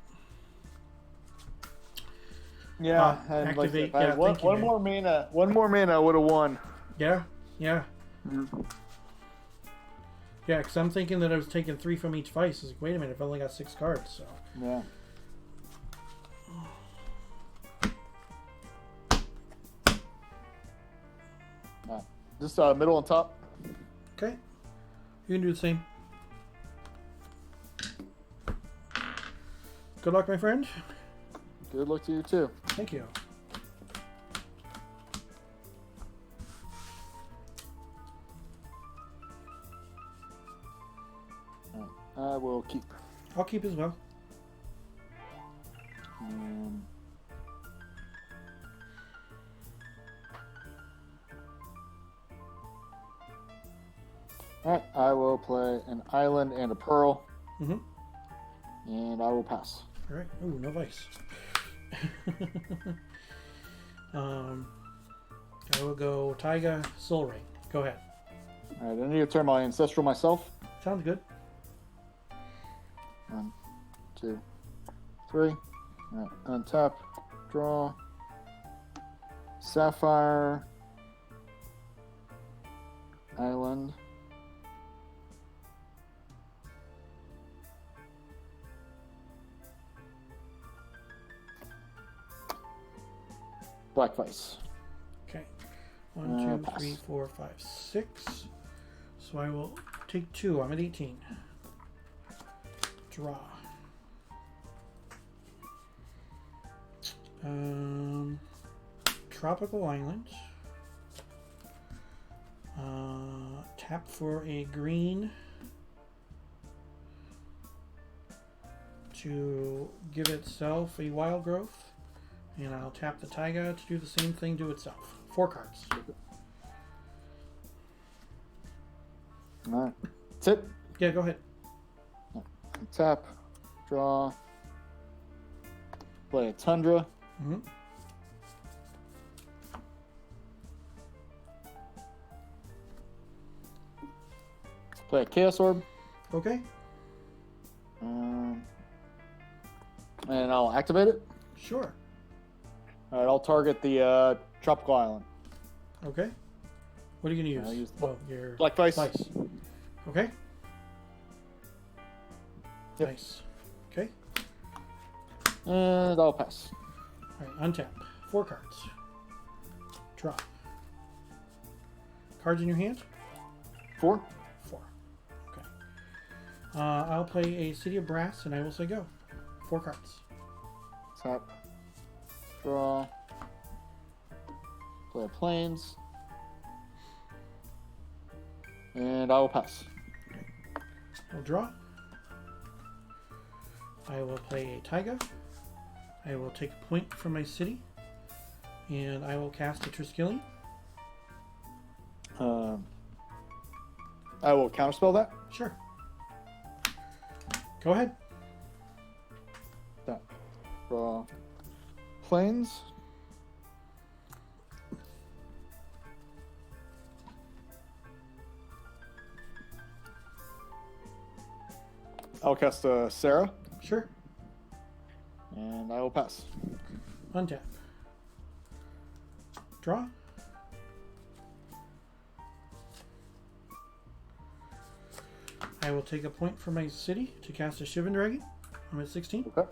Yeah, and activate, like, if I yeah, had one thank you, more mana, I would have won. yeah, yeah, because I'm thinking that I was taking 3 from each vice. I was like, wait a minute, I've only got 6 cards, so. Yeah. Just middle and top. Okay, you can do the same. Good luck, my friend. Good luck to you too. Thank you. I will keep. I'll keep as well. Alright, I will play an island and a pearl. Mm-hmm. And I will pass. All right. Ooh, no vice. I will go Taiga Soul Ring. Go ahead. Alright, I need to turn my ancestral myself. Sounds good. 1, 2, 3. Alright, untap, draw, sapphire, island. Black vice. Okay. 1, 2, Pass. 3, 4, 5, 6. So I will take 2. I'm at 18. Draw. Tropical Island. Tap for a green to give itself a wild growth. And I'll tap the Taiga to do the same thing to itself. 4 cards. Alright. That's it. Yeah, go ahead. Tap, draw, play a tundra. Mm-hmm. Play a chaos orb. Okay. And I'll activate it. Sure. Alright, I'll target the tropical island. Okay. What are you going I'll to use use? Oh, your Black vice. vice. Okay. Yep. Nice. Okay. And I'll pass. All right. Untap. 4 cards. Draw. Cards in your hand? 4. 4. Okay. I'll play a City of Brass, and I will say go. 4 cards. Tap, draw, Play Plains. And I will pass. I'll draw. I will play a Taiga. I will take a point from my city. And I will cast a Triskelion. I will counterspell that. Sure. Go ahead. That. Draw Plains. I'll cast Sarah. Sure. And I will pass. Untap. Draw. I will take a point from my city to cast a Shivan Dragon. I'm at 16. Okay.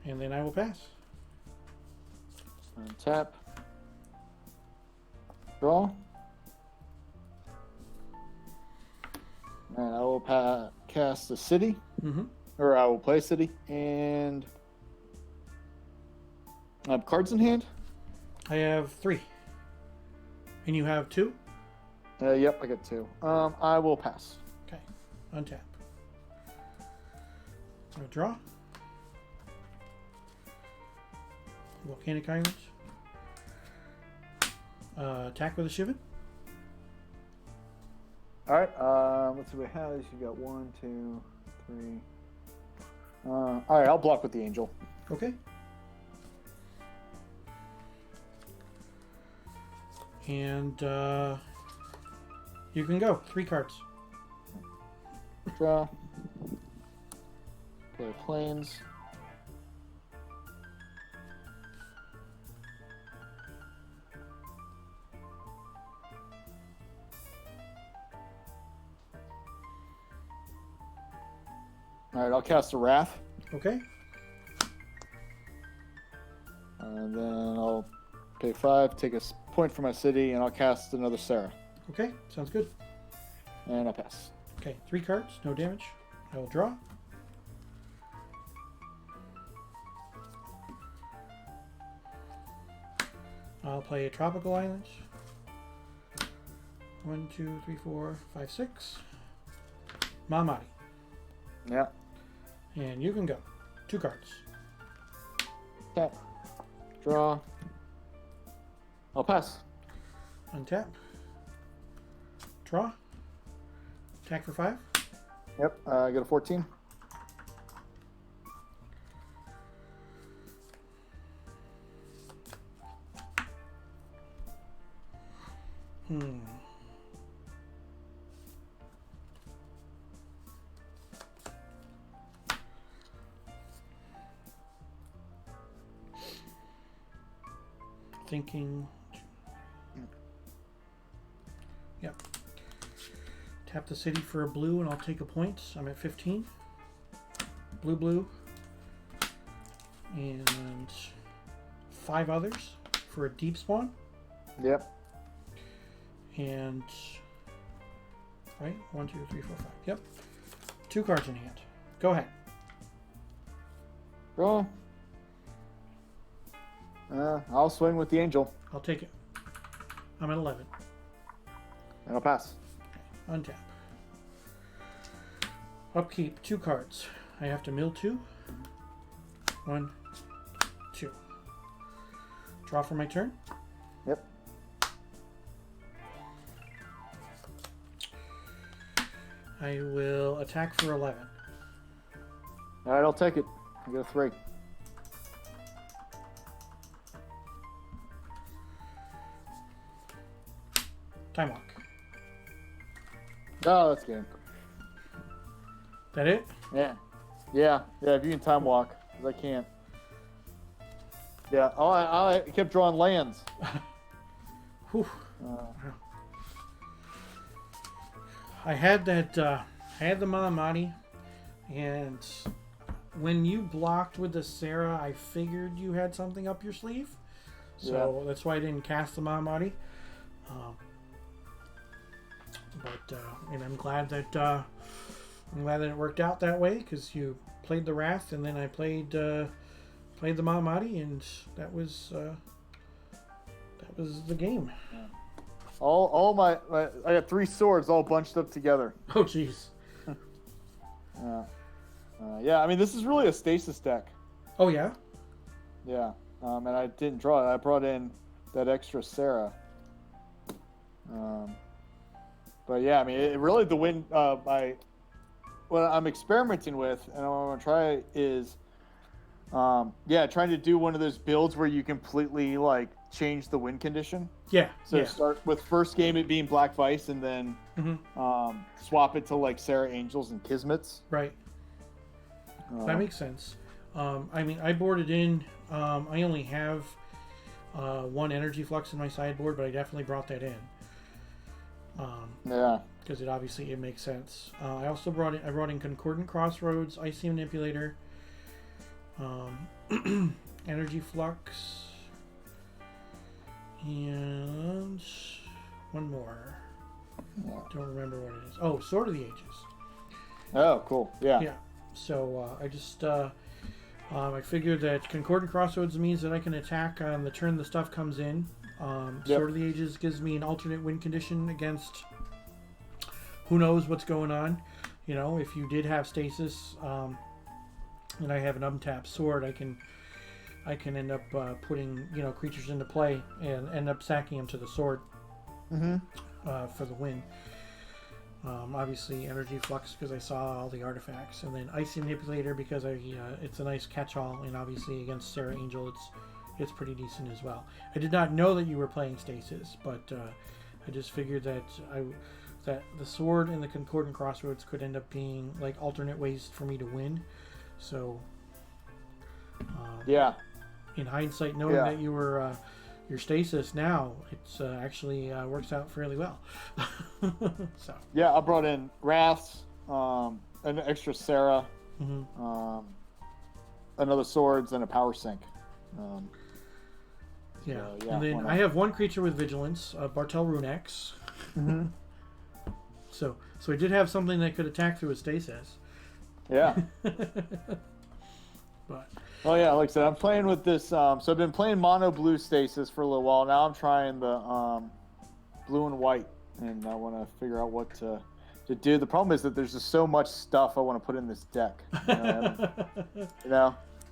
And then I will pass. Untap. Draw. And I will cast a city. Mm-hmm. Or I will play a city. And I have cards in hand. I have 3. And you have 2? Yep, I get 2. I will pass. Okay. Untap. I'll draw. Volcanic Islands. Attack with a Shivan. Alright, let's see what it has. You got 1, 2, 3. Alright, I'll block with the angel. Okay. And you can go. 3 cards. Draw. Play Plains. Alright, I'll cast a Wrath. Okay. And then I'll pay 5, take a point from my city, and I'll cast another Sarah. Okay. Sounds good. And I'll pass. Okay. 3 cards. No damage. I will draw. I'll play a Tropical Island. 1, 2, 3, 4, 5, 6. Mamadi. Yeah. And you can go. 2 cards. Tap. Draw. I'll pass. Untap. Draw. Attack for 5. Yep, I got a 14. Thinking. Yep. Tap the city for a blue and I'll take a point. I'm at 15. Blue, blue. And 5 others for a deep spawn. Yep. And right, 1, 2, 3, 4, 5. Yep. 2 cards in hand. Go ahead. Draw. I'll swing with the angel. I'll take it. I'm at 11. And I'll pass. Untap. Upkeep 2 cards. I have to mill 2. 1, 2. Draw for my turn. Yep. I will attack for 11. Alright, I'll take it. I got a 3. Time walk. Oh, that's good. That it? Yeah. Yeah, if you can time walk, because I can't. Yeah, I kept drawing lands. Whew. I had that, had the Mahamati, and when you blocked with the Sarah, I figured you had something up your sleeve. So that's why I didn't cast the Mahamati. And I'm glad that it worked out that way, because you played the Wrath, and then I played played the Mahmadi, and that was the game. All my I got 3 swords all bunched up together. Oh, jeez. Yeah, I mean, this is really a stasis deck. Oh, yeah? Yeah, and I didn't draw it. I brought in that extra Sarah. But yeah, I mean, it really the win. What I'm experimenting with, and what I'm gonna try is, trying to do one of those builds where you completely like change the win condition. Yeah. So yeah. start with first game it being Black Vice, and then swap it to like Sarah Angels and Kismets. Right. That makes sense. I mean, I boarded in. I only have 1 energy flux in my sideboard, but I definitely brought that in. Yeah. Because it makes sense. I also brought in Concordant Crossroads, Icy Manipulator, Energy Flux, and one more. Don't remember what it is. Oh, Sword of the Ages. Oh, cool. Yeah. Yeah. So I just I figured that Concordant Crossroads means that I can attack on the turn the stuff comes in. Sword of the Ages gives me an alternate win condition against who knows what's going on. You know, if you did have stasis and I have an untapped sword, I can end up putting creatures into play and end up sacking them to the sword for the win. Obviously Energy Flux because I saw all the artifacts, and then Icy Manipulator because it's a nice catch-all, and obviously against Sarah Angel it's pretty decent as well. I did not know that you were playing stasis, but I just figured that the sword and the Concordant Crossroads could end up being like alternate ways for me to win. So in hindsight, knowing that you were your stasis now, it's actually works out fairly well. So yeah, I brought in Wraths, an extra Sarah, another swords, and a power sink. And then I have 1 creature with vigilance, Bartel Runex. So I did have something that could attack through a stasis. Yeah. But oh yeah, like I said, I'm playing with this. So I've been playing mono blue stasis for a little while. Now I'm trying the blue and white, and I want to figure out what to do. The problem is that there's just so much stuff I want to put in this deck.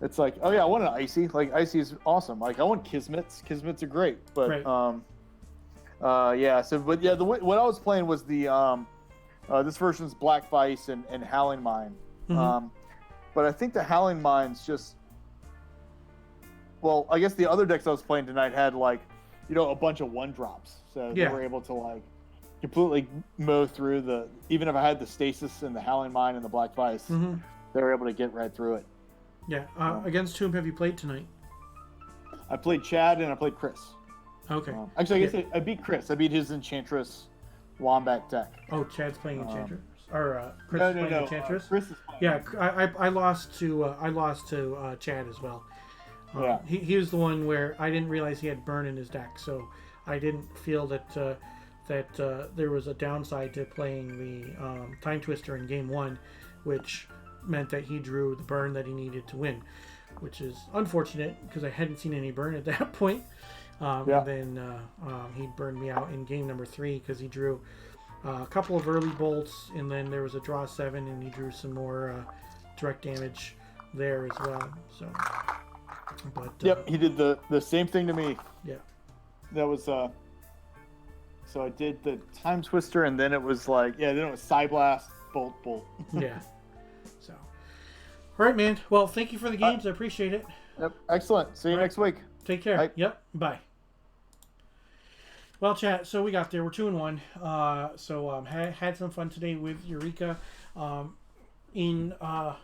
It's like, oh yeah, I want an Icy. Like Icy is awesome. Like I want Kismets. Kismets are great, but right. What I was playing was the this version's Black Vice and Howling Mine. But I think the Howling Mine's just, well, I guess the other decks I was playing tonight had like, a bunch of 1-drops, so they were able to like completely mow through even if I had the Stasis and the Howling Mine and the Black Vice, they were able to get right through it. Yeah. Against whom have you played tonight? I played Chad and I played Chris. Okay. Actually, I guess I beat Chris. I beat his Enchantress Wombat deck. Oh, Chad's playing Enchantress, or Chris no, is playing Enchantress. Chris is playing. Yeah, I lost to Chad as well. He was the one where I didn't realize he had burn in his deck, so I didn't feel that there was a downside to playing the Time Twister in game 1, which meant that he drew the burn that he needed to win, which is unfortunate because I hadn't seen any burn at that point. And then he burned me out in game number 3 because he drew a couple of early bolts, and then there was a draw 7, and he drew some more direct damage there as well. So, but he did the same thing to me. Yeah, that was so I did the Time Twister, and then it was like then it was Psyblast, bolt. Yeah. So, all right, man. Well, thank you for the games. I appreciate it. Yep, excellent. See you next week. Take care. Bye. Yep. Bye. Well, chat. So we got there. We're 2-1. Had some fun today with Eureka. In a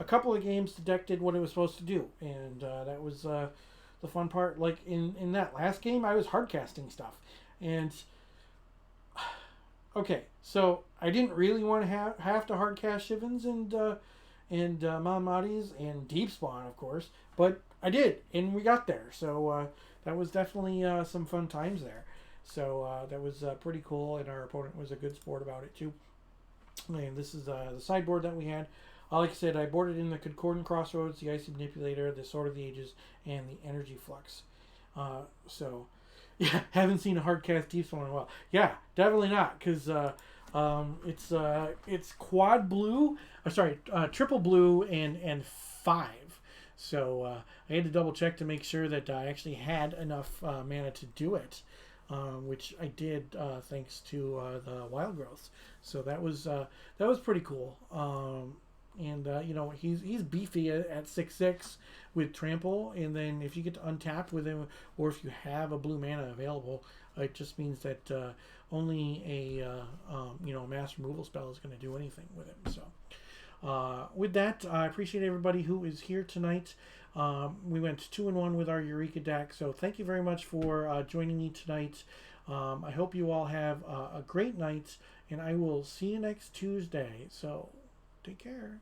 couple of games, the deck did what it was supposed to do, and that was the fun part. Like in that last game, I was hard casting stuff, and okay, so I didn't really want to have to hard cast Shivens and Mahmadis and Deep Spawn, of course, but I did, and we got there. So that was definitely some fun times there. So that was pretty cool, and our opponent was a good sport about it too. And this is the sideboard that we had. Like I said, I boarded in the Concordant Crossroads, the Icy Manipulator, the Sword of the Ages, and the Energy Flux. So, yeah, haven't seen a hardcast Deep Spawn in a while. Yeah, definitely not, because it's quad blue, triple blue and 5. So I had to double check to make sure that I actually had enough mana to do it, which I did thanks to the wild growths. So that was pretty cool. And you know, he's beefy at 6/6 with trample, and then if you get to untap with him, or if you have a blue mana available, it just means that only a mass removal spell is going to do anything with him. So with that, I appreciate everybody who is here tonight. We went 2-1 with our Eureka deck, so thank you very much for joining me tonight. I hope you all have a great night, and I will see you next Tuesday. So take care.